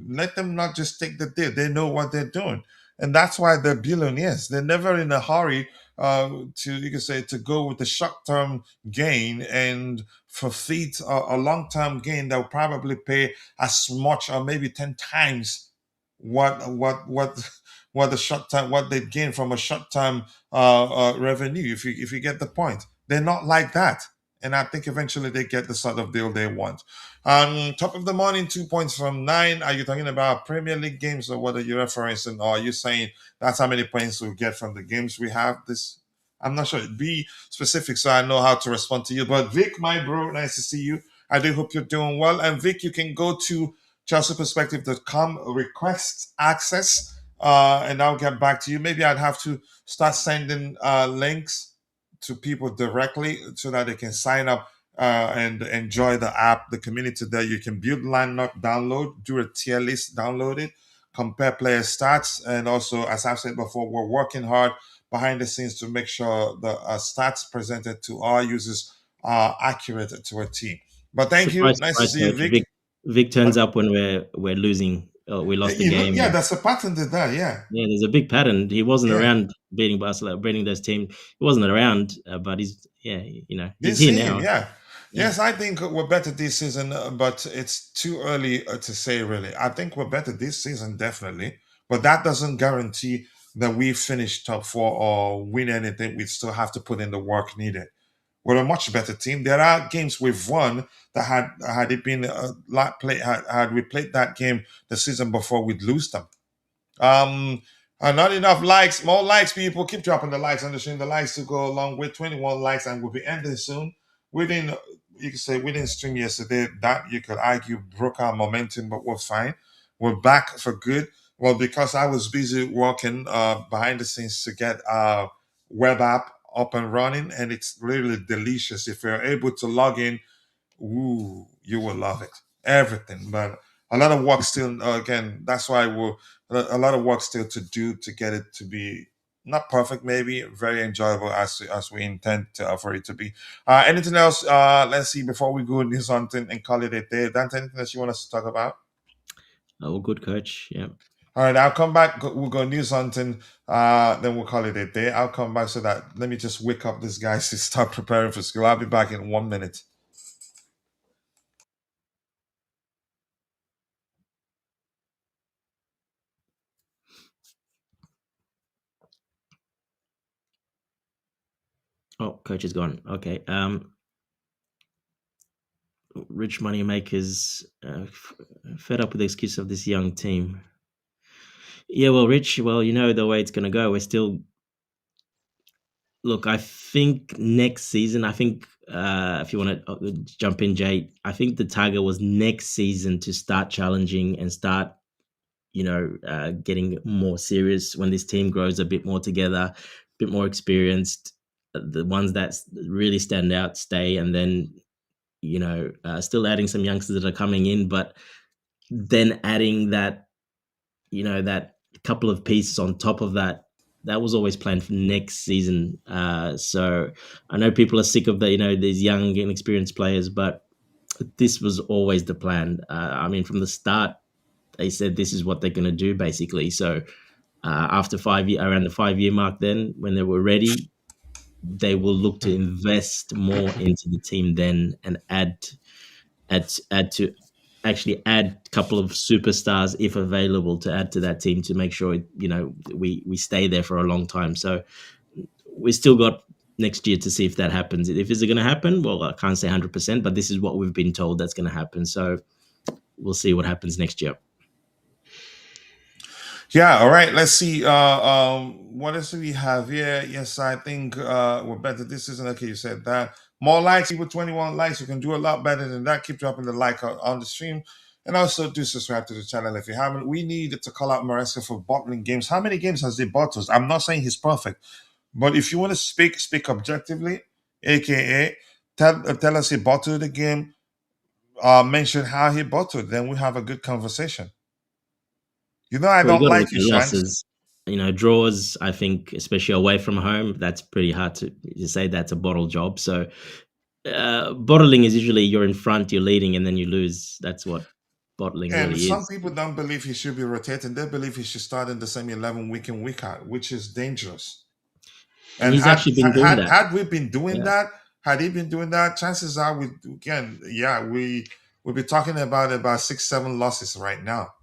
let them not just take the deal. They know what they're doing. And that's why they're billionaires. They're never in a hurry to, you can say, to go with the short-term gain and forfeit a long-term gain that will probably pay as much or maybe 10 times what what the short term what they gain from a short term revenue. If you get the point, they're not like that, and I think eventually they get the sort of deal they want. Top of the morning, 2 points from 9. Are you talking about Premier League games, or what are you referencing? Or are you saying that's how many points we get from the games we have this? I'm not sure. Be specific so I know how to respond to you. But Vic, my bro, nice to see you. I do hope you're doing well. And Vic, you can go to chelseaperspective.com, request access and I'll get back to you. Maybe I'd have to start sending links to people directly so that they can sign up and enjoy the app, the community there. You can build lineup, download, do a tier list, download it, compare player stats, and also, as I've said before, we're working hard behind the scenes to make sure the stats presented to our users are accurate to a T. But thank you. Surprise, Nice to surprise, see you, coach. Vic. Vic turns But up when we're losing. We lost the you know, game, yeah, and that's a pattern to that. Yeah, yeah, there's a big pattern. He wasn't yeah. around beating Barcelona, beating those team. He wasn't around, but he's yeah, he's Didn't here see him. now. Yeah. Yeah, Yes, I think we're better this season, but it's too early to say really. I think we're better this season, definitely. But that doesn't guarantee that we finish top four or win anything. We still have to put in the work needed. We're a much better team. There are games we've won that had it been had we played that game the season before, we'd lose them. Um, not enough likes. More likes, people. Keep dropping the likes on the stream. The likes to go along with 21 likes, and we'll be ending soon. Within, you could say, within stream yesterday, that you could argue broke our momentum, but we're fine. We're back for good. Well, because I was busy working behind the scenes to get our web app up and running, and it's really delicious. If you're able to log in, ooh, you will love it. Everything, but a lot of work still. Again, that's why we're a lot of work still to do to get it to be not perfect, maybe very enjoyable as we intend for it to be. Anything else? Let's see before we go news something and call it a day. Dante, anything else you want us to talk about? oh, good coach. Yeah. All right, I'll come back. We'll go news hunting. Then we'll call it a day. I'll come back so that let me just wake up this guy to start preparing for school. I'll be back in 1 minute. Oh, coach is gone. Okay. Rich money makers fed up with the excuse of this young team. Yeah, well, Rich, well, you know the way it's going to go. We're still look. I think next season. I think if you want to jump in, Jay, I think the target was next season to start challenging and start, getting more serious when this team grows a bit more together, a bit more experienced. The ones that really stand out stay, and then still adding some youngsters that are coming in, but then adding that, that couple of pieces on top of that. That was always planned for next season. So I know people are sick of the, these young, inexperienced players, but this was always the plan. I mean, from the start, they said this is what they're going to do, basically. So after 5 year, around the 5 year mark, then when they were ready, they will look to invest more into the team then and add to actually add a couple of superstars if available to add to that team to make sure we stay there for a long time. So we still got next year to see if that happens. If it's going to happen, well, I can't say 100%, but this is what we've been told that's going to happen. So we'll see what happens next year. Yeah, all right. Let's see. What else do we have here? Yes, I think we're better this season. Okay, you said that. More likes, with 21 likes. You can do a lot better than that. Keep dropping the like on the stream. And also do subscribe to the channel if you haven't. We need to call out Maresca for bottling games. How many games has he bottled? I'm not saying he's perfect, but if you want to speak objectively, aka tell us he bottled the game, mention how he bottled, then we have a good conversation. You know, I Well, you don't got to look like you, at Shanks. losses. Draws. I think, especially away from home, that's pretty hard to say that's a bottle job. So, bottling is usually you're in front, you're leading, and then you lose. That's what bottling And really some is. people don't believe he should be rotating. They believe he should start in the same 11 week in, week out, which is dangerous. And And he's actually been doing that. had we been doing Yeah. that, had he been doing that, chances are we'll be talking about 6, 7 losses right now.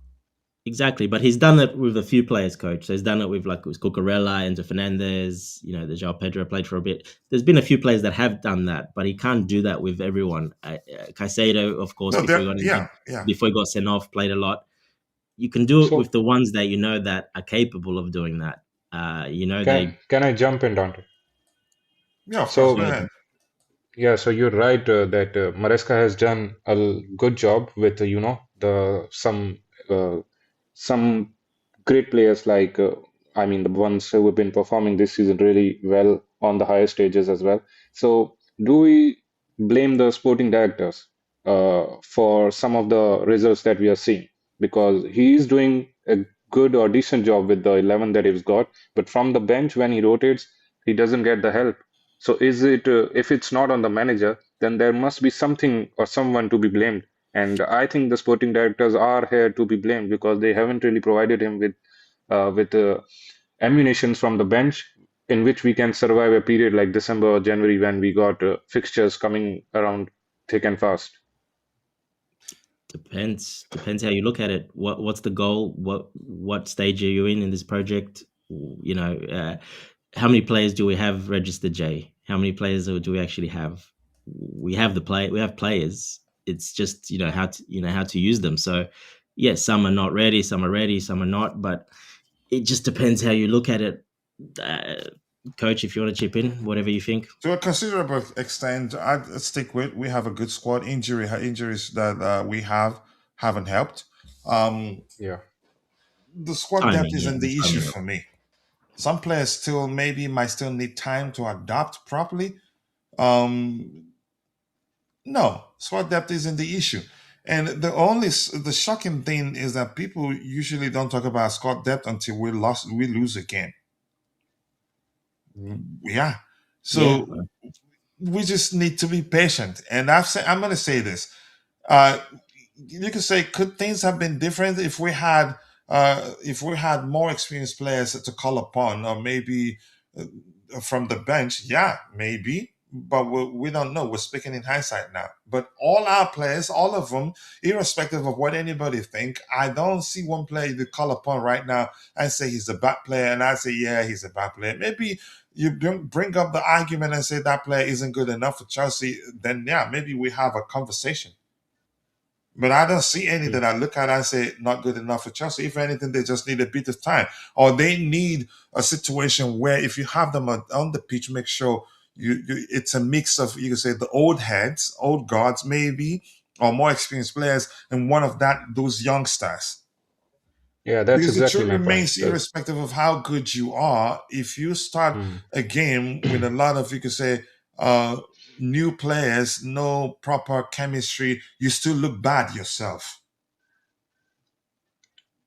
Exactly, but he's done it with a few players, coach. So he's done it with with Cucurella, Enzo Fernandez. The João Pedro played for a bit. There's been a few players that have done that, but he can't do that with everyone. Caicedo, of course, No, before he there, got injured, yeah. before he got sent off, played a lot. You can do it with So the ones that that are capable of doing that. can They can I jump in, Dante? Yeah, of course. Go So go ahead. yeah, so you're right that Maresca has done a good job with the some great players like, I mean, the ones who have been performing this season really well on the higher stages as well. So, do we blame the sporting directors for some of the results that we are seeing? Because he is doing a good or decent job with the 11 that he's got, but from the bench when he rotates, he doesn't get the help. So, is it if it's not on the manager, then there must be something or someone to be blamed. And I think the sporting directors are here to be blamed because they haven't really provided him with ammunition from the bench in which we can survive a period like December or January when we got fixtures coming around thick and fast. Depends how you look at it. What's the goal? What stage are you in this project? You know, how many players do we have registered, Jay? How many players do we actually have? We have we have players. It's just how to use them. So yes, some are not ready, some are ready, some are not. But it just depends how you look at it. Coach, if you want to chip in, whatever you think. To a considerable extent, I'd stick with we have a good squad. Injuries that we haven't helped. Yeah, The squad depth isn't the issue for me. Some players still maybe might still need time to adapt properly. No, squad depth isn't the issue. And the shocking thing is that people usually don't talk about squad depth until we lose a game. Yeah. So we just need to be patient. And I'm going to say this. You could say, could things have been different if we had more experienced players to call upon, or maybe from the bench? Yeah, maybe, but we don't know. We're speaking in hindsight now. But all our players, all of them, irrespective of what anybody think, I don't see one player to call upon right now and say he's a bad player, and I say, yeah, he's a bad player. Maybe you bring up the argument and say that player isn't good enough for Chelsea, then yeah, maybe we have a conversation. But I don't see any that I look at and say not good enough for Chelsea. If anything, they just need a bit of time, or they need a situation where if you have them on the pitch, make sure it's a mix of, you can say, the old heads, old guards maybe, or more experienced players, and one of those youngsters. yeah, that's Because exactly the truth my point. remains, irrespective of how good you are, if you start a game with a lot of, you could say, new players, no proper chemistry, you still look bad yourself.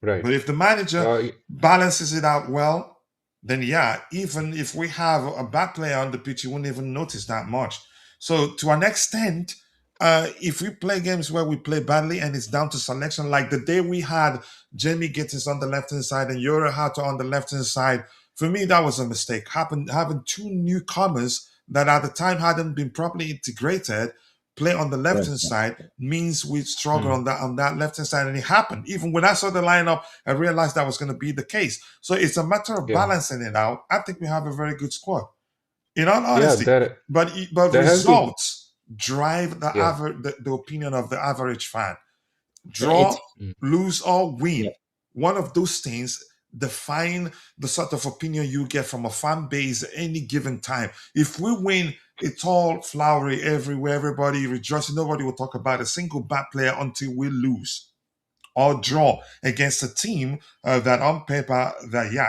Right. But if the manager balances it out well, then yeah, even if we have a bad player on the pitch, you wouldn't even notice that much. So to an extent, if we play games where we play badly and it's down to selection, like the day we had Jamie Gittens on the left-hand side and Yura Hato on the left-hand side, for me, that was a mistake. Having two newcomers that at the time hadn't been properly integrated play on the left-hand side means we struggle on that left-hand side, and it happened. Even when I saw the lineup, I realized that was going to be the case. So it's a matter of balancing it out. I think we have a very good squad, in all honesty. But results drive the opinion of the average fan. Draw, lose, or win. One of those things define the sort of opinion you get from a fan base at any given time. If we win, it's all flowery everywhere, everybody rejoicing. Nobody will talk about a single bad player until we lose or draw against a team that on paper,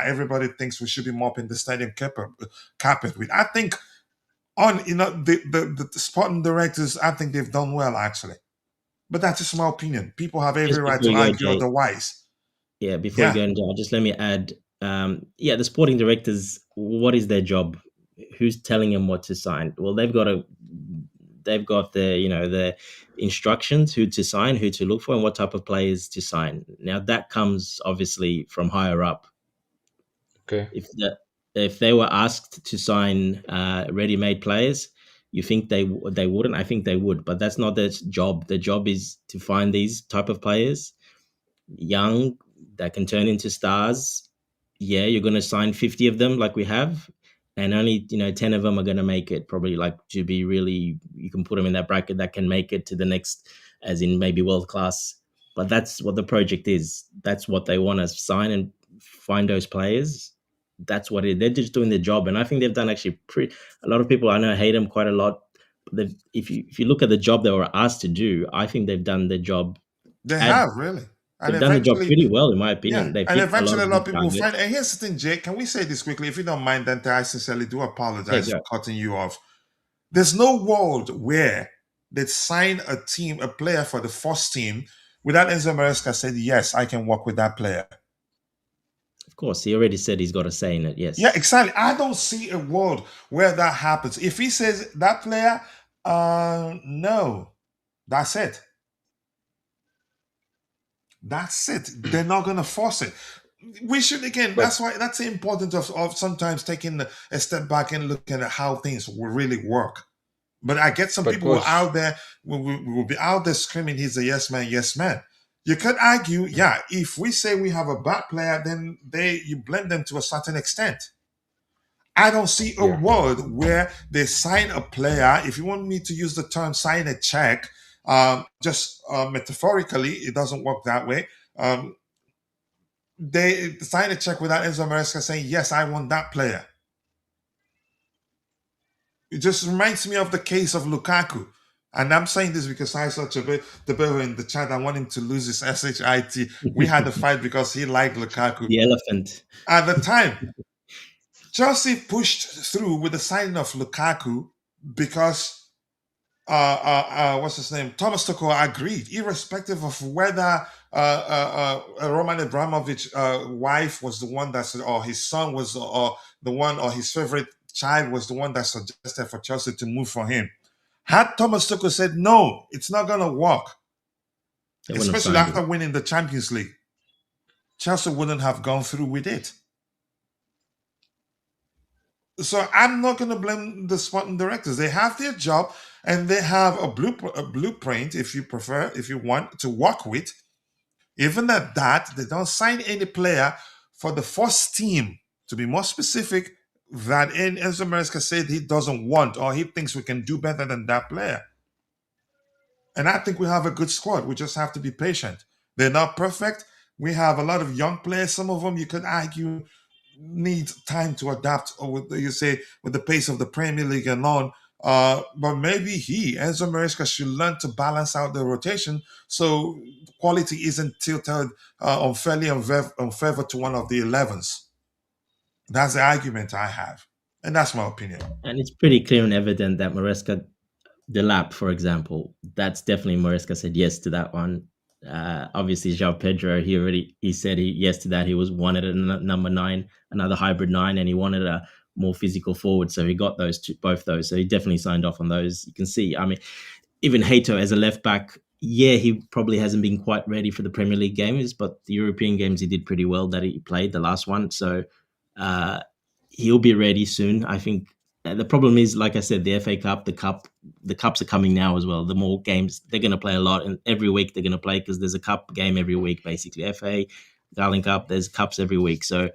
everybody thinks we should be mopping the stadium carpet with. I think the sporting directors, I think they've done well, actually. But that's just my opinion. People have every right to argue otherwise. Yeah, before you go into, just let me add, the sporting directors, what is their job? Who's telling them what to sign? Well, they've got the instructions, who to sign, who to look for, and what type of players to sign. Now that comes obviously from higher up. Okay. If they were asked to sign ready-made players, you think they wouldn't? I think they would, but that's not their job. Their job is to find these type of players, young, that can turn into stars. Yeah, you're going to sign 50 of them like we have, and only 10 of them are going to make it, probably, like, to be really, you can put them in that bracket that can make it to the next, as in maybe world class. But that's what the project is. That's what they want to sign and find those players. That's what they're just doing their job, and I think they've done actually a lot of people I know hate them quite a lot. But if you look at the job they were asked to do, I think they've done their job. They have, really. And They've done the job eventually, pretty well, in my yeah, opinion. They've and hit a lot eventually a of lot of big people will find. targets. And here's the thing, Jake. Can we say this quickly, if you don't mind? Dante, I sincerely do Yeah, apologize go. for cutting you off. There's no world where they'd sign a player for the first team without Enzo Maresca said, yes, I can work with that player. Of course, he already said he's got a say in it. Yeah, Yes. exactly. I don't see a world where that happens. If he says that player, no, that's it. That's it. They're not going to force it. We should, again, But that's the importance of sometimes taking a step back and looking at how things will really work. But I get some but people who are coach, out there will be out there screaming, he's a yes man, yes man. You could argue, yeah, if we say we have a bad player, then you blame them to a certain extent. I don't see a yeah, world where they sign a player. If you want me to use the term sign a check, just metaphorically, it doesn't work that way. They sign a check without Enzo Maresca saying, yes, I want that player. It just reminds me of the case of Lukaku. And I'm saying this because I saw the in the chat. I want him to lose his SHIT. We had a fight because he liked Lukaku. The elephant. At the time, Chelsea pushed through with the signing of Lukaku because what's his name? Thomas Tuchel agreed, irrespective of whether Roman Abramovich wife was the one that said, or his son was, or the one, or his favorite child was the one that suggested for Chelsea to move for him. Had Thomas Tuchel said no, it's not going to work, They wouldn't have especially signed after him. winning the Champions League, Chelsea wouldn't have gone through with it. So I'm not going to blame the sporting directors. They have their job and they have a blueprint, if you prefer, if you want to work with. Even at that, they don't sign any player for the first team. To be more specific, that Enzo Maresca said he doesn't want, or he thinks we can do better than that player. And I think we have a good squad. We just have to be patient. They're not perfect. We have a lot of young players. Some of them, you could argue, need time to adapt, or with the pace of the Premier League and on. But maybe Enzo Maresca, should learn to balance out the rotation so quality isn't tilted unfairly in favor to one of the 11s. That's the argument I have, and that's my opinion. And it's pretty clear and evident that Maresca, the lap, for example, that's definitely Maresca said yes to that one. Obviously, João Pedro, he said yes to that. He wanted a number 9, another hybrid 9, and he wanted a more physical forward. So he got both those. So he definitely signed off on those. You can see, I mean, even Hato as a left back, yeah, he probably hasn't been quite ready for the Premier League games, but the European games he did pretty well that he played, the last one. So he'll be ready soon. I think the problem is, like I said, the FA Cup, the cups are coming now as well. The more games, they're going to play a lot, and every week they're going to play because there's a cup game every week, basically. FA, Darling Cup, there's cups every week. So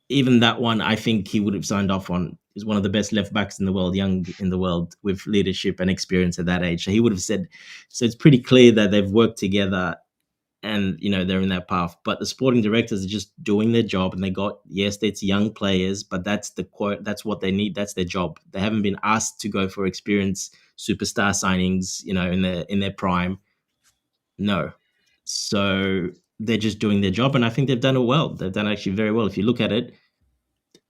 even that one, I think he would have signed off on. He's one of the best left backs in the world, young in the world, with leadership and experience at that age. So he would have said. So it's pretty clear that they've worked together, and they're in that path. But the sporting directors are just doing their job, and it's young players, but that's what they need. That's their job. They haven't been asked to go for experienced superstar signings, in their prime. No. So they're just doing their job, and I think they've done it well. They've done actually very well. If you look at it,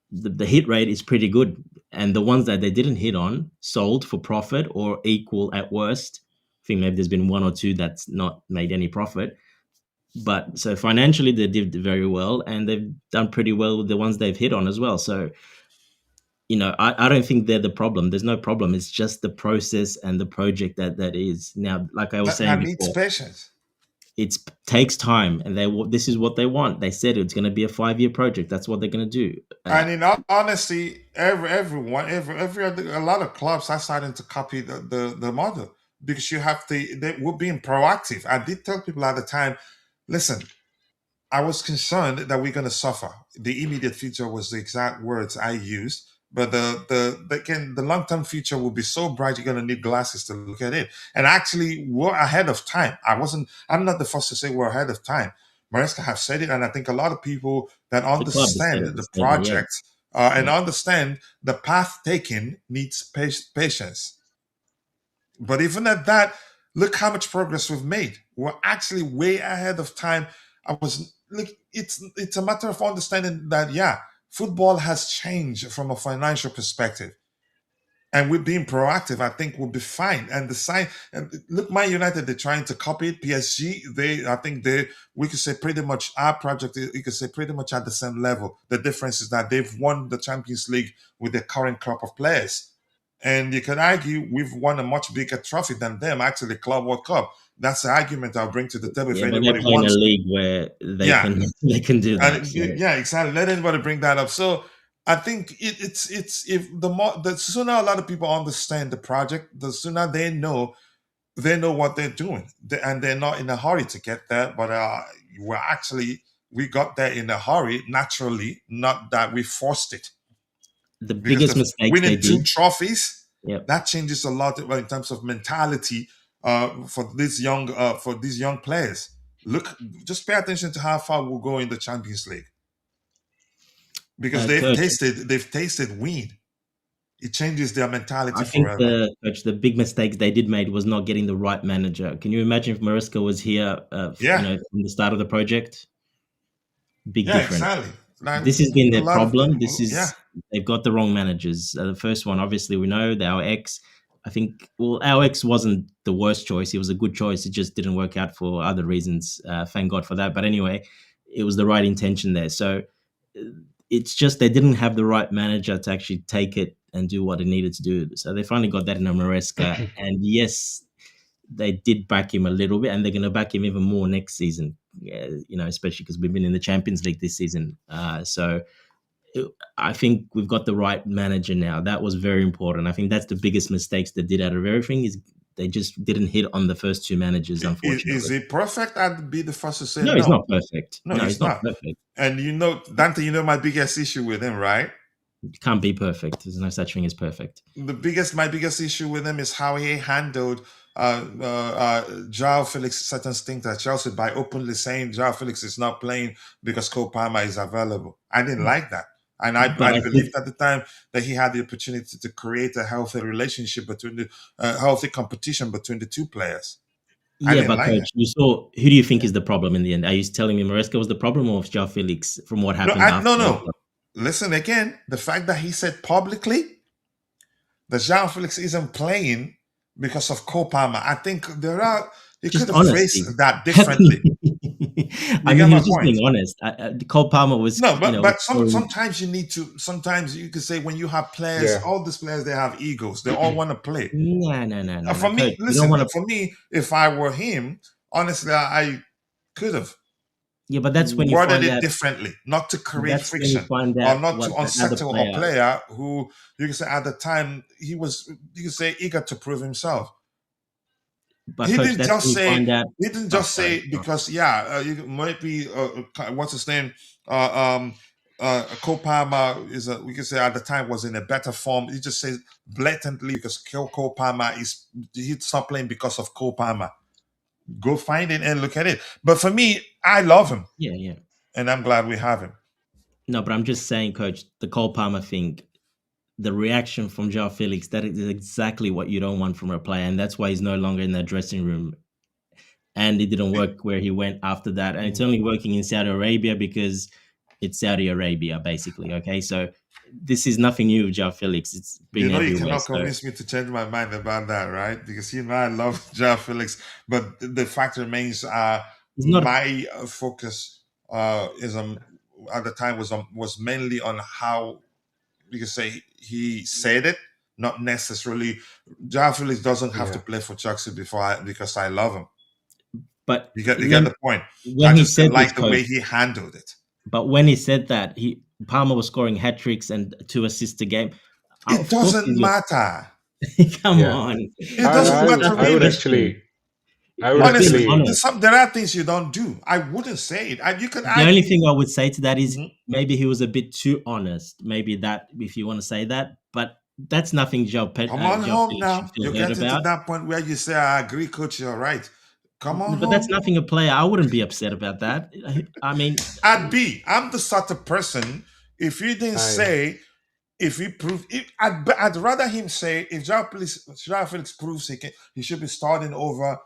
the hit rate is pretty good, and the ones that they didn't hit on sold for profit or equal at worst. I think maybe there's been one or two that's not made any profit. But so financially, they did very well, and they've done pretty well with the ones they've hit on as well. So, I don't think they're the problem. There's no problem. It's just the process and the project that is. Now, like I was saying That needs before, patience. it takes time, and this is what they want. They said it's going to be a 5-year project. That's what they're going to do. And in all honesty, a lot of clubs are starting to copy the model, because they were being proactive. I did tell people at the time, listen, I was concerned that we're going to suffer. The immediate future was the exact words I used, but the long term future will be so bright you're going to need glasses to look at it. And actually, we're ahead of time. I'm not the first to say we're ahead of time. Maresca have said it, and I think a lot of people that The club has said understand it, the the statement, yeah. project and understand the path taken needs patience. But even at that, Look how much progress we've made. We're actually way ahead of time. It's a matter of understanding that football has changed from a financial perspective. And we're being proactive, I think we'll be fine. And look, Man United, they're trying to copy it. PSG, we could say pretty much our project, you could say pretty much at the same level. The difference is that they've won the Champions League with their current crop of players. And you could argue we've won a much bigger trophy than them, actually, the Club World Cup. That's the argument I'll bring to the table. Yeah, If but anybody they're playing wants, a league where they can do that. and So. yeah, exactly. Let anybody bring that up. So I think it's if the sooner a lot of people understand the project, the sooner they know what they're doing, and they're not in a hurry to get there. But we got there in a hurry naturally, not that we forced it. The Because biggest mistakes they winning two did. trophies, Yep. that changes a lot in terms of mentality for these young players. Look, just pay attention to how far we'll go in the Champions League, because Coach, they've tasted weed. It changes their mentality I think forever. the big mistakes they did made was not getting the right manager. Can you imagine if Maresca was here, Yeah. from the start of the project? Big Yeah, difference. exactly. Like, This has been a their lot of problem. people- They've got the wrong managers. The first one, obviously, we know our ex. I think, our ex wasn't the worst choice. It was a good choice. It just didn't work out for other reasons. Thank God for that. But anyway, it was the right intention there. So it's just they didn't have the right manager to actually take it and do what it needed to do. So they finally got that in Maresca. And yes, they did back him a little bit, and they're going to back him even more next season. Especially because we've been in the Champions League this season. So I think we've got the right manager now. That was very important. I think that's the biggest mistakes they did out of everything is they just didn't hit on the first two managers, unfortunately. Is he perfect? I'd be the first to say no. He's not perfect. No, he's not perfect. And Dante, my biggest issue with him, right? It can't be perfect. There's no such thing as perfect. My biggest issue with him is how he handled João Felix certain stint at Chelsea by openly saying João Felix is not playing because Cole Palmer is available. I didn't like that. And I believed at the time that he had the opportunity to create a healthy relationship between healthy competition between the two players. Yeah, but Coach, you saw, who do you think is the problem in the end? Are you telling me Maresca was the problem or João Felix from what happened? No. Listen again, the fact that he said publicly that João Felix isn't playing because of Cole Palmer, I think you could have phrased that differently. I mean, he was just being honest. Cole Palmer was but sometimes you need to. Sometimes you could say when you have players, all these players, they have egos. They all want to play. No. For me, listen. For me, if I were him, honestly, I could have. Yeah, but that's when you worded find it out differently, not to create friction or not to unsettle a player who you can say at the time he was, you can say, eager to prove himself. But he Coach, didn't just say because you might be what's his name Cole Palmer we could say at the time was in a better form. He just says blatantly because Cole Palmer he's not playing because of Cole Palmer. Go find it and look at it. But for me, I love him. Yeah. And I'm glad we have him. No, but I'm just saying, Coach, the Cole Palmer thing, the reaction from João Felix, that is exactly what you don't want from a player. And that's why he's no longer in that dressing room. And it didn't work where he went after that. And it's only working in Saudi Arabia because it's Saudi Arabia, basically. Okay, so this is nothing new with João Felix. It's been everywhere. You cannot convince me to change my mind about that, right? Because I love João Felix, but the fact remains, my focus is at the time was mainly on how you can say he said it, not necessarily. João Felix doesn't have to play for Chelsea because I love him. But you get the point. When I he just said like the way he handled it. But when he said that, Palmer was scoring hat tricks and 2 assists a game. It doesn't matter. Come on. It doesn't matter. I would actually. There are things you don't do. I wouldn't say it. The only thing I would say to that is maybe he was a bit too honest. Maybe that, if you want to say that, but that's nothing Joe Come on home now. You're getting to that point where you say, I agree, coach, you're right. Come on. But that's nothing a player. I wouldn't be upset about that. I mean, I'm the sort of person, if you didn't say If he proves, I'd rather him say if Joao Felix proves he should be starting over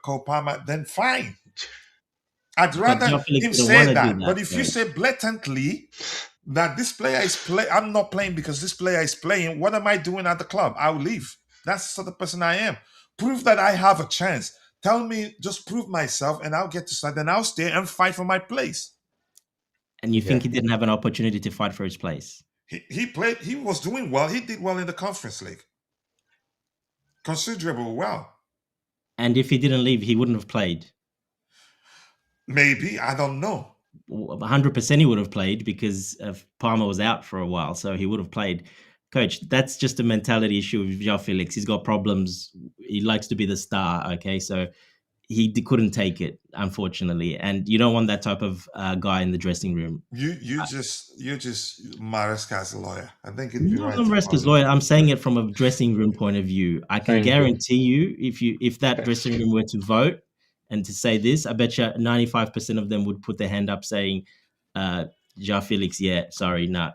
Cole Palmer, then fine. I'd But rather Joao Felix him wouldn't want say to do that. that, But if you coach. say blatantly that this player is I'm not playing because this player is playing, what am I doing at the club? I'll leave. That's the sort of person I am. Prove that I have a chance. Tell me, just prove myself, and I'll get to start. Then I'll stay and fight for my place. And you Yeah. think he didn't have an opportunity to fight for his place? He played. He was doing well. He did well in the Conference League. Considerable well. And if he didn't leave, he wouldn't have played. Maybe, I don't know. 100% he would have played because Palmer was out for a while, so he would have played. Coach, that's just a mentality issue with Joao Felix. He's got problems. He likes to be the star, okay? So he couldn't take it, unfortunately. And you don't want that type of guy in the dressing room. You just Maresca's lawyer. I think it'd be No, right I'm to Maresca's call him. lawyer. I'm saying it from a dressing room point of view. I can Thank you. guarantee you, if that dressing room were to vote and to say this, I bet you 95% of them would put their hand up saying, Joao Felix, yeah, sorry, nah.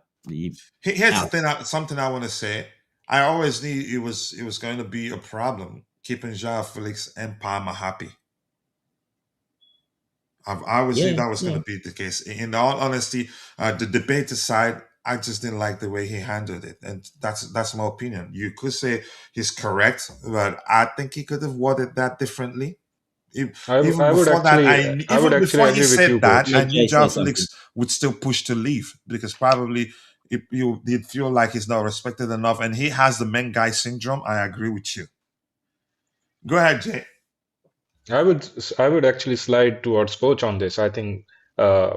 Here's Out. the thing. Something I want to say. I always knew it was going to be a problem keeping Joao Felix and Palmer happy. I always knew that was going to be the case. In all honesty, the debate aside, I just didn't like the way he handled it, and that's my opinion. You could say he's correct, but I think he could have worded that differently. Even I would before that, actually even before he agree with you, said that, coach. I Let knew Jay say Joao something. Felix would still push to leave because probably you did feel like he's not respected enough, and he has the men guy syndrome. I agree with you. Go ahead, Jay. I would actually slide towards coach on this. I think uh,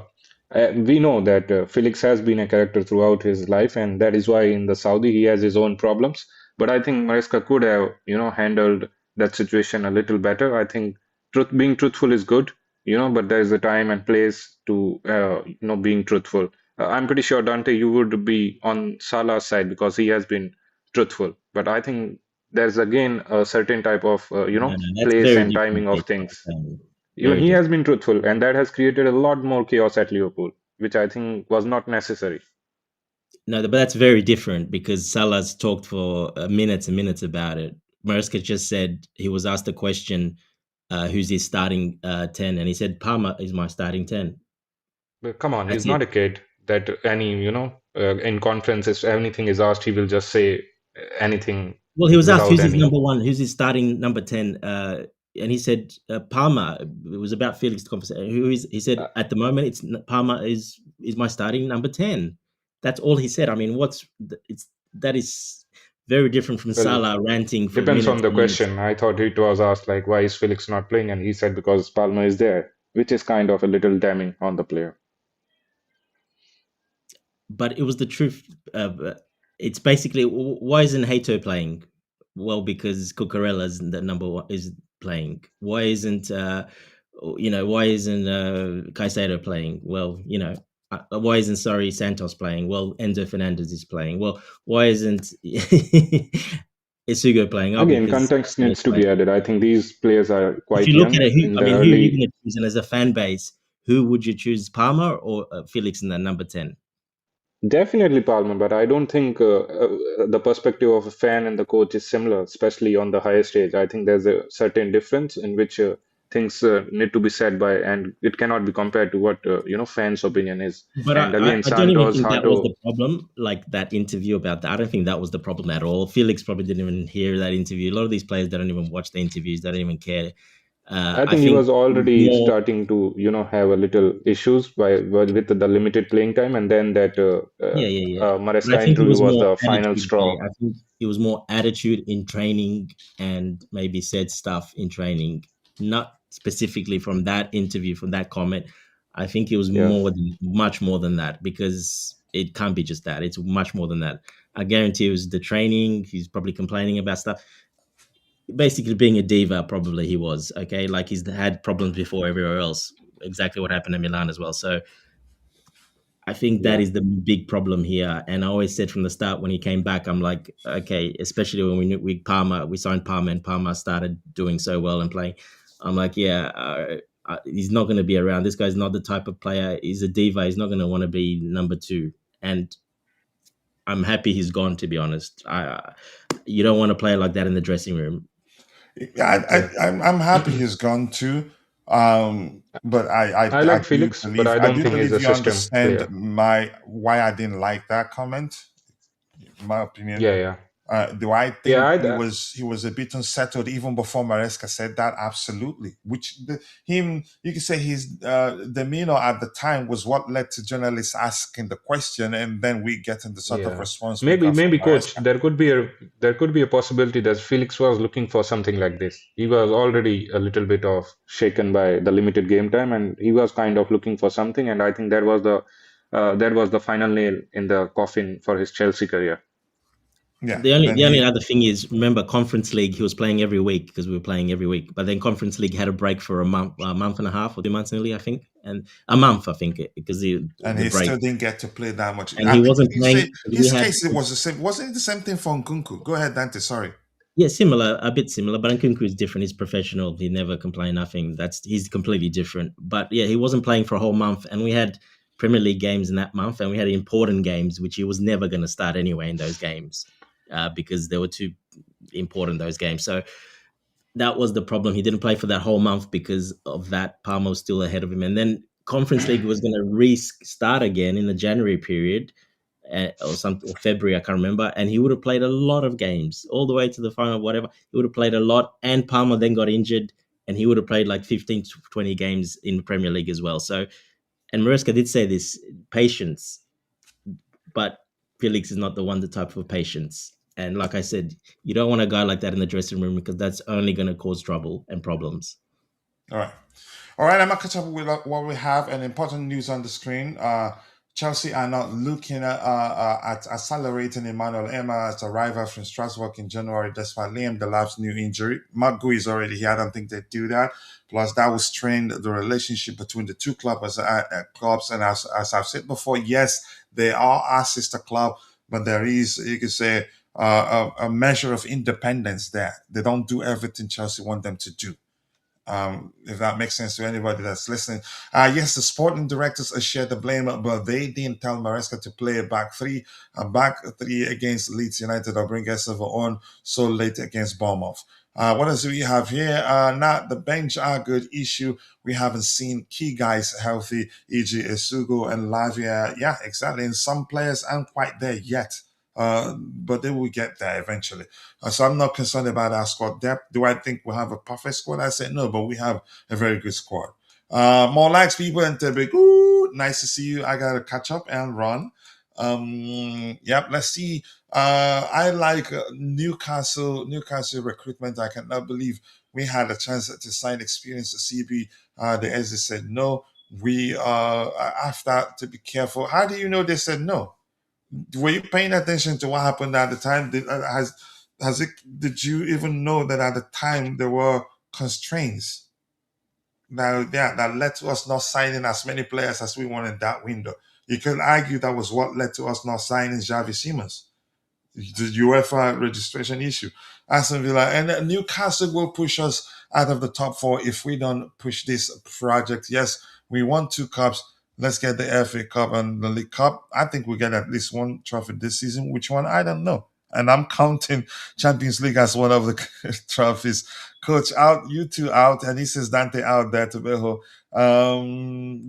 we know that Felix has been a character throughout his life, and that is why in the Saudi he has his own problems. But I think Maresca could have, handled that situation a little better. I think being truthful is good, but there is a time and place to, being truthful. I'm pretty sure Dante, you would be on Salah's side because he has been truthful. But I think there's again a certain type of, No, that's place very and different. timing of things. Even Very he has different. been truthful, and that has created a lot more chaos at Liverpool, which I think was not necessary. No, but that's very different because Salah's talked for minutes and minutes about it. Maresca just said he was asked a question, who's his starting 10, and he said Palmer is my starting 10. But come on, he's That's it. not a kid that in conferences, anything is asked, he will just say anything Well, he was asked without who's his any. number one, who's his starting number 10, and he said Palmer. It was about Felix conversation. He said Uh, at the moment it's Palmer is my starting number 10. That's all he said. I mean, that is very different from well, Salah ranting for depends on minutes the and minutes. question. I thought it was asked like, why is Felix not playing? And he said because Palmer is there, which is kind of a little damning on the player. But it was the truth. It's basically why isn't Hato playing? Well, because Cucurella's the number one is playing. Why isn't Caicedo playing? Well, why isn't Santos playing? Well, Enzo Fernandez is playing. Well, why isn't Isugo playing? Oh, Again, because context needs Palmer's to be playing. added. I think these players are If quite you look at young it, in the who are you early. going to choose? And as a fan base, who would you choose, Palmer or Felix in that number 10? Definitely Palmer, but I don't think the perspective of a fan and the coach is similar, especially on the higher stage. I think there's a certain difference in which things need to be said by, and it cannot be compared to what fans' opinion is. But And again, I don't even Santos, think that was Hato, the problem, like that interview about that. I don't think that was the problem at all. Felix probably didn't even hear that interview. A lot of these players don't even watch the interviews, they don't even care. I I think he think was already more, starting to have a little issues with the limited playing time, and then that yeah. But I Maresca think it interview was was more the final attitude, Jay. straw. I think it was more attitude in training and maybe said stuff in training, not specifically from that interview, from that comment. I think it was Yes. much more than that because it can't be just that. It's much more than that. I guarantee it was the training. He's probably complaining about stuff. Basically, being a diva, probably he was. Okay, like he's had problems before everywhere else. Exactly what happened in Milan as well. So I think that Yeah. is the big problem here. And I always said from the start when he came back, I'm like, okay, especially when we signed Palmer and Palmer started doing so well and playing. I'm like, yeah, he's not going to be around. This guy's not the type of player. He's a diva. He's not going to want to be number 2. And I'm happy he's gone. To be honest, you don't want to play like that in the dressing room. Yeah. I'm happy he's gone too. But I like Felix, but I I don't do think he's believe a you system understand player. why I didn't like that comment. In my opinion, Yeah, yeah. do I Yeah, think he was a bit unsettled even before Maresca said that? Absolutely. You could say his demeanor at the time was what led to journalists asking the question, and then we get in the sort of yeah. response we got Maybe from coach, Maresca. there could be a possibility that Felix was looking for something like this. He was already a little bit of shaken by the limited game time, and he was kind of looking for something. And I think that was the final nail in the coffin for his Chelsea career. Yeah. The only other thing is, remember, Conference League, he was playing every week because we were playing every week. But then Conference League had a break for a month and a half, or 2 months nearly, I think, and a month, I think, because And the he break. still didn't get to play that much. And I he think wasn't you say playing. We his had case it was the same. Wasn't it the same thing for Nkunku? Go ahead, Dante. Sorry. similar, a bit similar, but Nkunku is different. He's professional. He never complained. Nothing. He's completely different. But yeah, he wasn't playing for a whole month, and we had Premier League games in that month, and we had important games, which he was never going to start anyway in those games, because they were too important, those games. So that was the problem. He didn't play for that whole month because of that. Palmer was still ahead of him, and then Conference League was going to restart again in the January period, or February, I can't remember. And he would have played a lot of games all the way to the final, whatever. He would have played a lot, and Palmer then got injured, and he would have played like 15 to 20 games in the Premier League as well. So, and Maresca did say this: patience, but Felix is not the type of patience. And like I said, you don't want a guy like that in the dressing room because that's only going to cause trouble and problems. All right. All right, I'm going to catch up with what we have. An important news on the screen. Chelsea are not looking at accelerating Emmanuel Emma's arrival from Strasbourg in January despite Liam Delap's new injury. Mark Gui is already here. I don't think they do that. Plus, that will strain the relationship between the two clubs. And as I've said before, yes, they are our sister club, but there is, you could say, a measure of independence there. They don't do everything Chelsea want them to do. If that makes sense to anybody that's listening. Yes, the sporting directors share the blame, but they didn't tell Maresca to play a back three against Leeds United or bring Silva on so late against Bournemouth. What else do we have here? Not the bench are good issue. We haven't seen key guys healthy, e.g. Esugo and Lavia. Yeah, exactly. And some players aren't quite there yet. But they will get there eventually. So I'm not concerned about our squad depth. Do I think we have a perfect squad? I say no, but we have a very good squad. More likes, people, and big. Ooh, nice to see you. I gotta catch up and run. Yep. Let's see. I like Newcastle recruitment. I cannot believe we had a chance to sign experienced CB. The Ezra said no. We after to be careful. How do you know they said no? Were you paying attention to what happened at the time? Did you even know that at the time there were constraints that led to us not signing as many players as we wanted that window? You could argue that was what led to us not signing Xavi Simons, the UEFA registration issue. Aston Villa and Newcastle will push us out of the top four if we don't push this project. Yes, we won 2 cups. Let's get the FA Cup and the League Cup. I think we get at least 1 trophy this season. Which one? I don't know. And I'm counting Champions League as one of the trophies. Coach out, you two out, and he says Dante out there to Beho.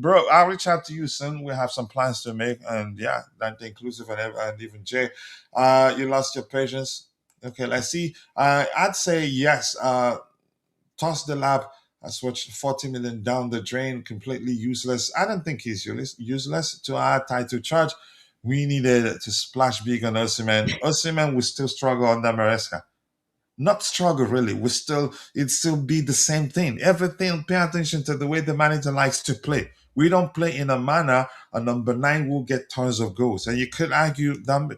Bro, I'll reach out to you soon. We have some plans to make, and yeah, Dante inclusive and even Jay. You lost your patience. Okay, let's see. I'd say yes. Toss the lab. I switched 40 million down the drain, completely useless. I don't think he's useless to our title charge. We needed to splash big on Osimhen. Osimhen will still struggle under Maresca. Not struggle really. It'd still be the same thing. Everything. Pay attention to the way the manager likes to play. We don't play in a manner a number 9 will get tons of goals. And you could argue that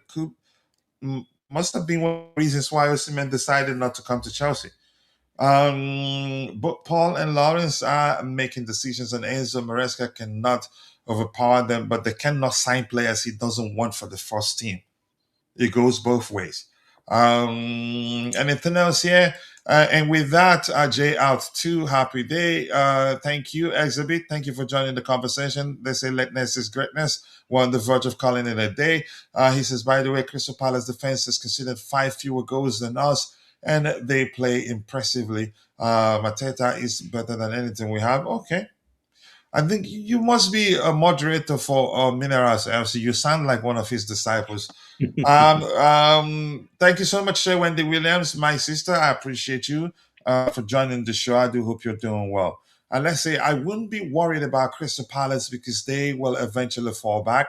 must have been one of the reasons why Osimhen decided not to come to Chelsea. But Paul and Lawrence are making decisions, and Enzo Maresca cannot overpower them, but they cannot sign players he doesn't want for the first team. It goes both ways. Anything else here? And with that, Jay out too. Happy day. Thank you, Exhibit. Thank you for joining the conversation. They say lateness is greatness. We're on the verge of calling it a day. He says, by the way, Crystal Palace defense has conceded 5 fewer goals than us, and they play impressively. Mateta is better than anything we have. Okay. I think you must be a moderator for Minerals FC. You sound like one of his disciples. Thank you so much, Wendy Williams, my sister. I appreciate you for joining the show. I do hope you're doing well. And let's say I wouldn't be worried about Crystal Palace because they will eventually fall back.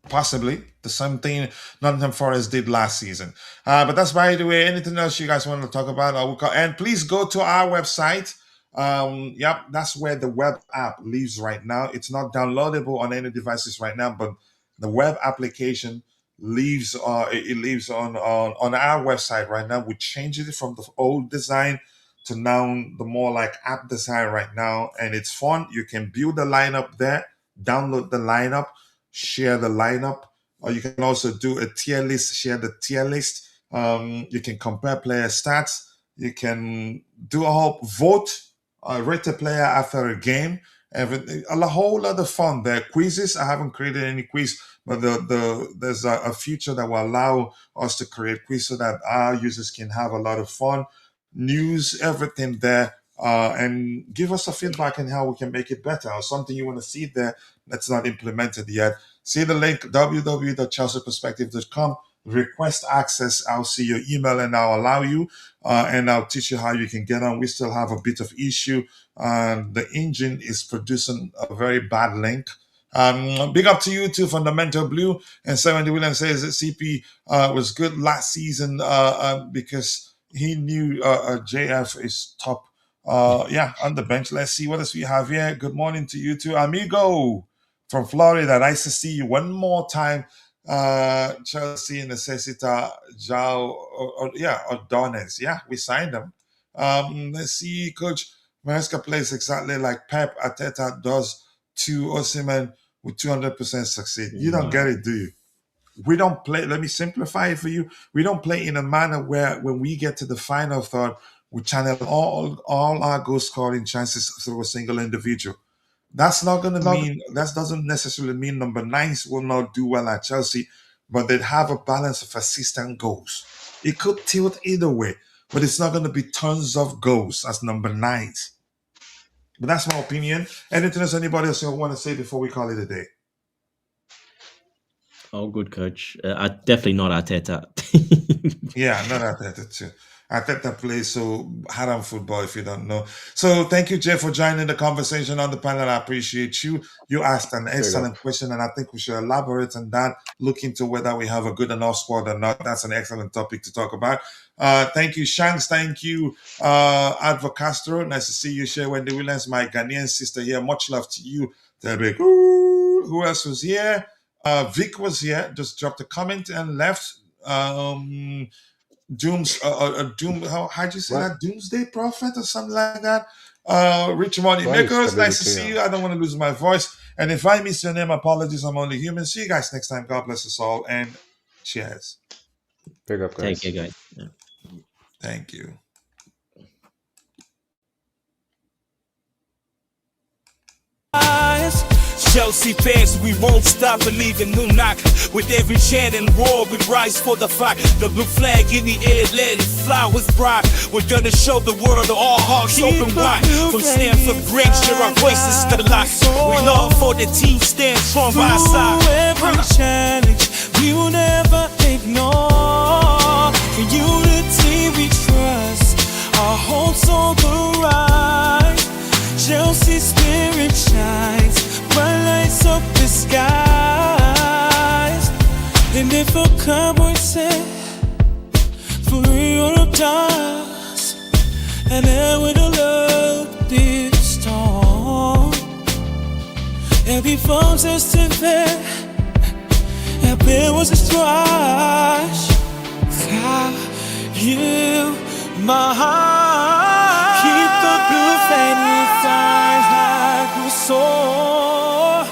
Possibly the same thing Nottingham Forest did last season. But that's, by the way. Anything else you guys want to talk about? And please go to our website. Yep, that's where the web app lives right now. It's not downloadable on any devices right now, but the web application lives. It lives on our website right now. We changed it from the old design to now the more like app design right now, and it's fun. You can build the lineup there, download the lineup, share the lineup, or you can also do a tier list, share the tier list. You can compare player stats. You can do a whole vote, rate a player after a game. Everything, a whole lot of fun there. Quizzes. I haven't created any quiz, but there's a feature that will allow us to create quiz so that our users can have a lot of fun. News, everything there. And give us a feedback on how we can make it better, or something you want to see there that's not implemented yet. See the link, www.chelseaperspective.com. Request access. I'll see your email and I'll allow you, and I'll teach you how you can get on. We still have a bit of issue. The engine is producing a very bad link. Big up to you too, Fundamental Blue. And 70 Williams says that CP was good last season because he knew JF is top. On the bench. Let's see what else we have here. Good morning to you too, amigo from Florida. Nice to see you one more time. Chelsea Necessita Jao, Ordonez. Yeah, we signed them. Let's see, Coach Maresca plays exactly like Pep Arteta does to Osimhen with 200% succeed. You don't get it, do you? We don't play. Let me simplify it for you. We don't play in a manner where when we get to the final third, we channel all our goal scoring chances through a single individual. That's not going to mean, that doesn't necessarily mean number 9s will not do well at Chelsea, but they'd have a balance of assists and goals. It could tilt either way, but it's not going to be tons of goals as number 9s. But that's my opinion. Anything else anybody else want to say before we call it a day? Oh, good, Coach. Definitely not Arteta. Yeah, not Arteta too. Arteta plays so haram football, if you don't know. So thank you, Jeff, for joining the conversation on the panel. I appreciate you. You asked an excellent question, and I think we should elaborate on that, look into whether we have a good enough squad or not. That's an excellent topic to talk about. Thank you, Shanks. Thank you, Advocastro. Nice to see you, Shea Wendy Williams, my Ghanaian sister here. Much love to you. Who else was here? Vic was here. Just dropped a comment and left. Doom, how'd you say that? Doomsday Prophet or something like that. Rich Money Nichols, nice to see you. I don't want to lose my voice. And if I miss your name, apologies. I'm only human. See you guys next time. God bless us all. And cheers. Big up, guys. Thank you, guys. Yeah. Thank you. Chelsea fans, we won't stop believing. New knock with every chant and roar. We rise for the fight. The blue flag in the air, let it fly with pride. We're gonna show the world that all hearts open wide. From Stamford Bridge, share our voices still alive. We love for the team stand strong by our side. Every challenge we will never ignore. In unity we trust. Our hopes on the rise. Chelsea spirit shines. Bright lights up the skies. And if a cowboy said, for Europe does, and then with a love this storm, every phone's just there, and there was a strife. You, my heart, keep the blue flame inside like you soar.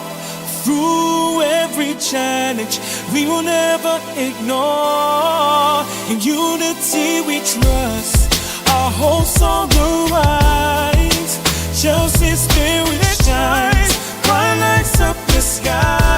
Through every challenge we will never ignore. In unity we trust, our hopes on the rise. Chelsea spirit shines, bright lights up the sky.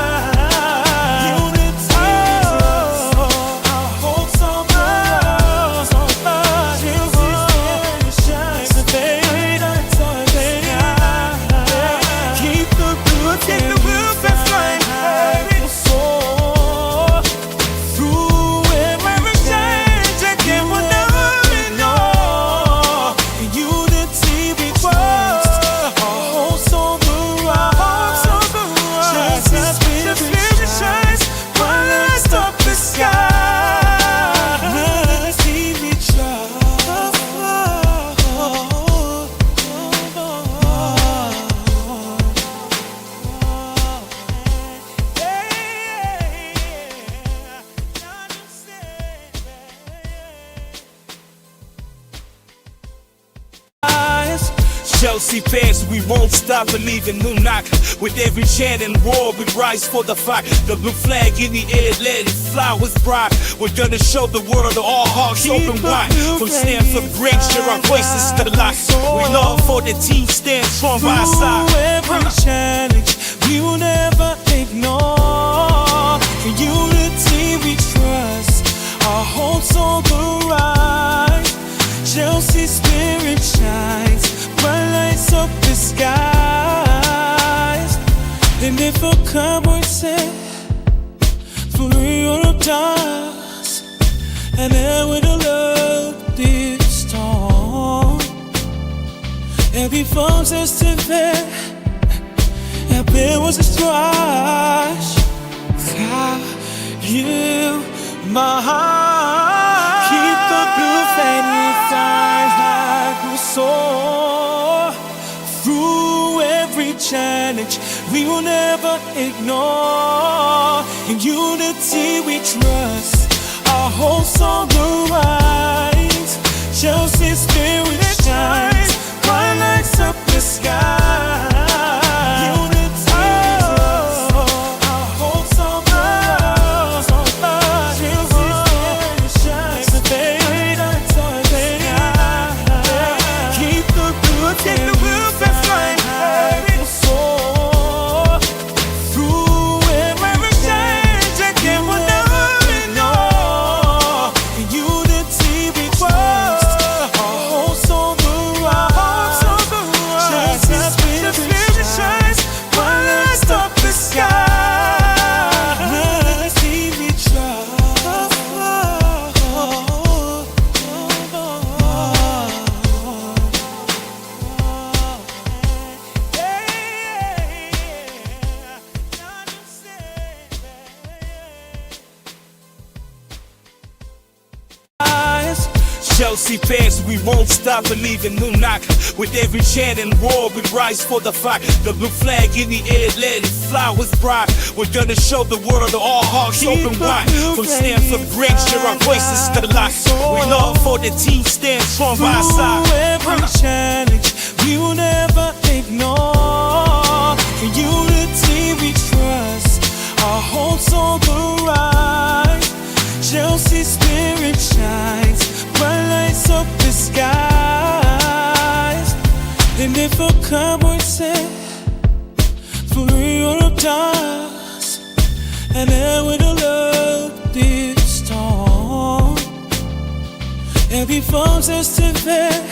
Chelsea fans, we won't stop believing. New knock with every chant and roar, we rise for the fight. The blue flag in the air, let it fly with pride. We're gonna show the world all hearts open wide. From Stamford Bridge, share our voices to the light. We love for the team, stand strong by our side. Every challenge, we will never ignore. In unity we trust, our hopes on the rise. Chelsea spirit shines, bright lights up the skies. And if a cowboy said, for Europe does, and then with a love this storm, every phone says to bed, and there was a strife. How you, my heart, keep the blue fading stars like we soar. Through every challenge, we will never ignore. In unity we trust, our hopes on the rise. Chelsea spirit shines, bright lights up the sky. Chelsea fans, we won't stop believing. New knock with every chant and roar, we rise for the fight. The blue flag in the air, let it fly with pride. We're gonna show the world all hearts open wide. From Stamford Bridge, share our voices to the light. We love for the team, stand strong by our side. Every challenge, we will never ignore. In unity we trust, our hopes on the rise. Chelsea spirit shines, bright lights up the skies. And if a cowboy said, for Europe does, and then with a love this storm, every phone says to bed,